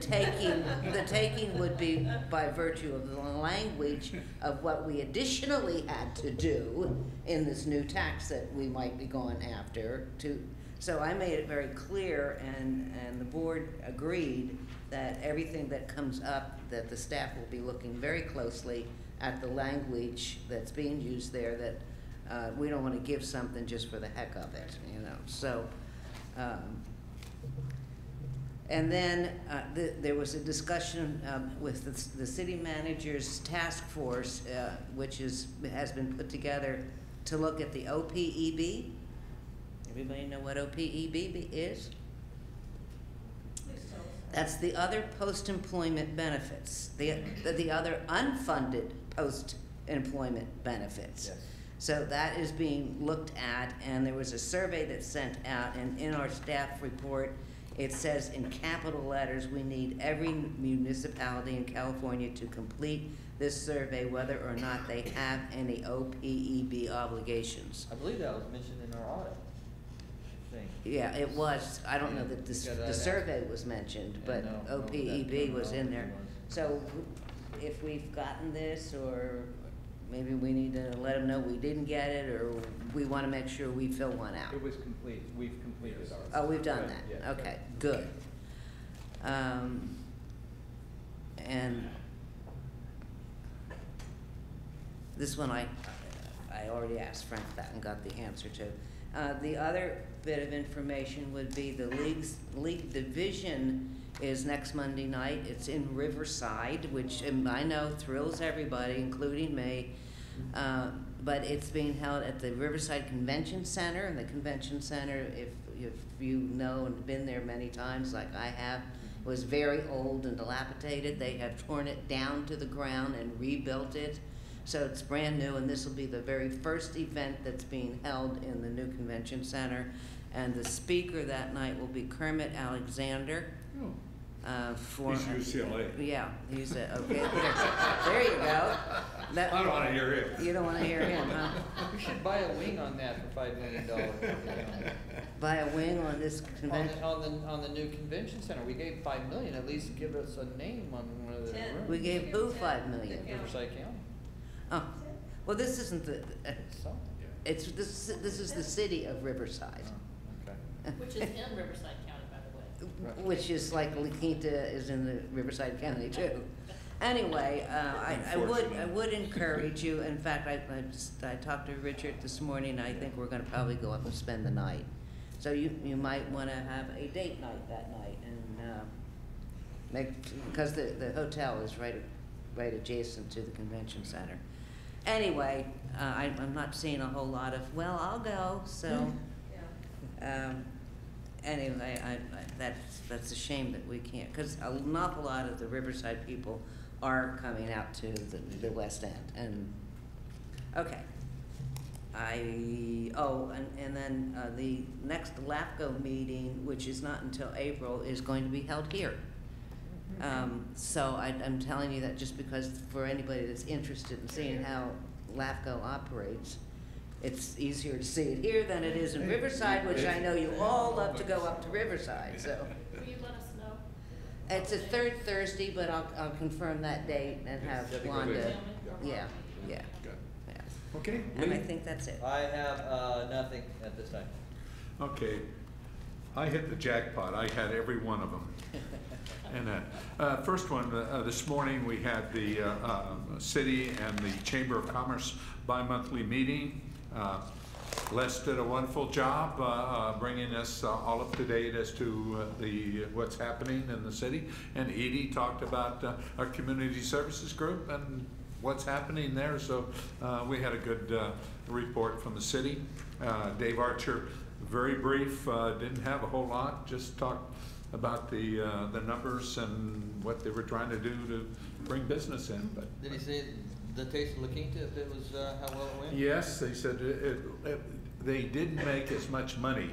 taking would be by virtue of the language of what we additionally had to do in this new tax that we might be going after. So I made it very clear, and the board agreed that everything that comes up, that the staff will be looking very closely at the language that's being used there, that we don't want to give something just for the heck of it, you know. So. And then there was a discussion with the city manager's task force, which has been put together to look at the OPEB. Everybody know what OPEB is? That's the other post-employment benefits, the other unfunded post-employment benefits. Yes. So that is being looked at, and there was a survey that's sent out, and in our staff report, it says in capital letters, we need every municipality in California to complete this survey, whether or not they have any OPEB obligations. I believe that was mentioned in our audit thing. Yeah, it was. I don't know that the survey was mentioned, but OPEB was in there. So if we've gotten this, or maybe we need to let them know we didn't get it, or we want to make sure we fill one out. It was complete. We've completed ours. Oh, we've done that. Yeah. Okay, good. And this one I already asked Frank that and got the answer to. The other bit of information would be the league division is next Monday night. It's in Riverside, which I know thrills everybody, including me. But it's being held at the Riverside Convention Center, and the Convention Center, if you know and been there many times like I have, was very old and dilapidated. They have torn it down to the ground and rebuilt it. So it's brand new, and this will be the very first event that's being held in the new Convention Center. And the speaker that night will be Kermit Alexander. Oh. He's UCLA. Yeah, he's okay. There you go. I don't want to hear him. You don't want to hear him, huh? We should buy a wing on that for $5 million. Buy a wing on this convention? On the new convention center. We gave $5 million. At least give us a name on one of the rooms. We gave who $5 million? Riverside County. Oh, well, this isn't the. This is the city of Riverside. Oh, okay. Which is in Riverside County, by the way. Which is like Quinta is in the Riverside County too. Anyway, I would encourage you. In fact, I talked to Richard this morning. I think we're going to probably go up and spend the night. So you might want to have a date night that night, and because the hotel is right adjacent to the convention center. Anyway, I'm not seeing a whole lot of, well, I'll go, so. Anyway, that's a shame that we can't, because an awful lot of the Riverside people are coming out to the West End. And, okay. And then the next LAFCO meeting, which is not until April, is going to be held here. So I'm telling you that just because for anybody that's interested in seeing how LAFCO operates, it's easier to see it here than it is in Riverside, which I know you all love to go up to Riverside, so. Will you let us know? It's a third Thursday, but I'll confirm that date and have Wanda. Yeah. Okay. And I think that's it. I have nothing at this time. Okay. I hit the jackpot. I had every one of them. And first one, this morning we had the city and the Chamber of Commerce bi-monthly meeting. Les did a wonderful job bringing us all up to date as to what's happening in the city. And Edie talked about our community services group and what's happening there. So we had a good report from the city. Dave Archer, very brief, didn't have a whole lot, just talked about the numbers and what they were trying to do to bring business in. But did he say the Taste of La Quinta, if it was how well it went? Yes, they said they didn't make as much money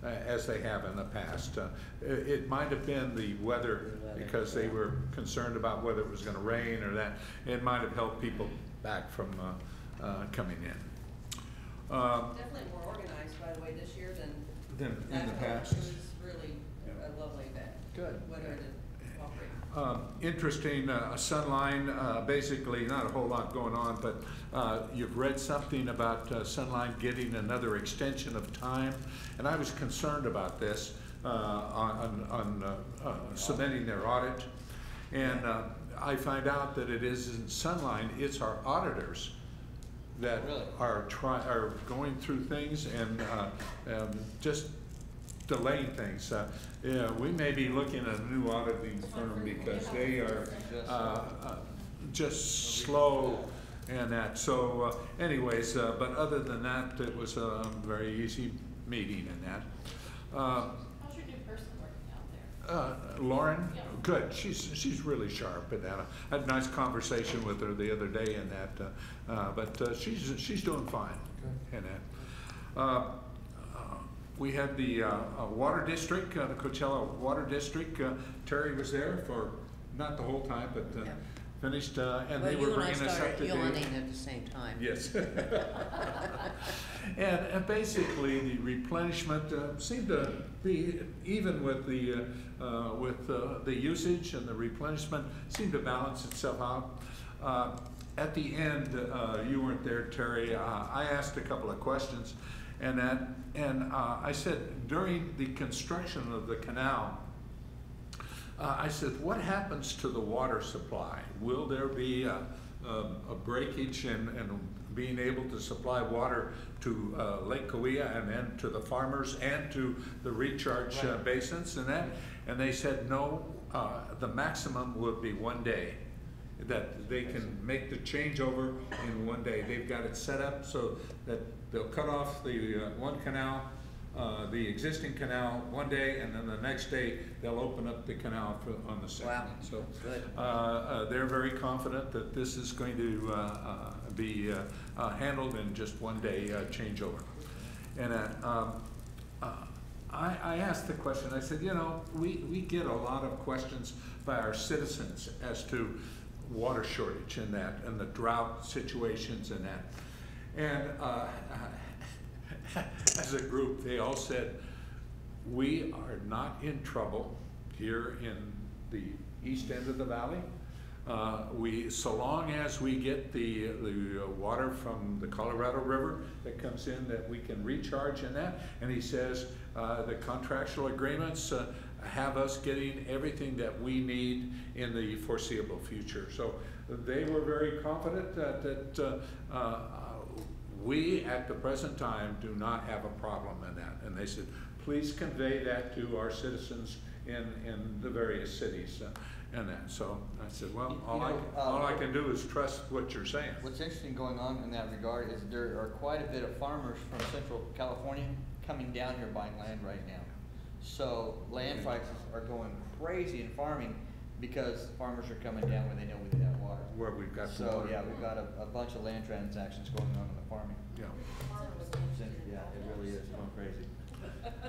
as they have in the past. It might have been the weather, because they were concerned about whether it was going to rain or that. It might have helped people back from coming in. Definitely more organized, by the way, this year than in the past. It was really a lovely event. Good. Weather to interesting, Sunline, basically not a whole lot going on, but you've read something about Sunline getting another extension of time, and I was concerned about this on submitting their audit, and I find out that it isn't Sunline, it's our auditors that are going through things and just delaying things. Yeah, we may be looking at a new auditing firm because they are just slow and that. So anyways, but other than that, it was a very easy meeting and that. How's your new person working out there? Lauren, good. She's really sharp and that. I had a nice conversation with her the other day and that. But she's doing fine and that. We had the water district, the Coachella Water District. Terry was there for not the whole time, but finished, and they were bringing us up to date. Yawning at the same time. Yes. and basically, the replenishment seemed to be even with the usage, and the replenishment seemed to balance itself out. At the end, you weren't there, Terry. I asked a couple of questions. And I said, during the construction of the canal, I said, what happens to the water supply? Will there be a breakage in being able to supply water to Lake Cahuilla and then to the farmers and to the recharge basins and that? And they said, no, the maximum would be 1 day, that they can make the changeover in 1 day. They've got it set up so that they'll cut off the one canal, the existing canal 1 day, and then the next day they'll open up the canal on the second. Wow. So they're very confident that this is going to be handled in just 1 day changeover. And I asked the question, I said, you know, we get a lot of questions by our citizens as to water shortage and that, and the drought situations and that. And as a group, they all said, we are not in trouble here in the east end of the valley. So long as we get the water from the Colorado River that comes in, that we can recharge in that. And he says the contractual agreements have us getting everything that we need in the foreseeable future. So they were very confident that we at the present time do not have a problem in that. And they said, please convey that to our citizens in the various cities and that. So I said, well, all I can do is trust what you're saying. What's interesting going on in that regard is there are quite a bit of farmers from Central California coming down here buying land right now. So land prices are going crazy in farming because farmers are coming down where they know we have water. Where we've got so water. Yeah, we've got a bunch of land transactions going on in the farming. Yeah. Yeah, it really is going crazy.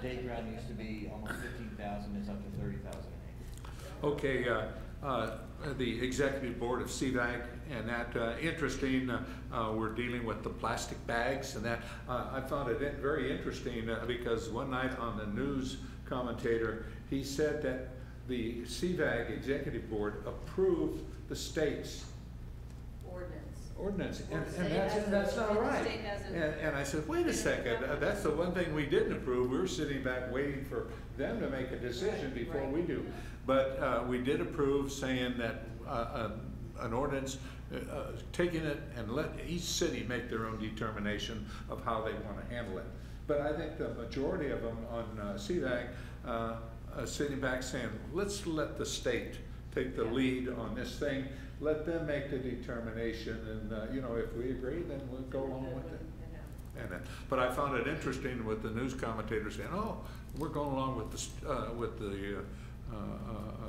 Day ground used to be almost 15,000, it's up to 30,000 an acre. Okay, the executive board of CVAG and that, interesting, we're dealing with the plastic bags and that. I found it very interesting because one night on the news commentator, he said that the CVAG executive board approved the state's ordinance, and that's not right. And I said, wait a second, that's the one thing we didn't approve. We were sitting back waiting for them to make a decision before we do. But we did approve saying that an ordinance, taking it and let each city make their own determination of how they want to handle it. But I think the majority of them on CVAG sitting back saying, let's let the state take the lead on this thing. Let them make the determination, and you know, if we agree, then we'll go along with it. But I found it interesting with the news commentators saying, "Oh, we're going along with the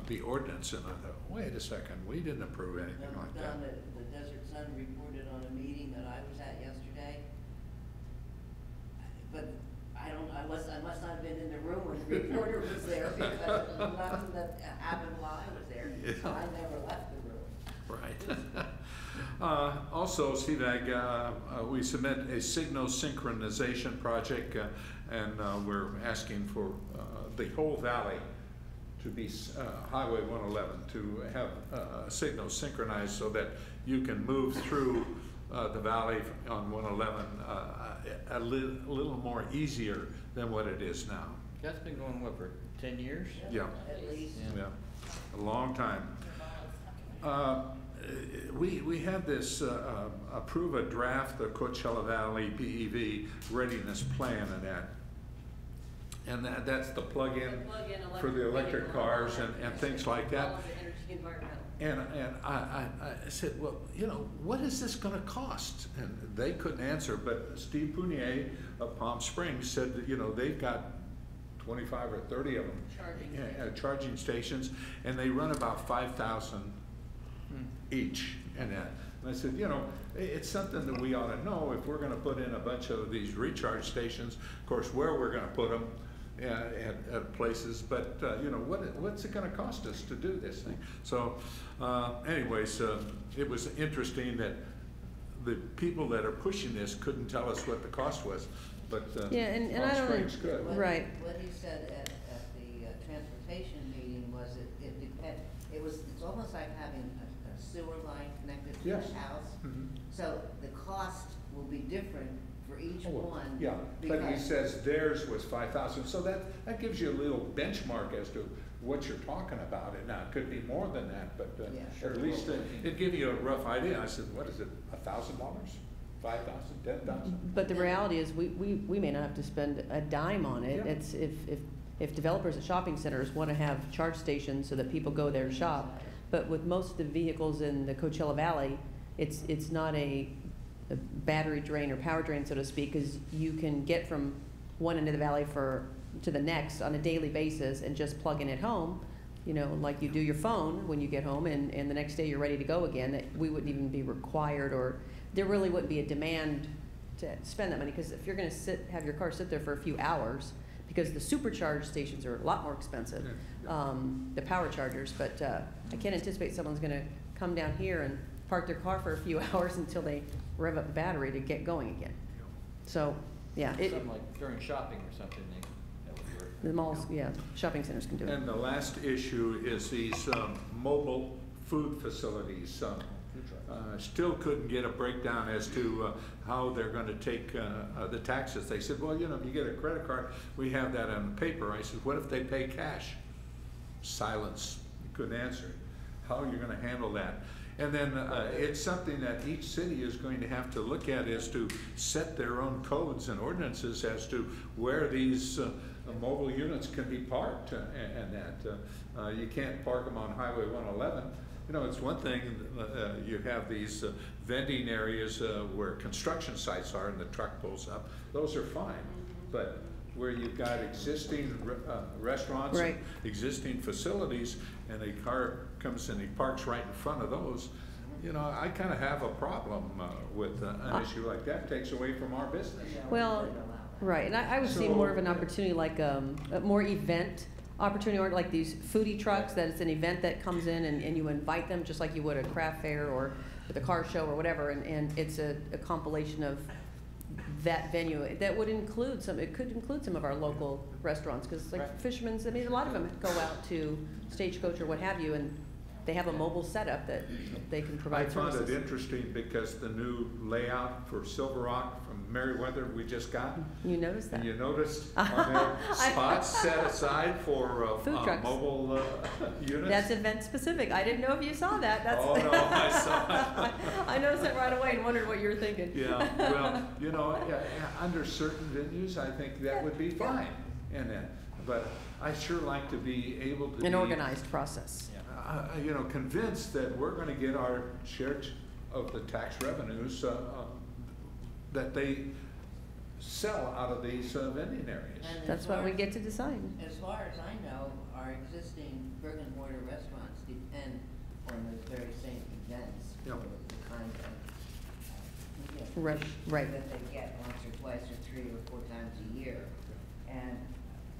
the ordinance, and I thought, wait a second, we didn't approve anything like that. Don, the Desert Sun reported on a meeting that I was at yesterday, but I must not have been in the room when the reporter was there, because nothing that happened while I was there, so I never left the room. Right. Also, CVAG, we submit a signal synchronization project, and we're asking for the whole valley to be Highway 111, to have signals synchronized so that you can move through the valley on 111 a little more easier than what it is now. That's been going, what, for 10 years? Yeah. At least. Yeah, a long time. We had this approve a draft, the Coachella Valley PEV readiness plan and that's the plug-in for the electric cars and things like that. And I said, well, you know, what is this going to cost? And they couldn't answer, but Steve Punier of Palm Springs said that, you know, they've got 25 or 30 of them charging stations, and they run about 5,000 each. And I said, you know, it's something that we ought to know if we're going to put in a bunch of these recharge stations. Of course, where we're going to put them at places, but you know, what's it going to cost us to do this thing? So, anyways, it was interesting that the people that are pushing this couldn't tell us what the cost was, but yeah, and I don't Springs could. Right. What he said at the transportation meeting was it depends. It's almost like having a sewer line connected to Yes. your house. Mm-hmm. So the cost will be different for each one. Yeah, but he says theirs was 5,000, so that gives you a little benchmark as to what you're talking about. And now it could be more than that, but or at least it give you a rough idea. I said, what is it, $1,000, 5,000, 10,000? But the reality is, we may not have to spend a dime on it. Yeah. It's if developers at shopping centers want to have charge stations so that people go there to shop, but with most of the vehicles in the Coachella Valley, it's not a battery drain or power drain, so to speak, because you can get from one end of the valley to the next on a daily basis and just plug in at home, you know, like you do your phone when you get home, and the next day you're ready to go again. That we wouldn't even be required, or there really wouldn't be a demand to spend that money, because if you're going to have your car sit there for a few hours, because the supercharge stations are a lot more expensive, the power chargers, but I can't anticipate someone's going to come down here and park their car for a few hours until they rev up the battery to get going again. So, yeah. Something like during shopping or something, that would work. The malls, yeah, shopping centers can do it. And the last issue is these mobile food facilities. Still couldn't get a breakdown as to how they're going to take the taxes. They said, well, you know, if you get a credit card, we have that on paper. I said, what if they pay cash? Silence. You couldn't answer. How are you going to handle that? And then it's something that each city is going to have to look at, is to set their own codes and ordinances as to where these mobile units can be parked, and that you can't park them on Highway 111. You know, it's one thing, you have these vending areas where construction sites are and the truck pulls up. Those are fine. But where you've got existing restaurants, right, and existing facilities, and a car comes and he parks right in front of those, you know, I kind of have a problem with an issue like that. It takes away from our business. Well, right, and I would see more of an opportunity, like a more event opportunity, or like these foodie trucks, that it's an event that comes in and you invite them just like you would a craft fair or the car show or whatever, and it's a compilation of that venue that would include it could include some of our local restaurants, because like Fisherman's, I mean, a lot of them go out to Stagecoach or what have you, and they have a mobile setup that they can provide services. I found it interesting because the new layout for Silver Rock from Meriwether we just got. You noticed that? And you noticed on there spots set aside for food trucks, mobile units. That's event specific. I didn't know if you saw that. That's oh no, I saw it. I noticed it right away and wondered what you were thinking. Yeah, well, you know, under certain venues, I think that would be fine, but I sure like to be able to an organized process. You know, convinced that we're going to get our share of the tax revenues that they sell out of these vending areas. And That's as what far we as- get to decide. As far as I know, our existing brick and mortar restaurants depend on those very same events. Yep. For the kind of, Right, right. that they get once or twice or 3 or 4 times a year. And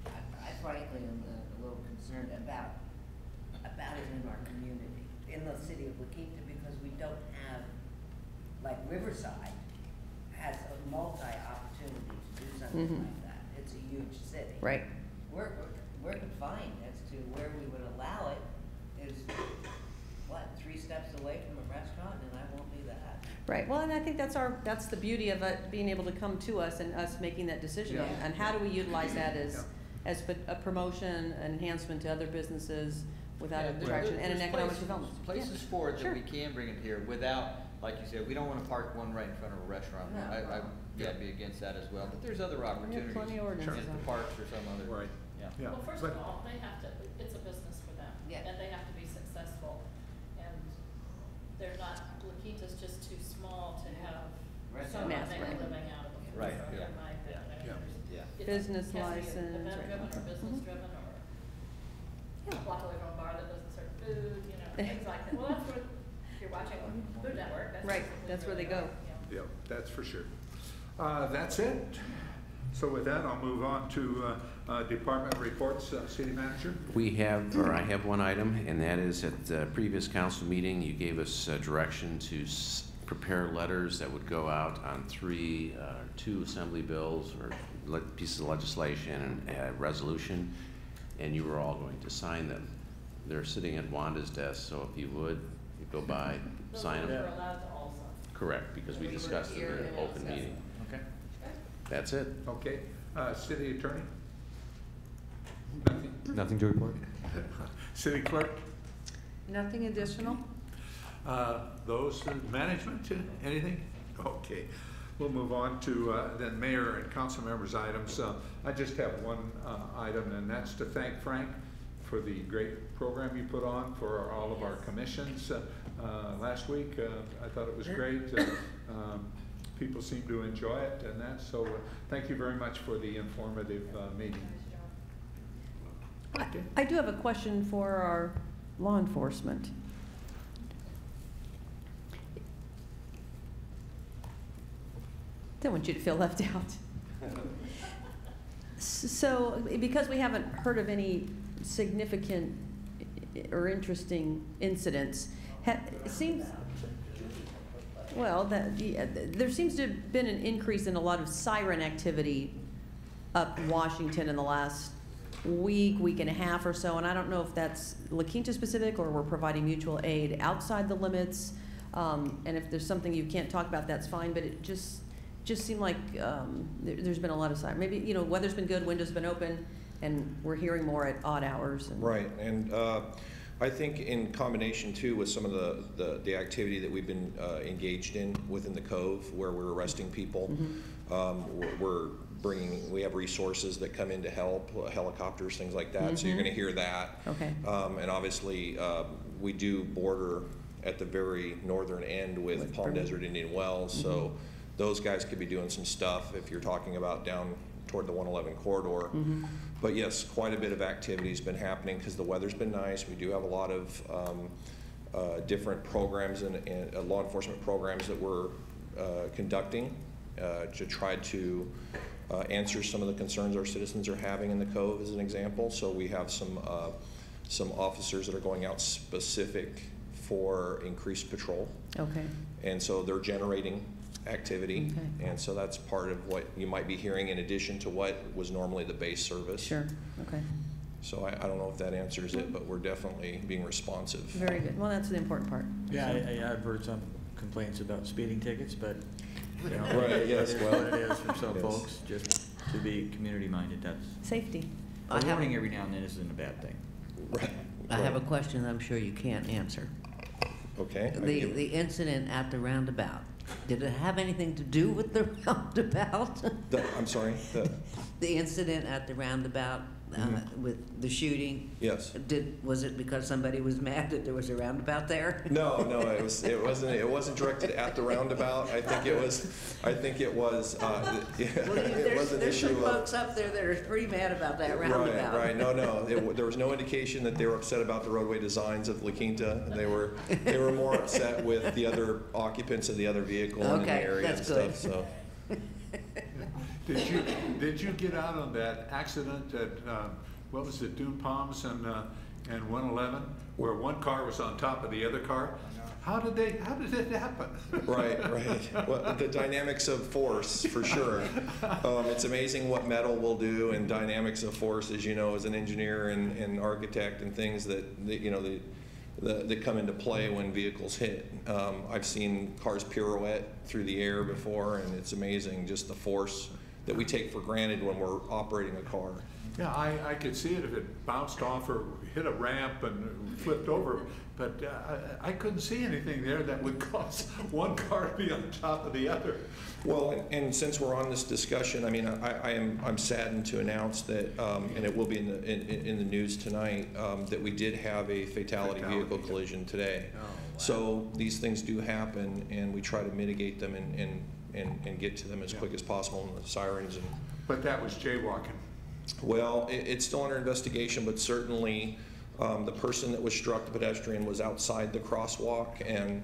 I frankly am a little concerned about it in our community, in the city of La Quinta, because we don't have, like Riverside has a multi-opportunity to do something Mhm. like that. It's a huge city. Right. We're confined as to where we would allow it is, 3 steps away from a restaurant, and I won't do that. Right, well, and I think that's the beauty of it, being able to come to us and us making that decision on, Yeah. and how do we utilize that as a promotion, enhancement to other businesses without a detraction, and an economic development. Places Yeah. for it that Sure. we can bring it here without, like you said, we don't wanna park one right in front of a restaurant. No. I'd be against that as well, but there's other opportunities. plenty of ordinances In on the it. parks or some other. Right. Yeah. Yeah. Well, first but- of all, they have to, it's a business for them. Yeah. And they have to be successful. And they're not, La Quinta's just too small to have Right. someone Mass make a brand. living out of it. Right, So, yeah. in my opinion, I mean, Yeah. Yeah. it's- Business it has to be license, event right. driven or business Mhm. driven or Yeah. walk away from a bar that doesn't serve food, things like that. Well, that's where, if you're watching Food Network, that's Right, basically that's where they they go. are, Yeah, that's for sure. That's it. So with that, I'll move on to department reports. City Manager? I have one item, and that is at the previous council meeting, you gave us direction to prepare letters that would go out on 2 assembly bills or pieces of legislation and a resolution, and you were all going to sign them. They're sitting at Wanda's desk, so if you would, you go by, sign Those them. are allowed to all sign. Correct, because we We were discussed it here in an and open discussed meeting. Okay. That's it. Okay. City Attorney? Nothing? Nothing to report? City Clerk? Nothing additional? Those, management, anything? Okay. We'll move on to then mayor and council members' items. I just have one item, and that's to thank Frank for the great program you put on for all of our commissions last week. I thought it was great. People seem to enjoy it and that, so thank you very much for the informative meeting. Okay. I do have a question for our law enforcement. Don't want you to feel left out. So, because we haven't heard of any significant or interesting incidents, it seems, well, there seems to have been an increase in a lot of siren activity up in Washington in the last week and a half or so, and I don't know if that's La Quinta specific or we're providing mutual aid outside the limits. And if there's something you can't talk about, that's fine, but it just seemed like there's been a lot of siren. Maybe, weather's been good, windows been open, and we're hearing more at odd hours. Right, and I think in combination too with some of the activity that we've been engaged in within the Cove, where we're arresting people, we have resources that come in to help, helicopters, things like that. So you're going to hear that. Okay. And obviously, we do border at the very northern end with Palm Desert Indian Wells, so those guys could be doing some stuff if you're talking about down toward the 111 corridor. But yes, quite a bit of activity has been happening because the weather's been nice. We do have a lot of different programs and law enforcement programs that we're conducting to try to answer some of the concerns our citizens are having in the Cove, as an example. So we have some officers that are going out specific for increased patrol. Okay. And so they're generating activity, and so that's part of what you might be hearing in addition to what was normally the base service. Sure, okay. So I don't know if that answers it, but we're definitely being responsive. Very good. Well, that's the important part. Yeah, I've heard some complaints about speeding tickets, but Right, yes, it is well, what it is for some yes. folks. Just to be community minded, that's safety. A warning every now and then isn't a bad thing. Right. I have a question I'm sure you can't answer. Okay. The incident at the roundabout, did it have anything to do with the roundabout? I'm sorry? The incident at the roundabout with the shooting? Yes. Was it because somebody was mad that there was a roundabout there? No, it wasn't directed at the roundabout. I think it was. Well, It was an there's issue some of. folks up there that are pretty mad about that roundabout. Right. No. There was no indication that they were upset about the roadway designs of La Quinta. They were more upset with the other occupants of the other vehicle in the area that's and stuff. So. Did you get out on that accident at, what was it, Dune Palms and 111, where one car was on top of the other car? How did it happen? Right. Well, the dynamics of force, for sure. It's amazing what metal will do, and dynamics of force, as you know, as an engineer and architect, and things that come into play when vehicles hit. I've seen cars pirouette through the air before, and it's amazing just the force that we take for granted when we're operating a car. Yeah, I could see it if it bounced off or hit a ramp and flipped over, but I couldn't see anything there that would cause one car to be on top of the other. Well, and since we're on this discussion, I mean, I'm saddened to announce that, and it will be in the news tonight, that we did have a fatality vehicle collision today. Oh, wow. So these things do happen, and we try to mitigate them and get to them as quick as possible in the sirens. But that was jaywalking. Well, it's still under investigation, but certainly the person that was struck, the pedestrian, was outside the crosswalk and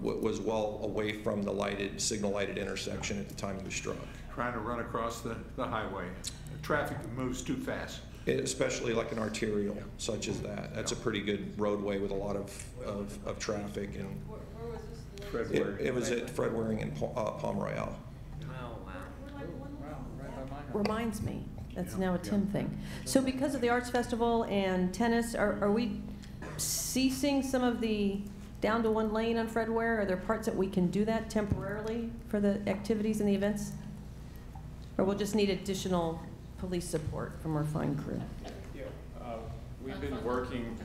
was well away from the signal lighted intersection at the time he was struck. Trying to run across the highway. The traffic moves too fast. Especially like an arterial, such as that. That's a pretty good roadway with a lot of traffic. And Where was this? it was at Fred Waring and Palm Royale. Oh, wow. Reminds me, that's now a Tim thing. So because of the Arts Festival and tennis, are we ceasing some of the down to one lane on Fred Ware? Are there parts that we can do that temporarily for the activities and the events? Or we'll just need additional police support from our fine crew? We've been working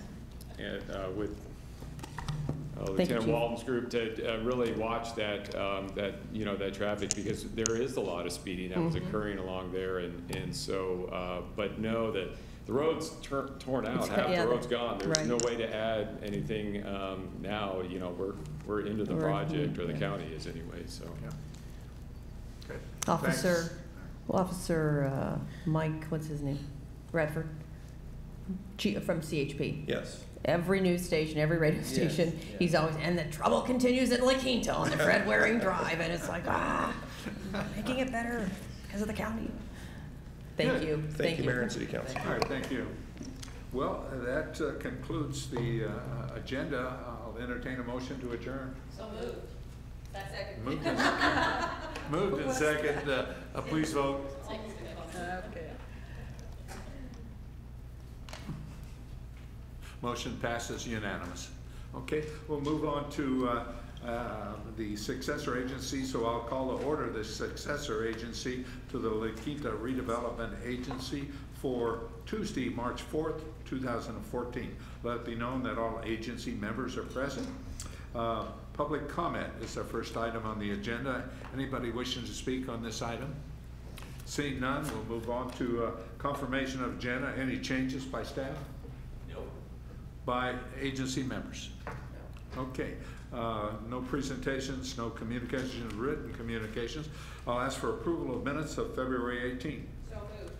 with Thank you, Lieutenant Chief. Walton's group to really watch that traffic, because there is a lot of speeding that was occurring along there, and so but know that the road's torn out, half the road's gone. There's no way to add anything now. We're into the project, or the county is anyway. So. Okay. Officer Mike, what's his name? Bradford, Chief from CHP. Yes. Every news station, every radio station, he's always, and the trouble continues at La Quinta on the Fred Waring Drive, and it's like, making it better because of the county. Thank you. Thank you, Mayor and City Council. All right, thank you. Well, that concludes the agenda. I'll entertain a motion to adjourn. So moved. That's second. Moved and second. Please vote. Okay. Motion passes unanimous. Okay, we'll move on to the successor agency. So I'll call to order the successor agency to the La Quinta Redevelopment Agency for Tuesday, March 4th, 2014. Let it be known that all agency members are present. Public comment is our first item on the agenda. Anybody wishing to speak on this item? Seeing none, we'll move on to confirmation of agenda. Any changes by staff? No. By agency members? No. Okay. No presentations, no communications, written communications. I'll ask for approval of minutes of February 18th. So moved.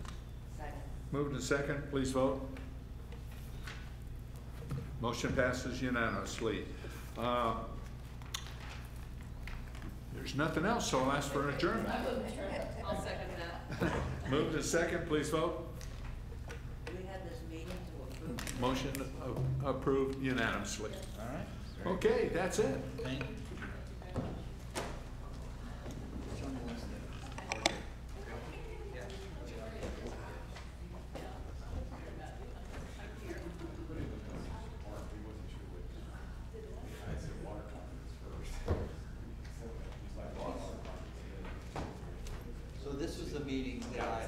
Second. Moved and second. Please vote. Motion passes unanimously. There's nothing else, so I'll ask for an adjournment. I'll second that. Moved and second. Please vote. We had this meeting to approve. Motion approved unanimously. All right. Okay, that's it. Thank you. So this was the meeting that I